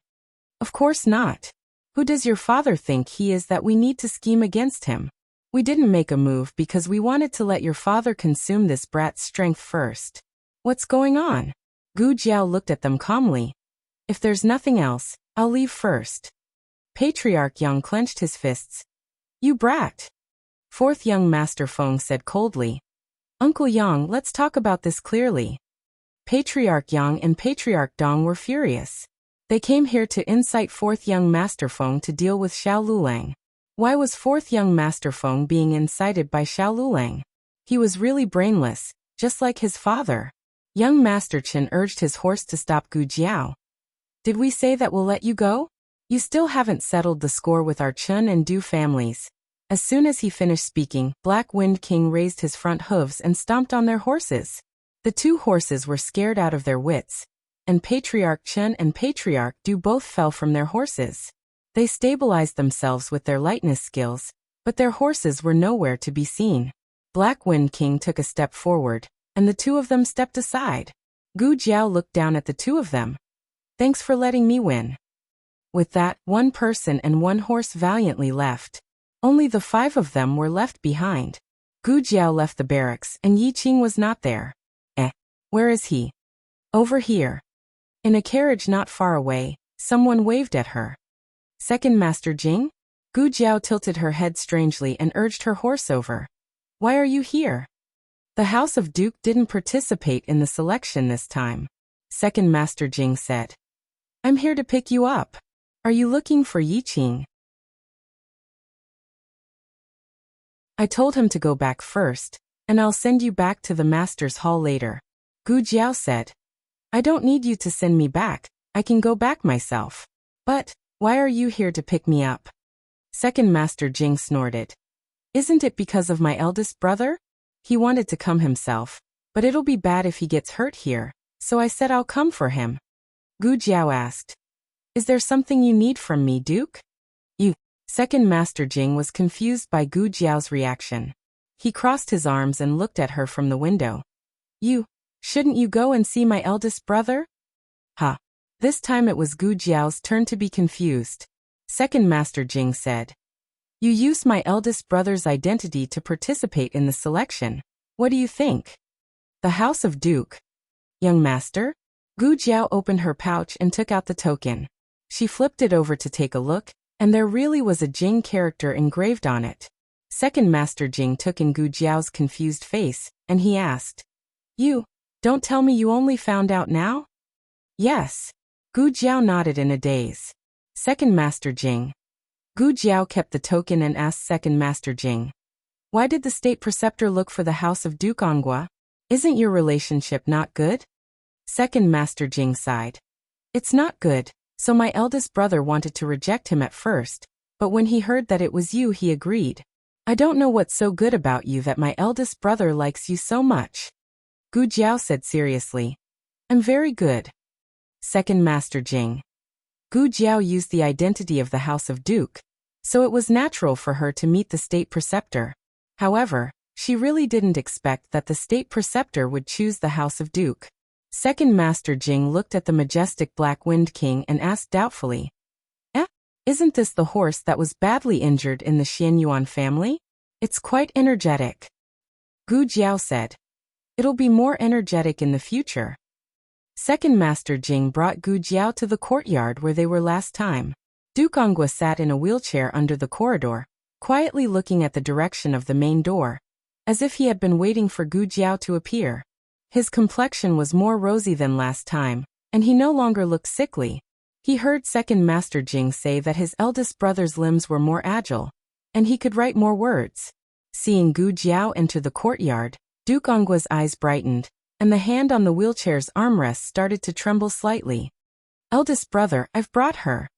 Of course not. Who does your father think he is that we need to scheme against him? We didn't make a move because we wanted to let your father consume this brat's strength first. What's going on? Gu Jiao looked at them calmly. If there's nothing else, I'll leave first. Patriarch Yang clenched his fists. You brat! 4th Young Master Feng said coldly. Uncle Yang, let's talk about this clearly. Patriarch Yang and Patriarch Dong were furious. They came here to incite 4th Young Master Feng to deal with Xiao Lulang. Why was 4th Young Master Feng being incited by Xiao Lulang? He was really brainless, just like his father. Young Master Chen urged his horse to stop Gu Jiao. Did we say that we'll let you go? You still haven't settled the score with our Chun and Du families. As soon as he finished speaking, Black Wind King raised his front hooves and stomped on their horses. The 2 horses were scared out of their wits, and Patriarch Chun and Patriarch Du both fell from their horses. They stabilized themselves with their lightness skills, but their horses were nowhere to be seen. Black Wind King took a step forward, and the 2 of them stepped aside. Gu Jiao looked down at the 2 of them. Thanks for letting me win. With that, 1 person and 1 horse valiantly left. Only the 5 of them were left behind. Gu Jiao left the barracks and Yi Qing was not there. Where is he? Over here. In a carriage not far away, someone waved at her. Second Master Jing? Gu Jiao tilted her head strangely and urged her horse over. Why are you here? The House of Duke didn't participate in the selection this time. Second Master Jing said. I'm here to pick you up. Are you looking for Yi Qing? I told him to go back first, and I'll send you back to the master's hall later. Gu Jiao said. I don't need you to send me back, I can go back myself. But, why are you here to pick me up? Second Master Jing snorted. Isn't it because of my eldest brother? He wanted to come himself, but it'll be bad if he gets hurt here, so I said I'll come for him. Gu Jiao asked. Is there something you need from me, Duke? You. Second Master Jing was confused by Gu Jiao's reaction. He crossed his arms and looked at her from the window. Shouldn't you go and see my eldest brother? Huh. This time it was Gu Jiao's turn to be confused. Second Master Jing said. You used my eldest brother's identity to participate in the selection. What do you think? The House of Duke. Young Master? Gu Jiao opened her pouch and took out the token. She flipped it over to take a look, and there really was a Jing character engraved on it. Second Master Jing took in Gu Jiao's confused face, and he asked. You, don't tell me you only found out now? Yes. Gu Jiao nodded in a daze. Second Master Jing. Gu Jiao kept the token and asked Second Master Jing. Why did the state preceptor look for the House of Duke Ongwa? Isn't your relationship not good? Second Master Jing sighed. It's not good, so my eldest brother wanted to reject him at first, but when he heard that it was you he agreed. I don't know what's so good about you that my eldest brother likes you so much. Gu Jiao said seriously. I'm very good. Second Master Jing. Gu Jiao used the identity of the House of Duke, so it was natural for her to meet the state preceptor. However, she really didn't expect that the state preceptor would choose the House of Duke. Second Master Jing looked at the majestic Black Wind King and asked doubtfully. Isn't this the horse that was badly injured in the Xianyuan family? It's quite energetic. Gu Jiao said. It'll be more energetic in the future. Second Master Jing brought Gu Jiao to the courtyard where they were last time. Duke Ongwa sat in a wheelchair under the corridor, quietly looking at the direction of the main door, as if he had been waiting for Gu Jiao to appear. His complexion was more rosy than last time, and he no longer looked sickly. He heard Second Master Jing say that his eldest brother's limbs were more agile, and he could write more words. Seeing Gu Jiao enter the courtyard, Duke Ongwa's eyes brightened, and the hand on the wheelchair's armrest started to tremble slightly. Eldest brother, I've brought her.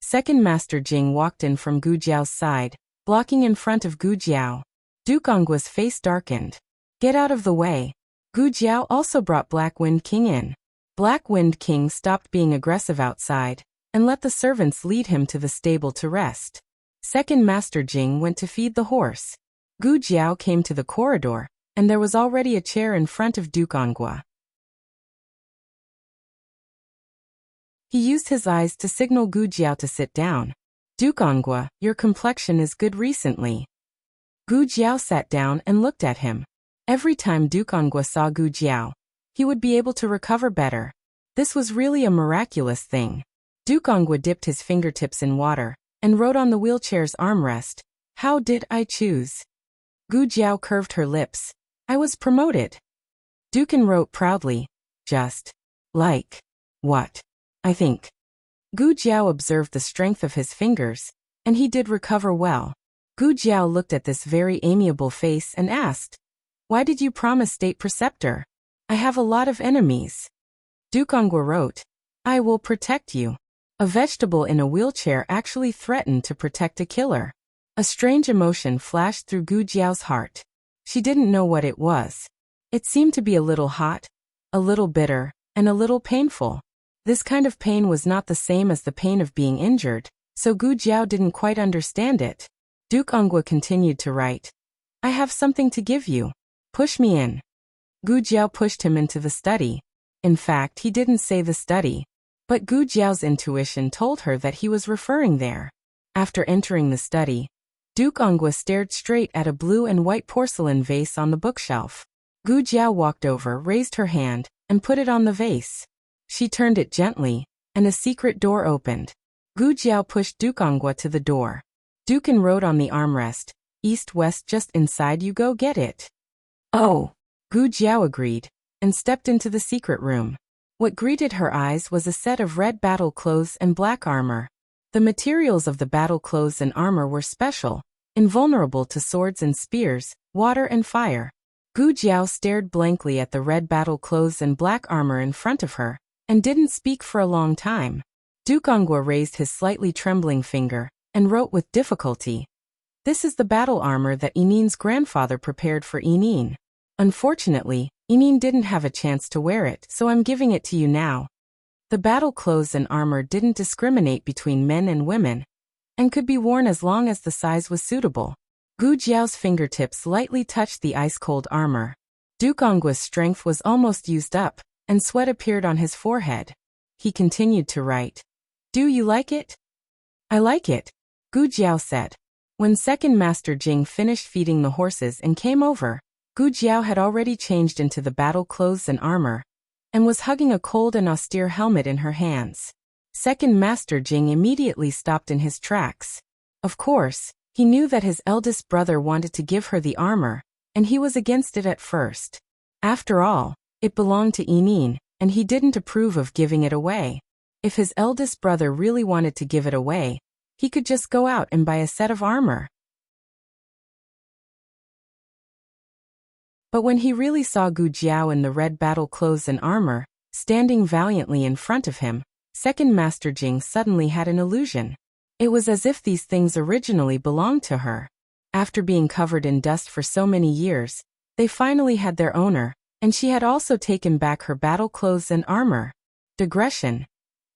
Second Master Jing walked in from Gu Jiao's side, blocking in front of Gu Jiao. Duke Ongwa's face darkened. Get out of the way. Gu Jiao also brought Black Wind King in. Black Wind King stopped being aggressive outside, and let the servants lead him to the stable to rest. Second Master Jing went to feed the horse. Gu Jiao came to the corridor, and there was already a chair in front of Duke Ongwa. He used his eyes to signal Gu Jiao to sit down. Duke Ongwa, your complexion is good recently. Gu Jiao sat down and looked at him. Every time Duke Ongwa saw Gu Jiao, he would be able to recover better. This was really a miraculous thing. Duke Ongwa dipped his fingertips in water, and wrote on the wheelchair's armrest, How did I choose? Gu Jiao curved her lips. I was promoted. Dukan wrote proudly, Just like what? I think. Gu Jiao observed the strength of his fingers, and he did recover well. Gu Jiao looked at this very amiable face and asked, Why did you promise state preceptor? I have a lot of enemies. Duke Ongwa wrote, I will protect you. A vegetable in a wheelchair actually threatened to protect a killer. A strange emotion flashed through Gu Jiao's heart. She didn't know what it was. It seemed to be a little hot, a little bitter, and a little painful. This kind of pain was not the same as the pain of being injured, so Gu Jiao didn't quite understand it. Duke Ongwa continued to write, I have something to give you. Push me in. Gu Jiao pushed him into the study. In fact, he didn't say the study, but Gu Jiao's intuition told her that he was referring there. After entering the study, Duke Ongwa stared straight at a blue and white porcelain vase on the bookshelf. Gu Jiao walked over, raised her hand, and put it on the vase. She turned it gently, and a secret door opened. Gu Jiao pushed Duke Ongwa to the door. Dukan wrote on the armrest, East-West just inside, you go get it. Oh. Gu Jiao agreed, and stepped into the secret room. What greeted her eyes was a set of red battle clothes and black armor. The materials of the battle clothes and armor were special. invulnerable to swords and spears, water and fire. Gu Jiao stared blankly at the red battle clothes and black armor in front of her, and didn't speak for a long time. Dukongwa raised his slightly trembling finger, and wrote with difficulty. This is the battle armor that Yinin's grandfather prepared for Yinin. Unfortunately, Yinin didn't have a chance to wear it, so I'm giving it to you now. The battle clothes and armor didn't discriminate between men and women, and could be worn as long as the size was suitable. Gu Jiao's fingertips lightly touched the ice-cold armor. Dukongwa's strength was almost used up, and sweat appeared on his forehead. He continued to write. Do you like it? I like it, Gu Jiao said. When second Master Jing finished feeding the horses and came over, Gu Jiao had already changed into the battle clothes and armor, and was hugging a cold and austere helmet in her hands. Second Master Jing immediately stopped in his tracks. Of course, he knew that his eldest brother wanted to give her the armor, and he was against it at first. After all, it belonged to Yinin, and he didn't approve of giving it away. If his eldest brother really wanted to give it away, he could just go out and buy a set of armor. But when he really saw Gu Jiao in the red battle clothes and armor, standing valiantly in front of him, Second Master Jing suddenly had an illusion. It was as if these things originally belonged to her. After being covered in dust for so many years, they finally had their owner, and she had also taken back her battle clothes and armor. Digression.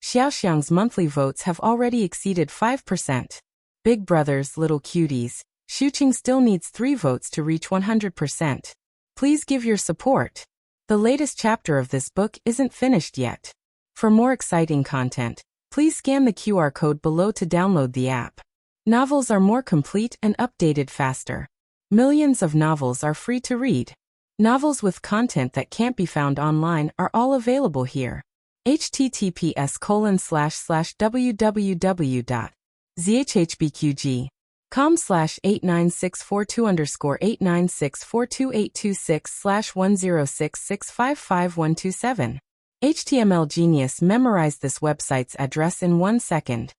Xiaoxiang's monthly votes have already exceeded 5%. Big brothers, little cuties, Xuqing still needs 3 votes to reach 100%. Please give your support. The latest chapter of this book isn't finished yet. For more exciting content, please scan the QR code below to download the app. Novels are more complete and updated faster. Millions of novels are free to read. Novels with content that can't be found online are all available here. https://www.zhhbqg.com/89642_896428266/1066555127. HTML Genius memorized this website's address in 1 second.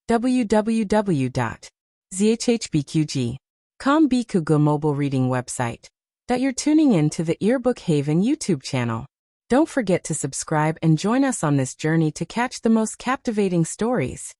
www.zhhbqg.com Bikugo mobile reading website. That you're tuning in to the Earbook Haven YouTube channel. Don't forget to subscribe and join us on this journey to catch the most captivating stories.